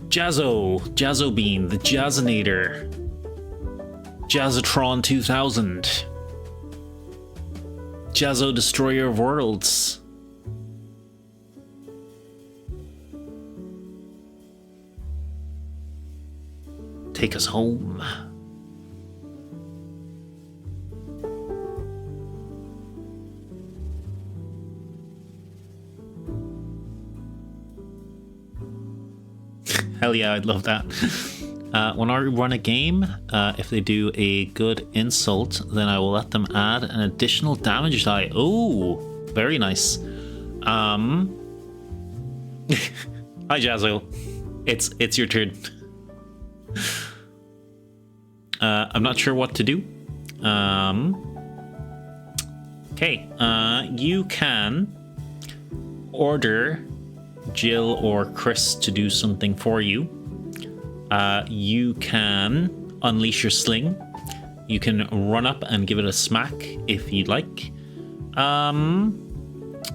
Jazzo Bean, the Jazzinator. Jazzatron 2000. Jazzo Destroyer of Worlds. Take us home. Hell yeah, I'd love that. When I run a game, if they do a good insult, then I will let them add an additional damage die. Oh, very nice. Hi, Jazzo. It's your turn. I'm not sure what to do. Okay, you can order Jill or Chris to do something for you. You can unleash your sling. You can run up and give it a smack if you'd like.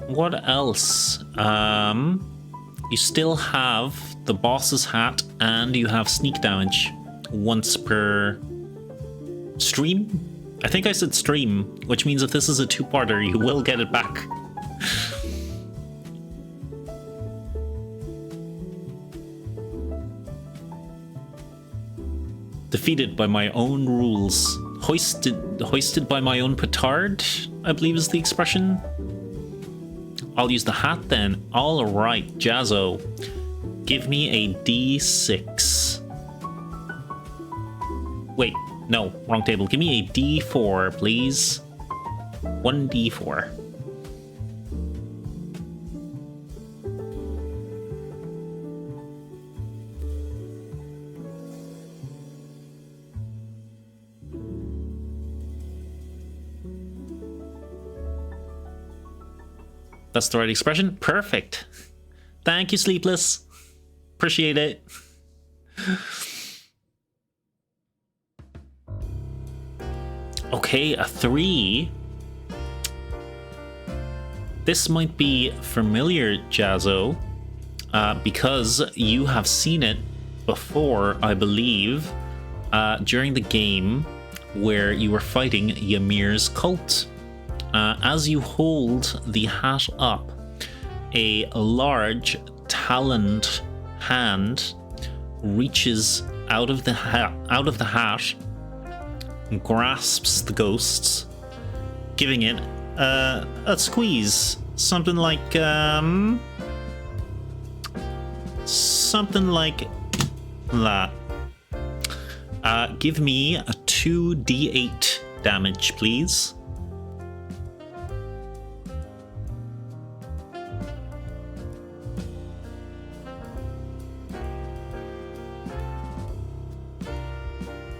What else? You still have the boss's hat and you have sneak damage once per stream. I think I said stream, which means if this is a two-parter, you will get it back. Defeated by my own rules. Hoisted by my own petard, I believe is the expression. I'll use the hat then. All right, Jazzo. Give me a D6. Wait, no, wrong table. Give me a D4, please. 1D4. That's the right expression. Perfect. Thank you, Sleepless. Appreciate it. Okay, a 3. This might be familiar, Jazzo, because you have seen it before, I believe, during the game where you were fighting Ymir's cult. As you hold the hat up, a large taloned hand reaches out of the hat and grasps the ghosts, giving it a squeeze, something like that. Give me a 2d8 damage, please.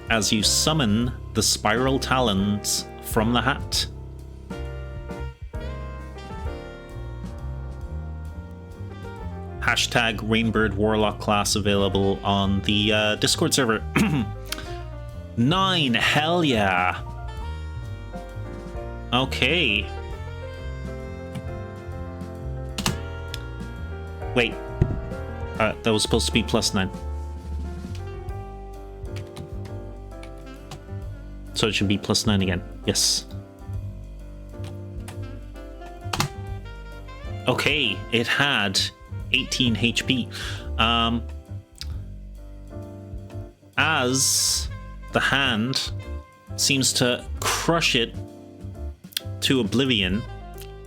As you summon the spiral talons from the hat. Hashtag Rainbird Warlock class available on the Discord server. 9, hell yeah. Okay. Wait, that was supposed to be +9. So it should be +9 again. Yes. Okay, it had 18 HP. As the hand seems to crush it to oblivion.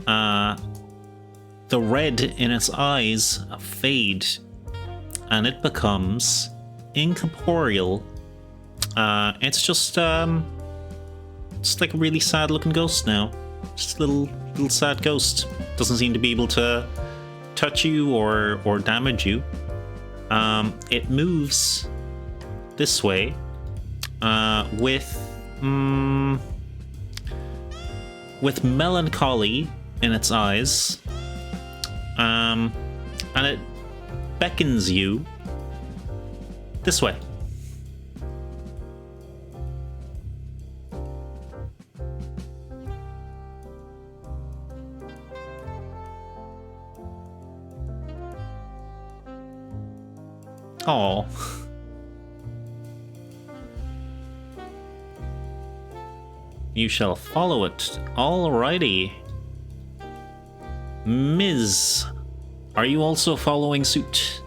The red in its eyes fade, and it becomes incorporeal. It's just like a really sad-looking ghost now. Just a little sad ghost. Doesn't seem to be able to touch you or damage you. It moves this way with melancholy in its eyes, and it beckons you this way. Oh. You shall follow it. Alrighty. Ms., are you also following suit?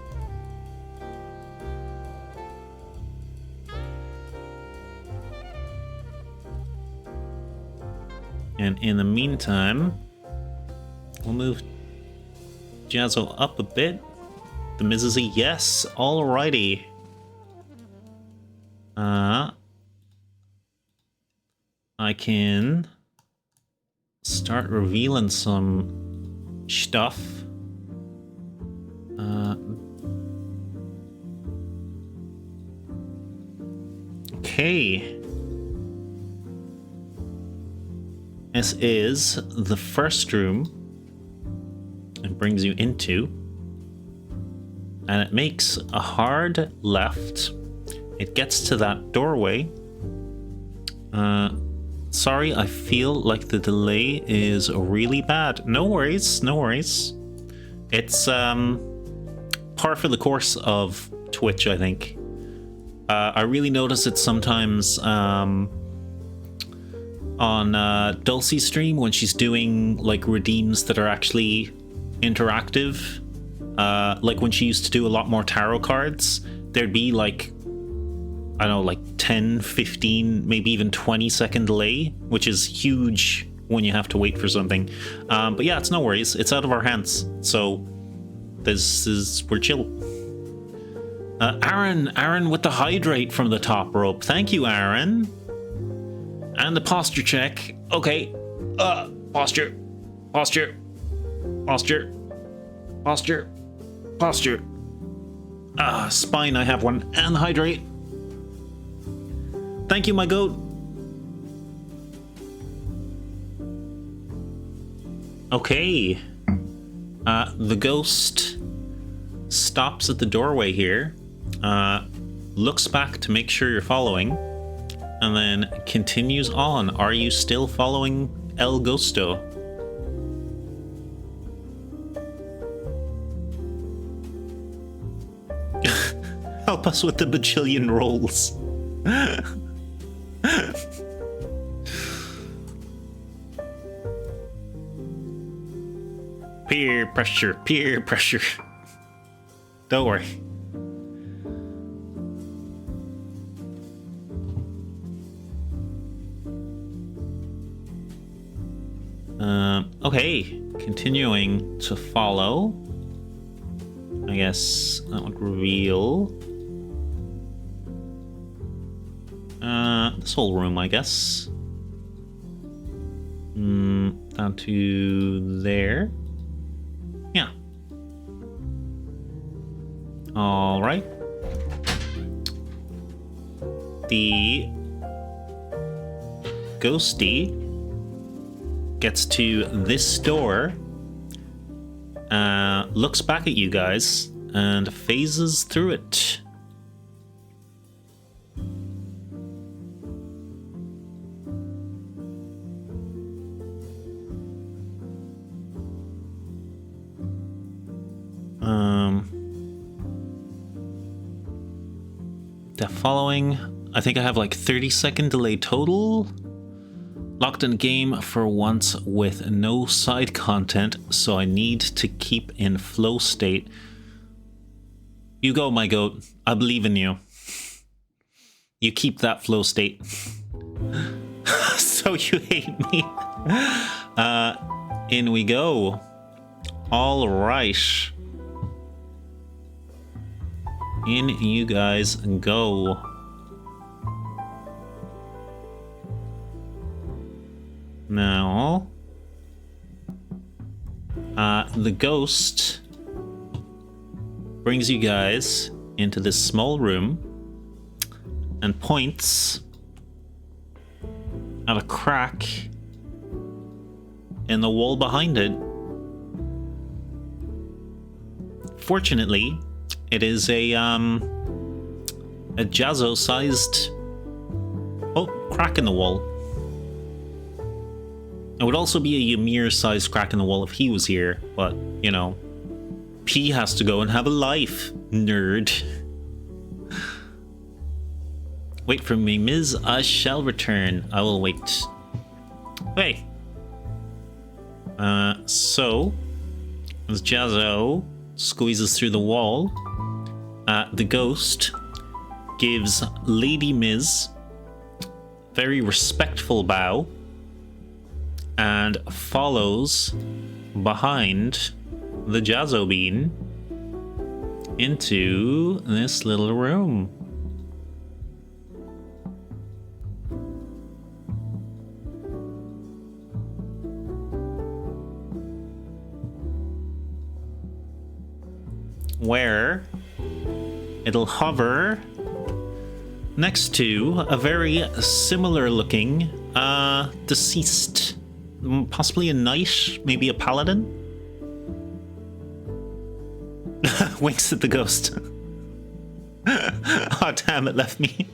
And in the meantime, we'll move Jazzo up a bit. The Ms. is a yes. Alrighty. I can start revealing some stuff. Okay. This is the first room it brings you into. And it makes a hard left. It gets to that doorway. Sorry, I feel like the delay is really bad. No worries, no worries. It's par for the course of Twitch, I think. I really notice it sometimes on Dulcie's stream when she's doing like redeems that are actually interactive. Like when she used to do a lot more tarot cards, there'd be like, I don't know, like 10, 15, maybe even 20-second delay, which is huge when you have to wait for something. But yeah, it's no worries. It's out of our hands. So we're chill. Aaron with the hydrate from the top rope. Thank you, Aaron. And the posture check. Okay. Posture. Spine, I have one. And hydrate. Thank you, my goat. Okay. The ghost stops at the doorway here, looks back to make sure you're following, and then continues on. Are you still following El Ghosto? Help us with the bajillion rolls. Peer pressure. Don't worry. Okay, continuing to follow. I guess that would reveal this whole room, I guess. Down to there. Yeah. All right. The ghosty gets to this door, looks back at you guys, and phases through it. The following, I think I have like 30-second delay total. Locked in game for once with no side content, so I need to keep in flow state. You go, my goat. I believe in you. You keep that flow state. So you hate me. In we go. All right. In you guys go. Now, the ghost brings you guys into this small room and points at a crack in the wall behind it. Fortunately, it is a Jazzo-sized crack in the wall. It would also be a Ymir-sized crack in the wall if he was here, but, you know, P has to go and have a life, nerd. Wait for me, Ms. I shall return. I will wait. Hey. So, as Jazzo squeezes through the wall, the ghost gives Lady Ms very respectful bow and follows behind the Jazzo bean into this little room. Where it'll hover next to a very similar looking deceased, possibly a knight, maybe a paladin. Winks at the ghost. Oh damn, it left me.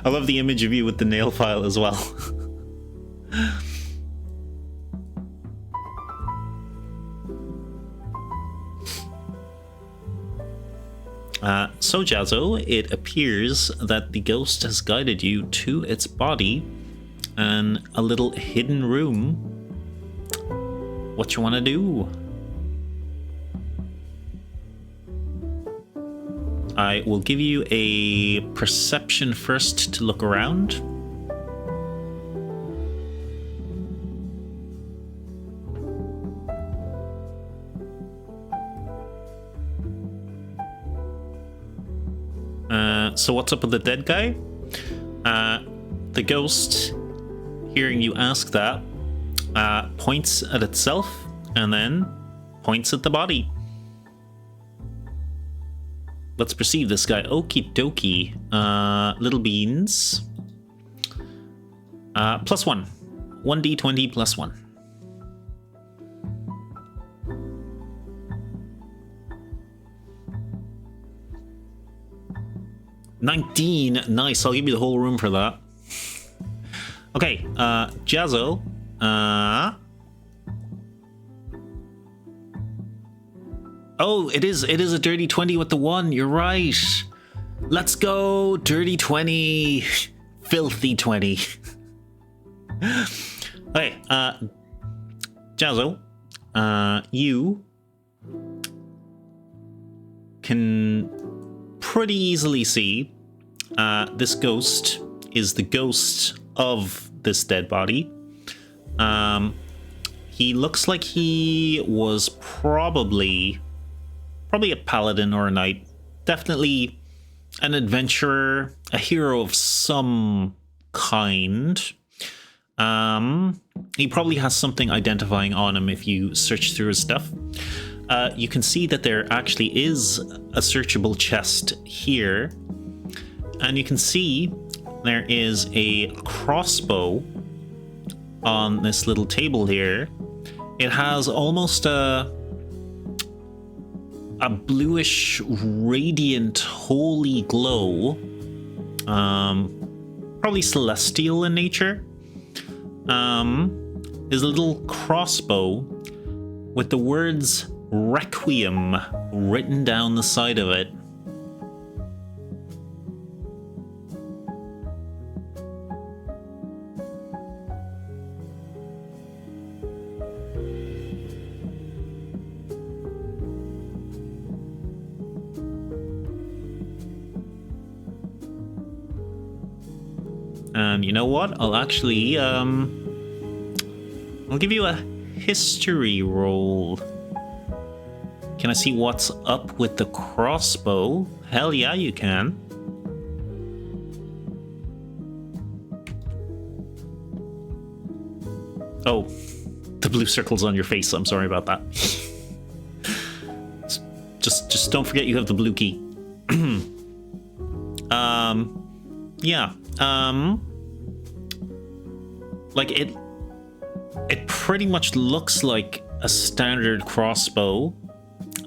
I love the image of you with the nail file as well. So Jazzo, it appears that the ghost has guided you to its body and a little hidden room. What you want to do? I will give you a perception first to look around. So what's up with the dead guy? The ghost, hearing you ask that, points at itself and then points at the body. Let's perceive this guy. Okie dokie. Little beans. +1. 1d20 +1. 19. Nice. I'll give you the whole room for that. Okay. Jazzo. Oh, it is a dirty 20 with the 1. You're right. Let's go. Dirty 20. Filthy 20. Okay. Jazzo. You can pretty easily see this ghost is the ghost of this dead body. He looks like he was probably a paladin or a knight. Definitely an adventurer, a hero of some kind. He probably has something identifying on him if you search through his stuff. You can see that there actually is a searchable chest here. And you can see there is a crossbow on this little table here. It has almost a bluish, radiant, holy glow. Probably celestial in nature. Is a little crossbow with the words Requiem written down the side of it. And you know what? I'll actually, I'll give you a history roll. Can I see what's up with the crossbow? Hell yeah, you can. Oh, the blue circle's on your face. I'm sorry about that. Just don't forget you have the blue key. Yeah. Like it pretty much looks like a standard crossbow.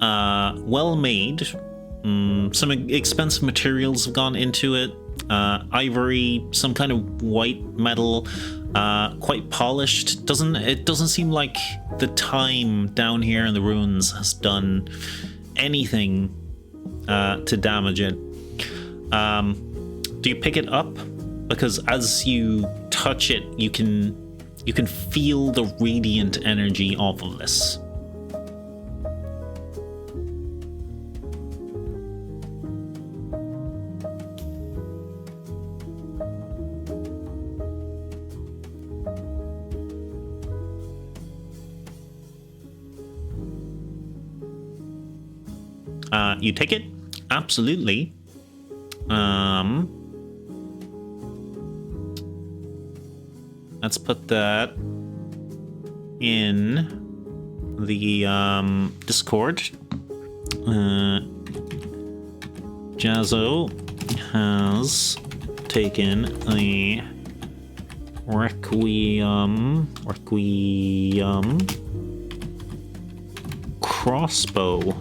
Well made. Some expensive materials have gone into it. Ivory, some kind of white metal, quite polished. It doesn't seem like the time down here in the ruins has done anything to damage it. Do you pick it up? Because as you touch it, you can feel the radiant energy off of this. You take it? Absolutely. Let's put that in the Discord. Jazzo has taken a Requiem crossbow.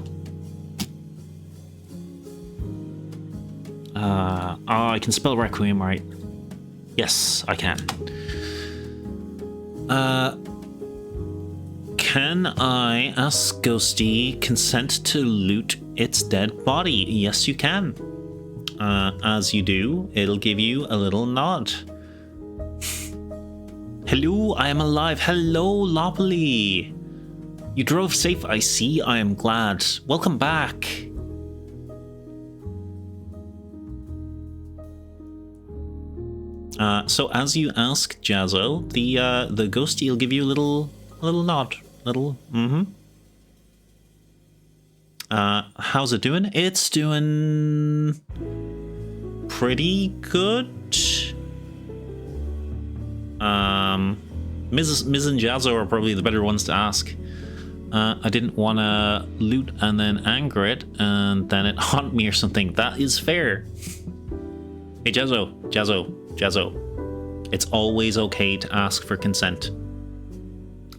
I can spell Requiem right. Yes, I can. Can I ask Ghosty consent to loot its dead body? Yes, you can. As you do, it'll give you a little nod. Hello, I am alive. Hello, Lopley. You drove safe, I see. I am glad. Welcome back. So as you ask Jazzo, the ghosty will give you a little nod, how's it doing? It's doing pretty good. Ms. and Jazzo are probably the better ones to ask. I didn't want to loot and then anger it, and then it haunt me or something. That is fair. Hey, Jazzo. It's always okay to ask for consent.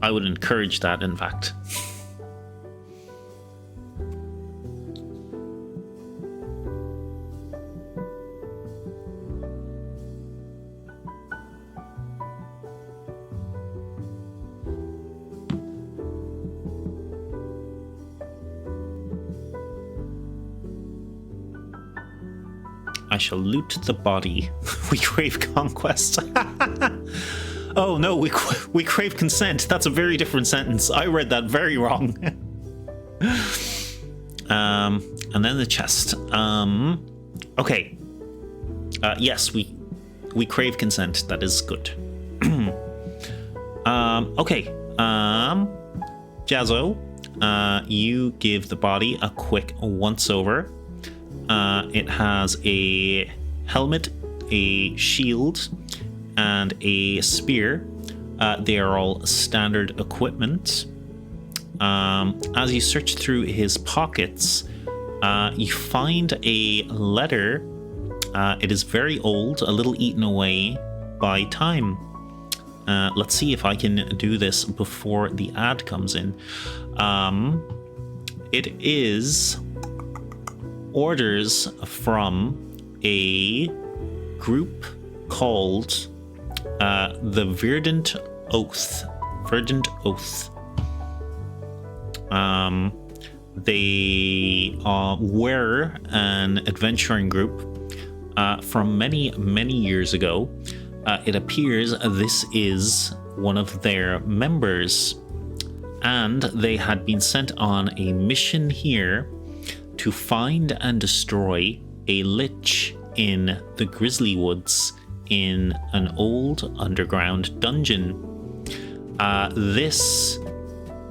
I would encourage that, in fact. I shall loot the body. We crave conquest. Oh no, we crave consent. That's a very different sentence. I read that very wrong. And then the chest. Okay. Yes, we crave consent. That is good. Okay. Jazzo, you give the body a quick once over. It has a helmet, a shield, and a spear. They are all standard equipment. As you search through his pockets, you find a letter. It is very old, a little eaten away by time. Let's see if I can do this before the ad comes in. It is orders from a group called the Verdant Oath. They were an adventuring group from many years ago. It appears this is one of their members, and they had been sent on a mission here to find and destroy a Lich in the Grizzly Woods in an old underground dungeon. This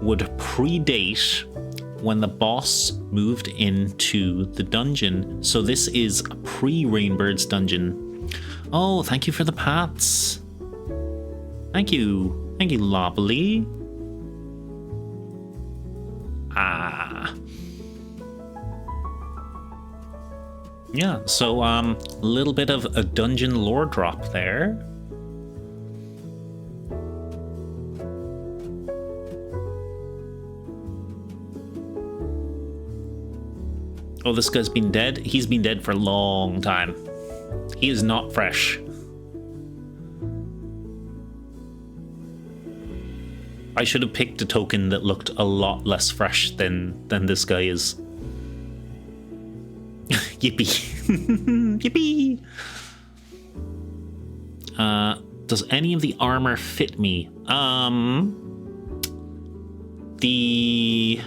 would predate when the boss moved into the dungeon. So this is pre-Rainbird's dungeon. Oh, thank you for the paths. Thank you. Thank you, Lobbly. Yeah, so a little bit of a dungeon lore drop there. Oh, this guy's been dead? He's been dead for a long time. He is not fresh. I should have picked a token that looked a lot less fresh than this guy is. Yippee. Yippee! Does any of the armor fit me? The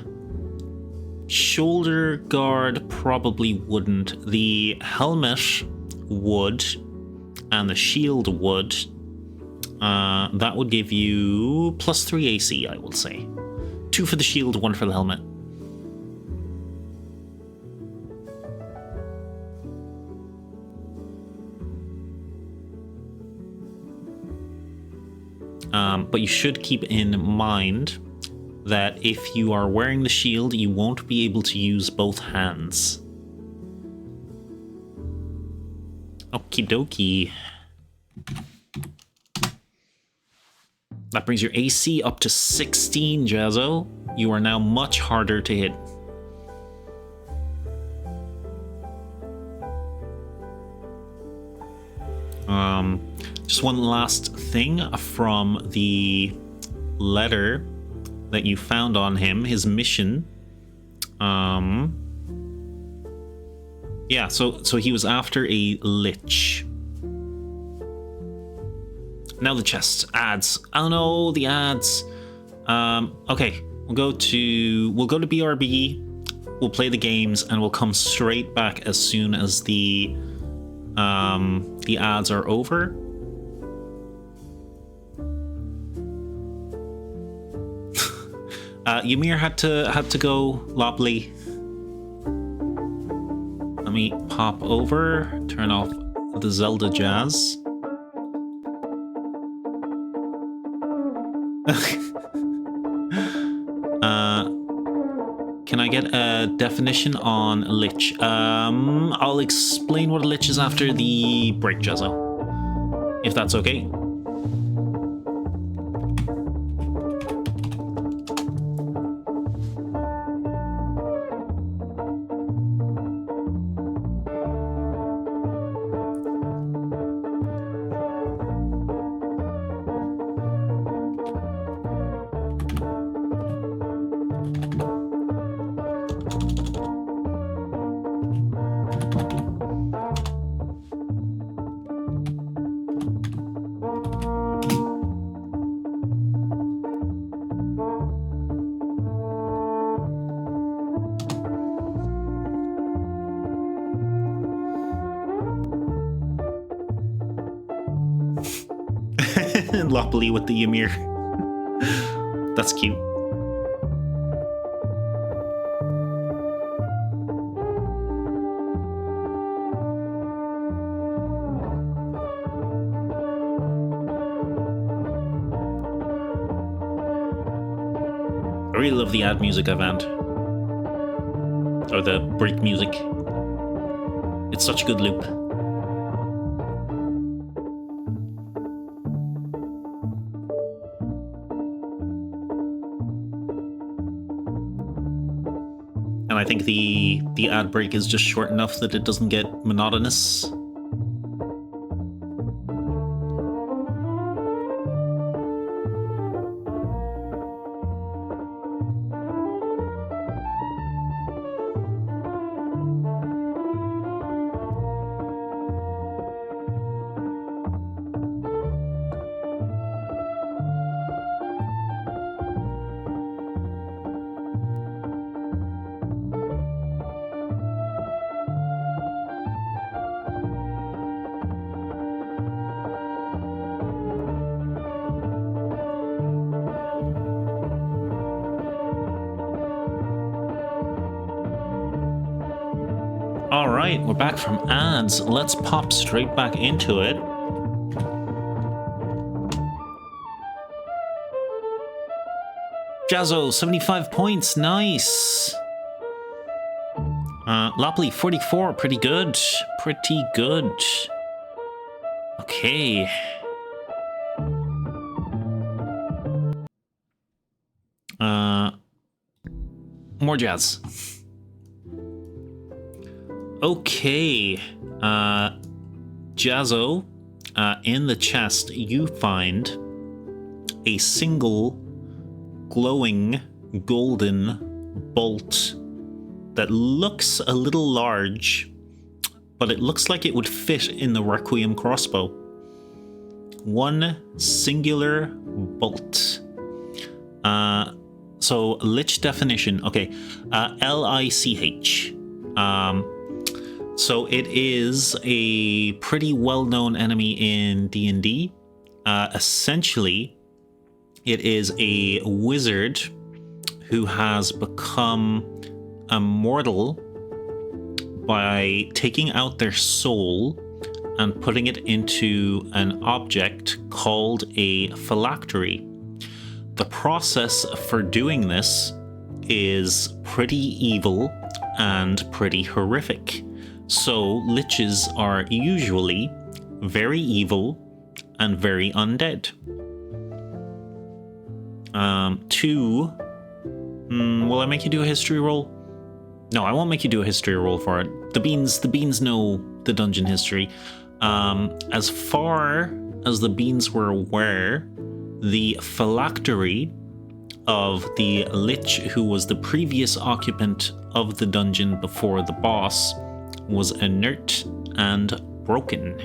shoulder guard probably wouldn't. The helmet would, and the shield would. That would give you +3 AC, I will say. 2 for the shield, 1 for the helmet. But you should keep in mind that if you are wearing the shield, you won't be able to use both hands. Okie dokie. That brings your AC up to 16, Jazzo. You are now much harder to hit. Just one last thing from the letter that you found on him, his mission. Yeah, so he was after a Lich. Now the chest. Ads. Oh no, the ads. Okay, we'll go to BRB, we'll play the games, and we'll come straight back as soon as the ads are over. Ymir had to go, Lobley. Let me pop over, turn off the Zelda jazz. Can I get a definition on Lich? I'll explain what a Lich is after the break, Jazzo, if that's okay. Loppily with the Ymir. That's cute. I really love the ad music I found. Or the break music. It's such a good loop. And I think the ad break is just short enough that it doesn't get monotonous. right, we're back from ads. Let's pop straight back into it. Jazzo, 75 points, nice. Lopley, 44, pretty good. Pretty good. Okay. More jazz. Okay. Jazzo, in the chest, you find a single glowing golden bolt that looks a little large, but it looks like it would fit in the Requiem crossbow. One singular bolt. So Lich definition, okay, Lich. So it is a pretty well-known enemy in D&D. Essentially, it is a wizard who has become immortal by taking out their soul and putting it into an object called a phylactery. The process for doing this is pretty evil and pretty horrific. So liches are usually very evil and very undead. Will I make you do a history roll? No, I won't make you do a history roll for it. The beans know the dungeon history. As far as the beans were aware, the phylactery of the Lich, who was the previous occupant of the dungeon before the boss, was inert and broken.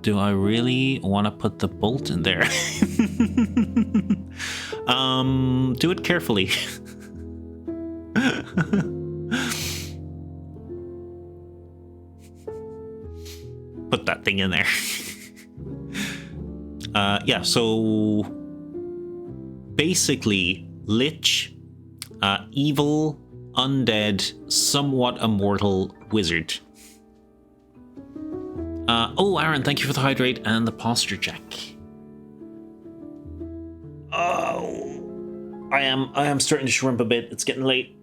Do I really want to put the bolt in there? Do it carefully. Put that thing in there. Yeah, so basically, Lich, evil, undead, somewhat immortal wizard. Oh, Aaron, thank you for the hydrate and the posture check. Oh, I am starting to shrimp a bit. It's getting late.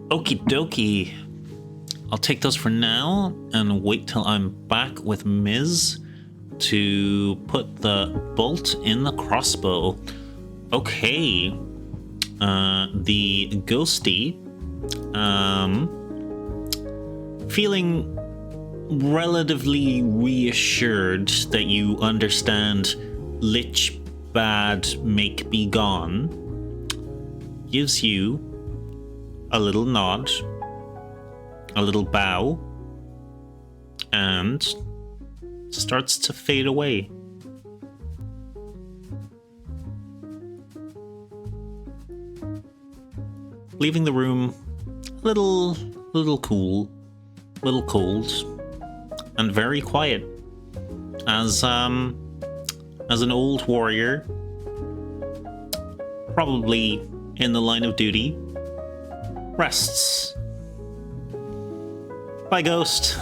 Okie dokie. I'll take those for now and wait till I'm back with Ms. to put the bolt in the crossbow. Okay. The ghosty. Feeling relatively reassured that you understand Lich bad make be gone, gives you a little nod, a little bow, and starts to fade away. Leaving the room a little cool, little cold, and very quiet, as an old warrior, probably in the line of duty, rests. Bye, ghost.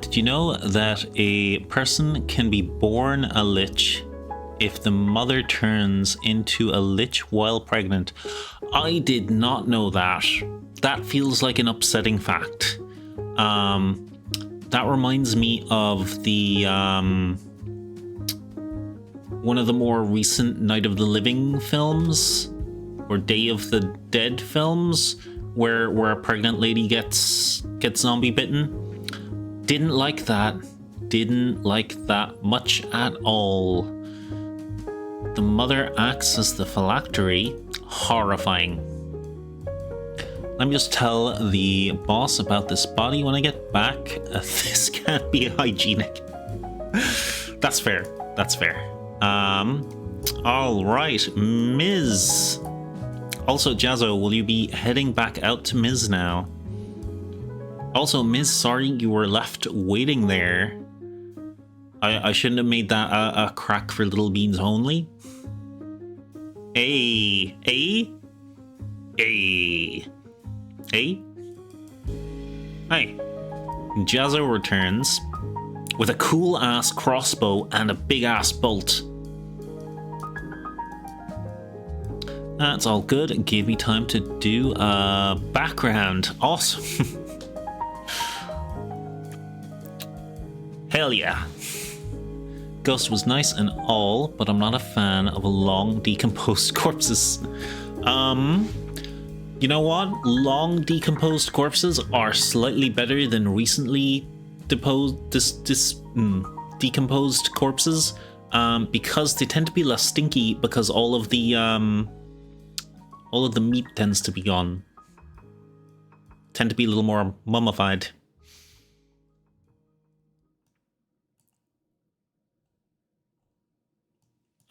Did you know that a person can be born a lich if the mother turns into a lich while pregnant? I did not know that. That feels like an upsetting fact. That reminds me of the one of the more recent Night of the Living films, or Day of the Dead films, where a pregnant lady gets zombie bitten. Didn't like that. Didn't like that much at all. The mother acts as the phylactery. Horrifying. Let me just tell the boss about this body when I get back. This can't be hygienic. That's fair. That's fair. All right, Ms. Also, Jazzo, will you be heading back out to Ms. now? Also, Ms., sorry you were left waiting there. I shouldn't have made that a crack for little beans only. Hey, hey, hey, hey. Hey. Jazzo returns with a cool ass crossbow and a big ass bolt. That's all good. It gave me time to do a background. Awesome. Hell yeah. Ghost was nice and all, but I'm not a fan of long decomposed corpses. You know what? Long decomposed corpses are slightly better than recently decomposed corpses, because they tend to be less stinky because all of the meat tends to be gone. Tend to be a little more mummified.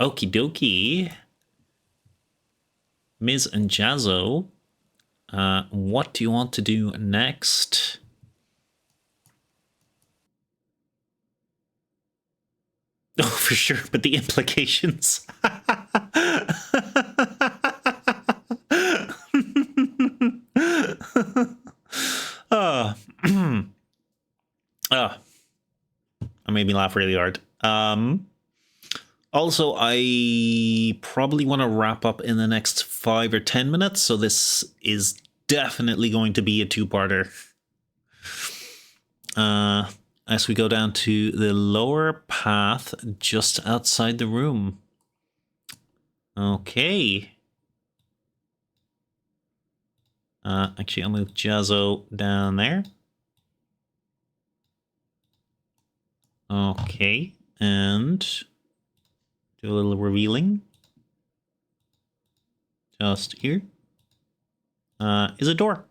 Okie dokie. Ms. and Jazzo, what do you want to do next? Oh, for sure, but the implications. That made me laugh really hard. Also, I probably want to wrap up in the next 5 or 10 minutes, so this is definitely going to be a two-parter. As we go down to the lower path just outside the room. Okay. Actually, I'll move Jazzo down there. Okay, and do a little revealing. Just here. Is a door.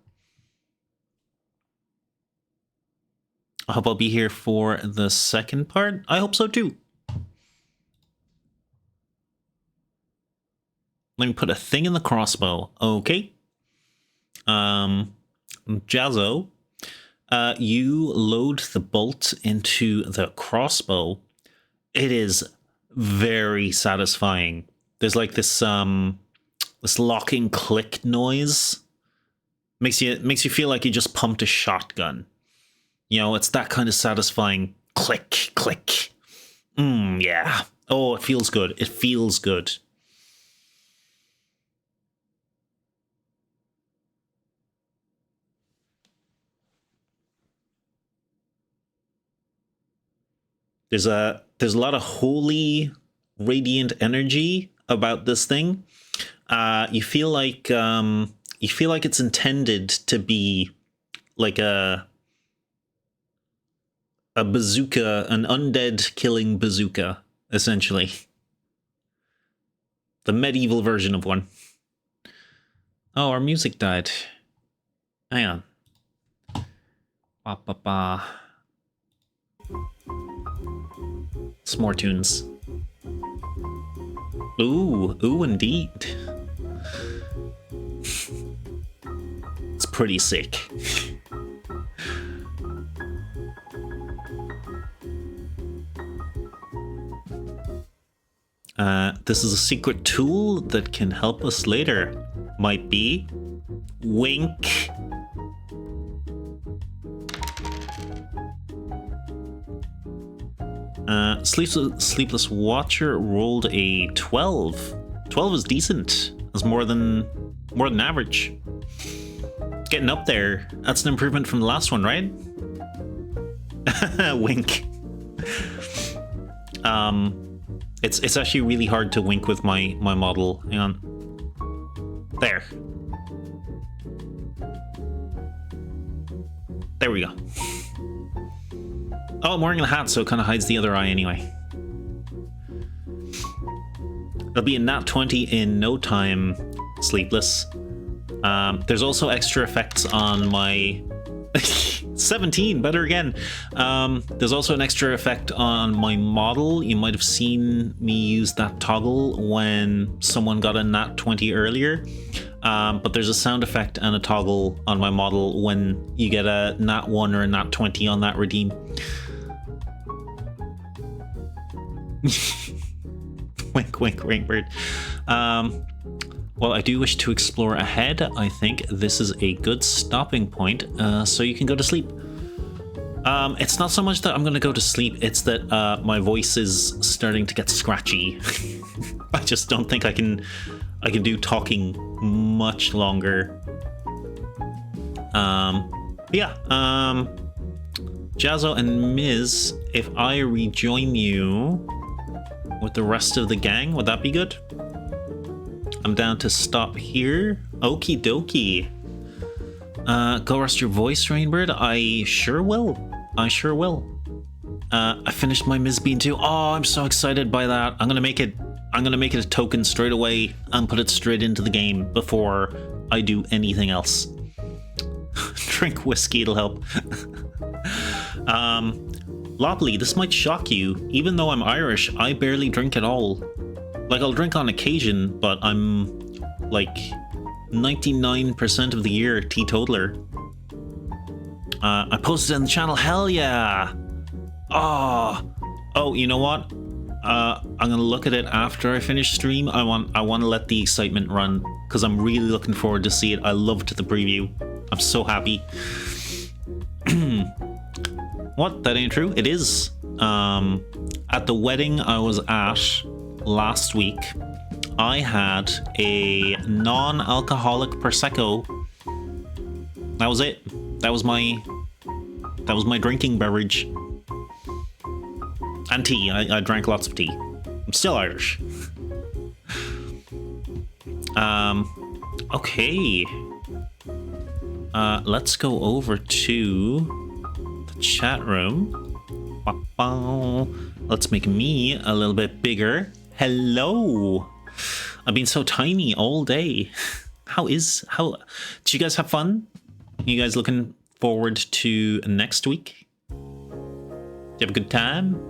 I hope I'll be here for the second part. I hope so too. Let me put a thing in the crossbow. Okay. Jazzo, you load the bolt into the crossbow. It is very satisfying. There's like this locking click noise. Makes you feel like you just pumped a shotgun. You know, it's that kind of satisfying click, click. Yeah. Oh, it feels good. It feels good. There's a lot of holy, radiant energy about this thing. You feel like it's intended to be like a bazooka, an undead killing bazooka, essentially. The medieval version of one. Oh, our music died. Hang on. Ba ba ba. Some more tunes. Ooh, indeed. It's pretty sick. This is a secret tool that can help us later. Might be. Wink. Sleepless Watcher rolled a 12. 12 is decent. That's more than average. Getting up there. That's an improvement from the last one, right? Wink. It's actually really hard to wink with my model. Hang on. There. There we go. Oh, I'm wearing a hat, so it kind of hides the other eye anyway. There'll be a nat 20 in no time, Sleepless. There's also extra effects on my... 17, better again. There's also an extra effect on my model. You might have seen me use that toggle when someone got a nat 20 earlier. But there's a sound effect and a toggle on my model when you get a nat 1 or a nat 20 on that redeem. Wink, wink, Rainbird. Well, I do wish to explore ahead. I think this is a good stopping point, so you can go to sleep. It's not so much that I'm going to go to sleep, it's that my voice is starting to get scratchy. I just don't think I can do talking much longer. Jazzo and Miz, if I rejoin you with the rest of the gang, would that be good? I'm down to stop here. Okie dokie. Go rest your voice, Rainbird. I sure will. I finished my Ms. Bean too. Oh, I'm so excited by that. I'm gonna make it a token straight away and put it straight into the game before I do anything else. Drink whiskey, it'll help. Lopley, this might shock you. Even though I'm Irish, I barely drink at all. Like, I'll drink on occasion, but I'm like 99% of the year teetotaler. I posted in the channel, hell yeah! Oh, you know what? I'm gonna look at it after I finish stream. I want to let the excitement run because I'm really looking forward to see it. I loved the preview. I'm so happy. What? That ain't true? It is. At the wedding I was at last week, I had a non-alcoholic prosecco. That was it. That was my drinking beverage. And tea. I drank lots of tea. I'm still Irish. Okay. Let's go over to the chat room. Let's make me a little bit bigger. Hello. I've been so tiny all day. Did you guys have fun? You guys looking forward to next week? Did you have a good time?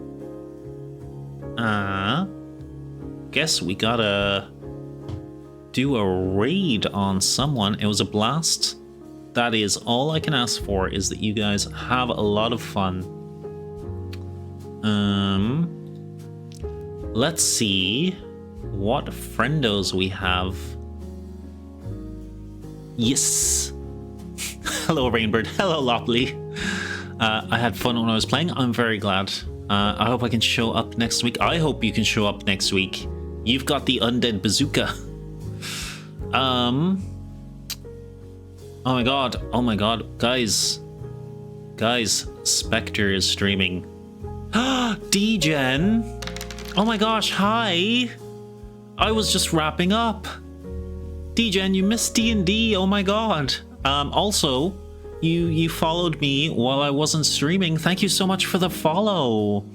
Guess we gotta do a raid on someone. It was a blast. That is all I can ask for, is that you guys have a lot of fun. Let's see what friendos we have. Yes. Hello, Rainbird. Hello, Lopley. I had fun when I was playing. I'm very glad. I hope I can show up next week. I hope you can show up next week. You've got the undead bazooka. Oh my god. Guys, Spectre is streaming. D-Gen! Oh my gosh, hi! I was just wrapping up. D-Gen, you missed D&D, oh my god. Also, you followed me while I wasn't streaming. Thank you so much for the follow.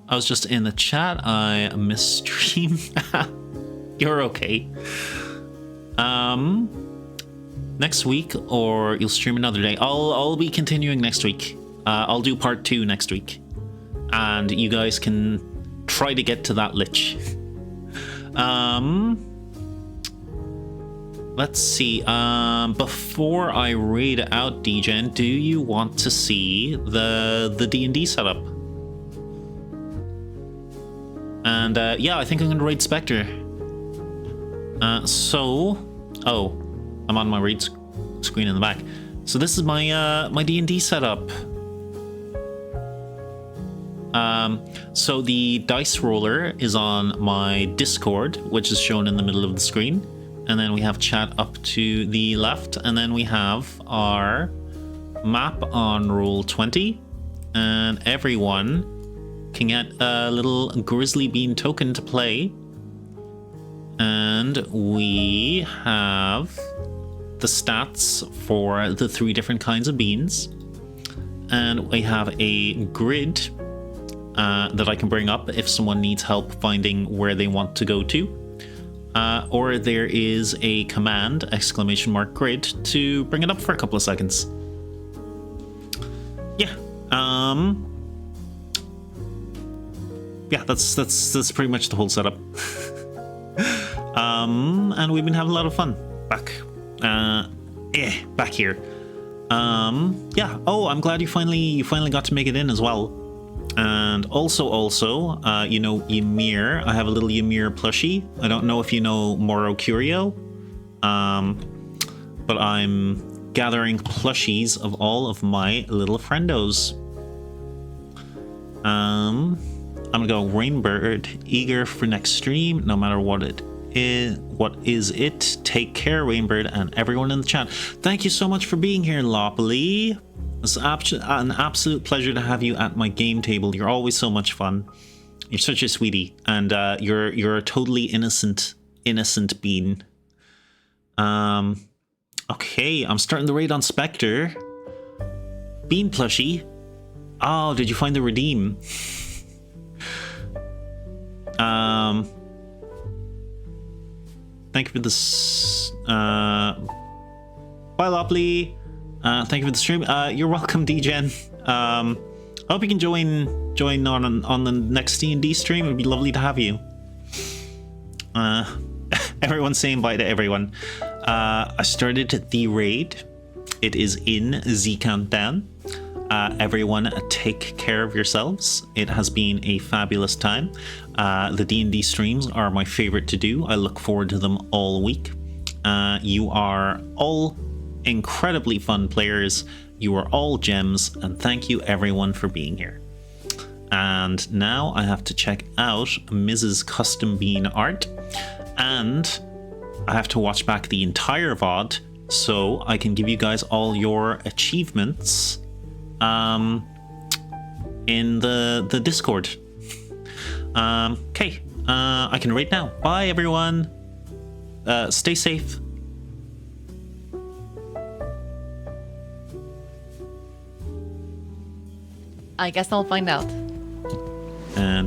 I was just in the chat. I missed stream. You're okay. Next week, or you'll stream another day. I'll be continuing next week. I'll do part 2 next week, and you guys can try to get to that Lich. Let's see. Before I raid out D-Gen, do you want to see the D&D setup? And yeah, I think I'm gonna raid Spectre. Oh, I'm on my raid screen in the back. So this is my my D&D setup. So the dice roller is on my Discord, which is shown in the middle of the screen. And then we have chat up to the left. And then we have our map on Roll20. And everyone can get a little Grizzly Bean token to play. And we have the stats for the 3 different kinds of beans. And we have a grid that I can bring up if someone needs help finding where they want to go to. Or there is a command, !grid, to bring it up for a couple of seconds. Yeah. Yeah, that's pretty much the whole setup. And we've been having a lot of fun back here. Yeah. Oh, I'm glad you finally got to make it in as well. And also, you know Ymir. I have a little Ymir plushie. I don't know if you know Moro Curio, but I'm gathering plushies of all of my little friendos. I'm gonna go Rainbird, eager for next stream, no matter what it is. What is it? Take care, Rainbird, and everyone in the chat. Thank you so much for being here, Lopley. It's an absolute pleasure to have you at my game table. You're always so much fun. You're such a sweetie, and you're a totally innocent bean. Okay, I'm starting the raid on Spectre. Bean plushie. Oh, did you find the redeem? Thank you for this. Bye, Lopley. Thank you for the stream. You're welcome, DGen. I hope you can join on the next D&D stream. It'd be lovely to have you. Everyone's saying bye to everyone. I started the raid. It is in the countdown. Everyone take care of yourselves. It has been a fabulous time. The D&D streams are my favorite to do. I look forward to them all week. You are all incredibly fun players. You are all gems, and thank you everyone for being here. And now I have to check out Mrs. Custom Bean art, and I have to watch back the entire VOD so I can give you guys all your achievements in the Discord. Okay, I can rate now. Bye everyone. Stay safe. I guess I'll find out. And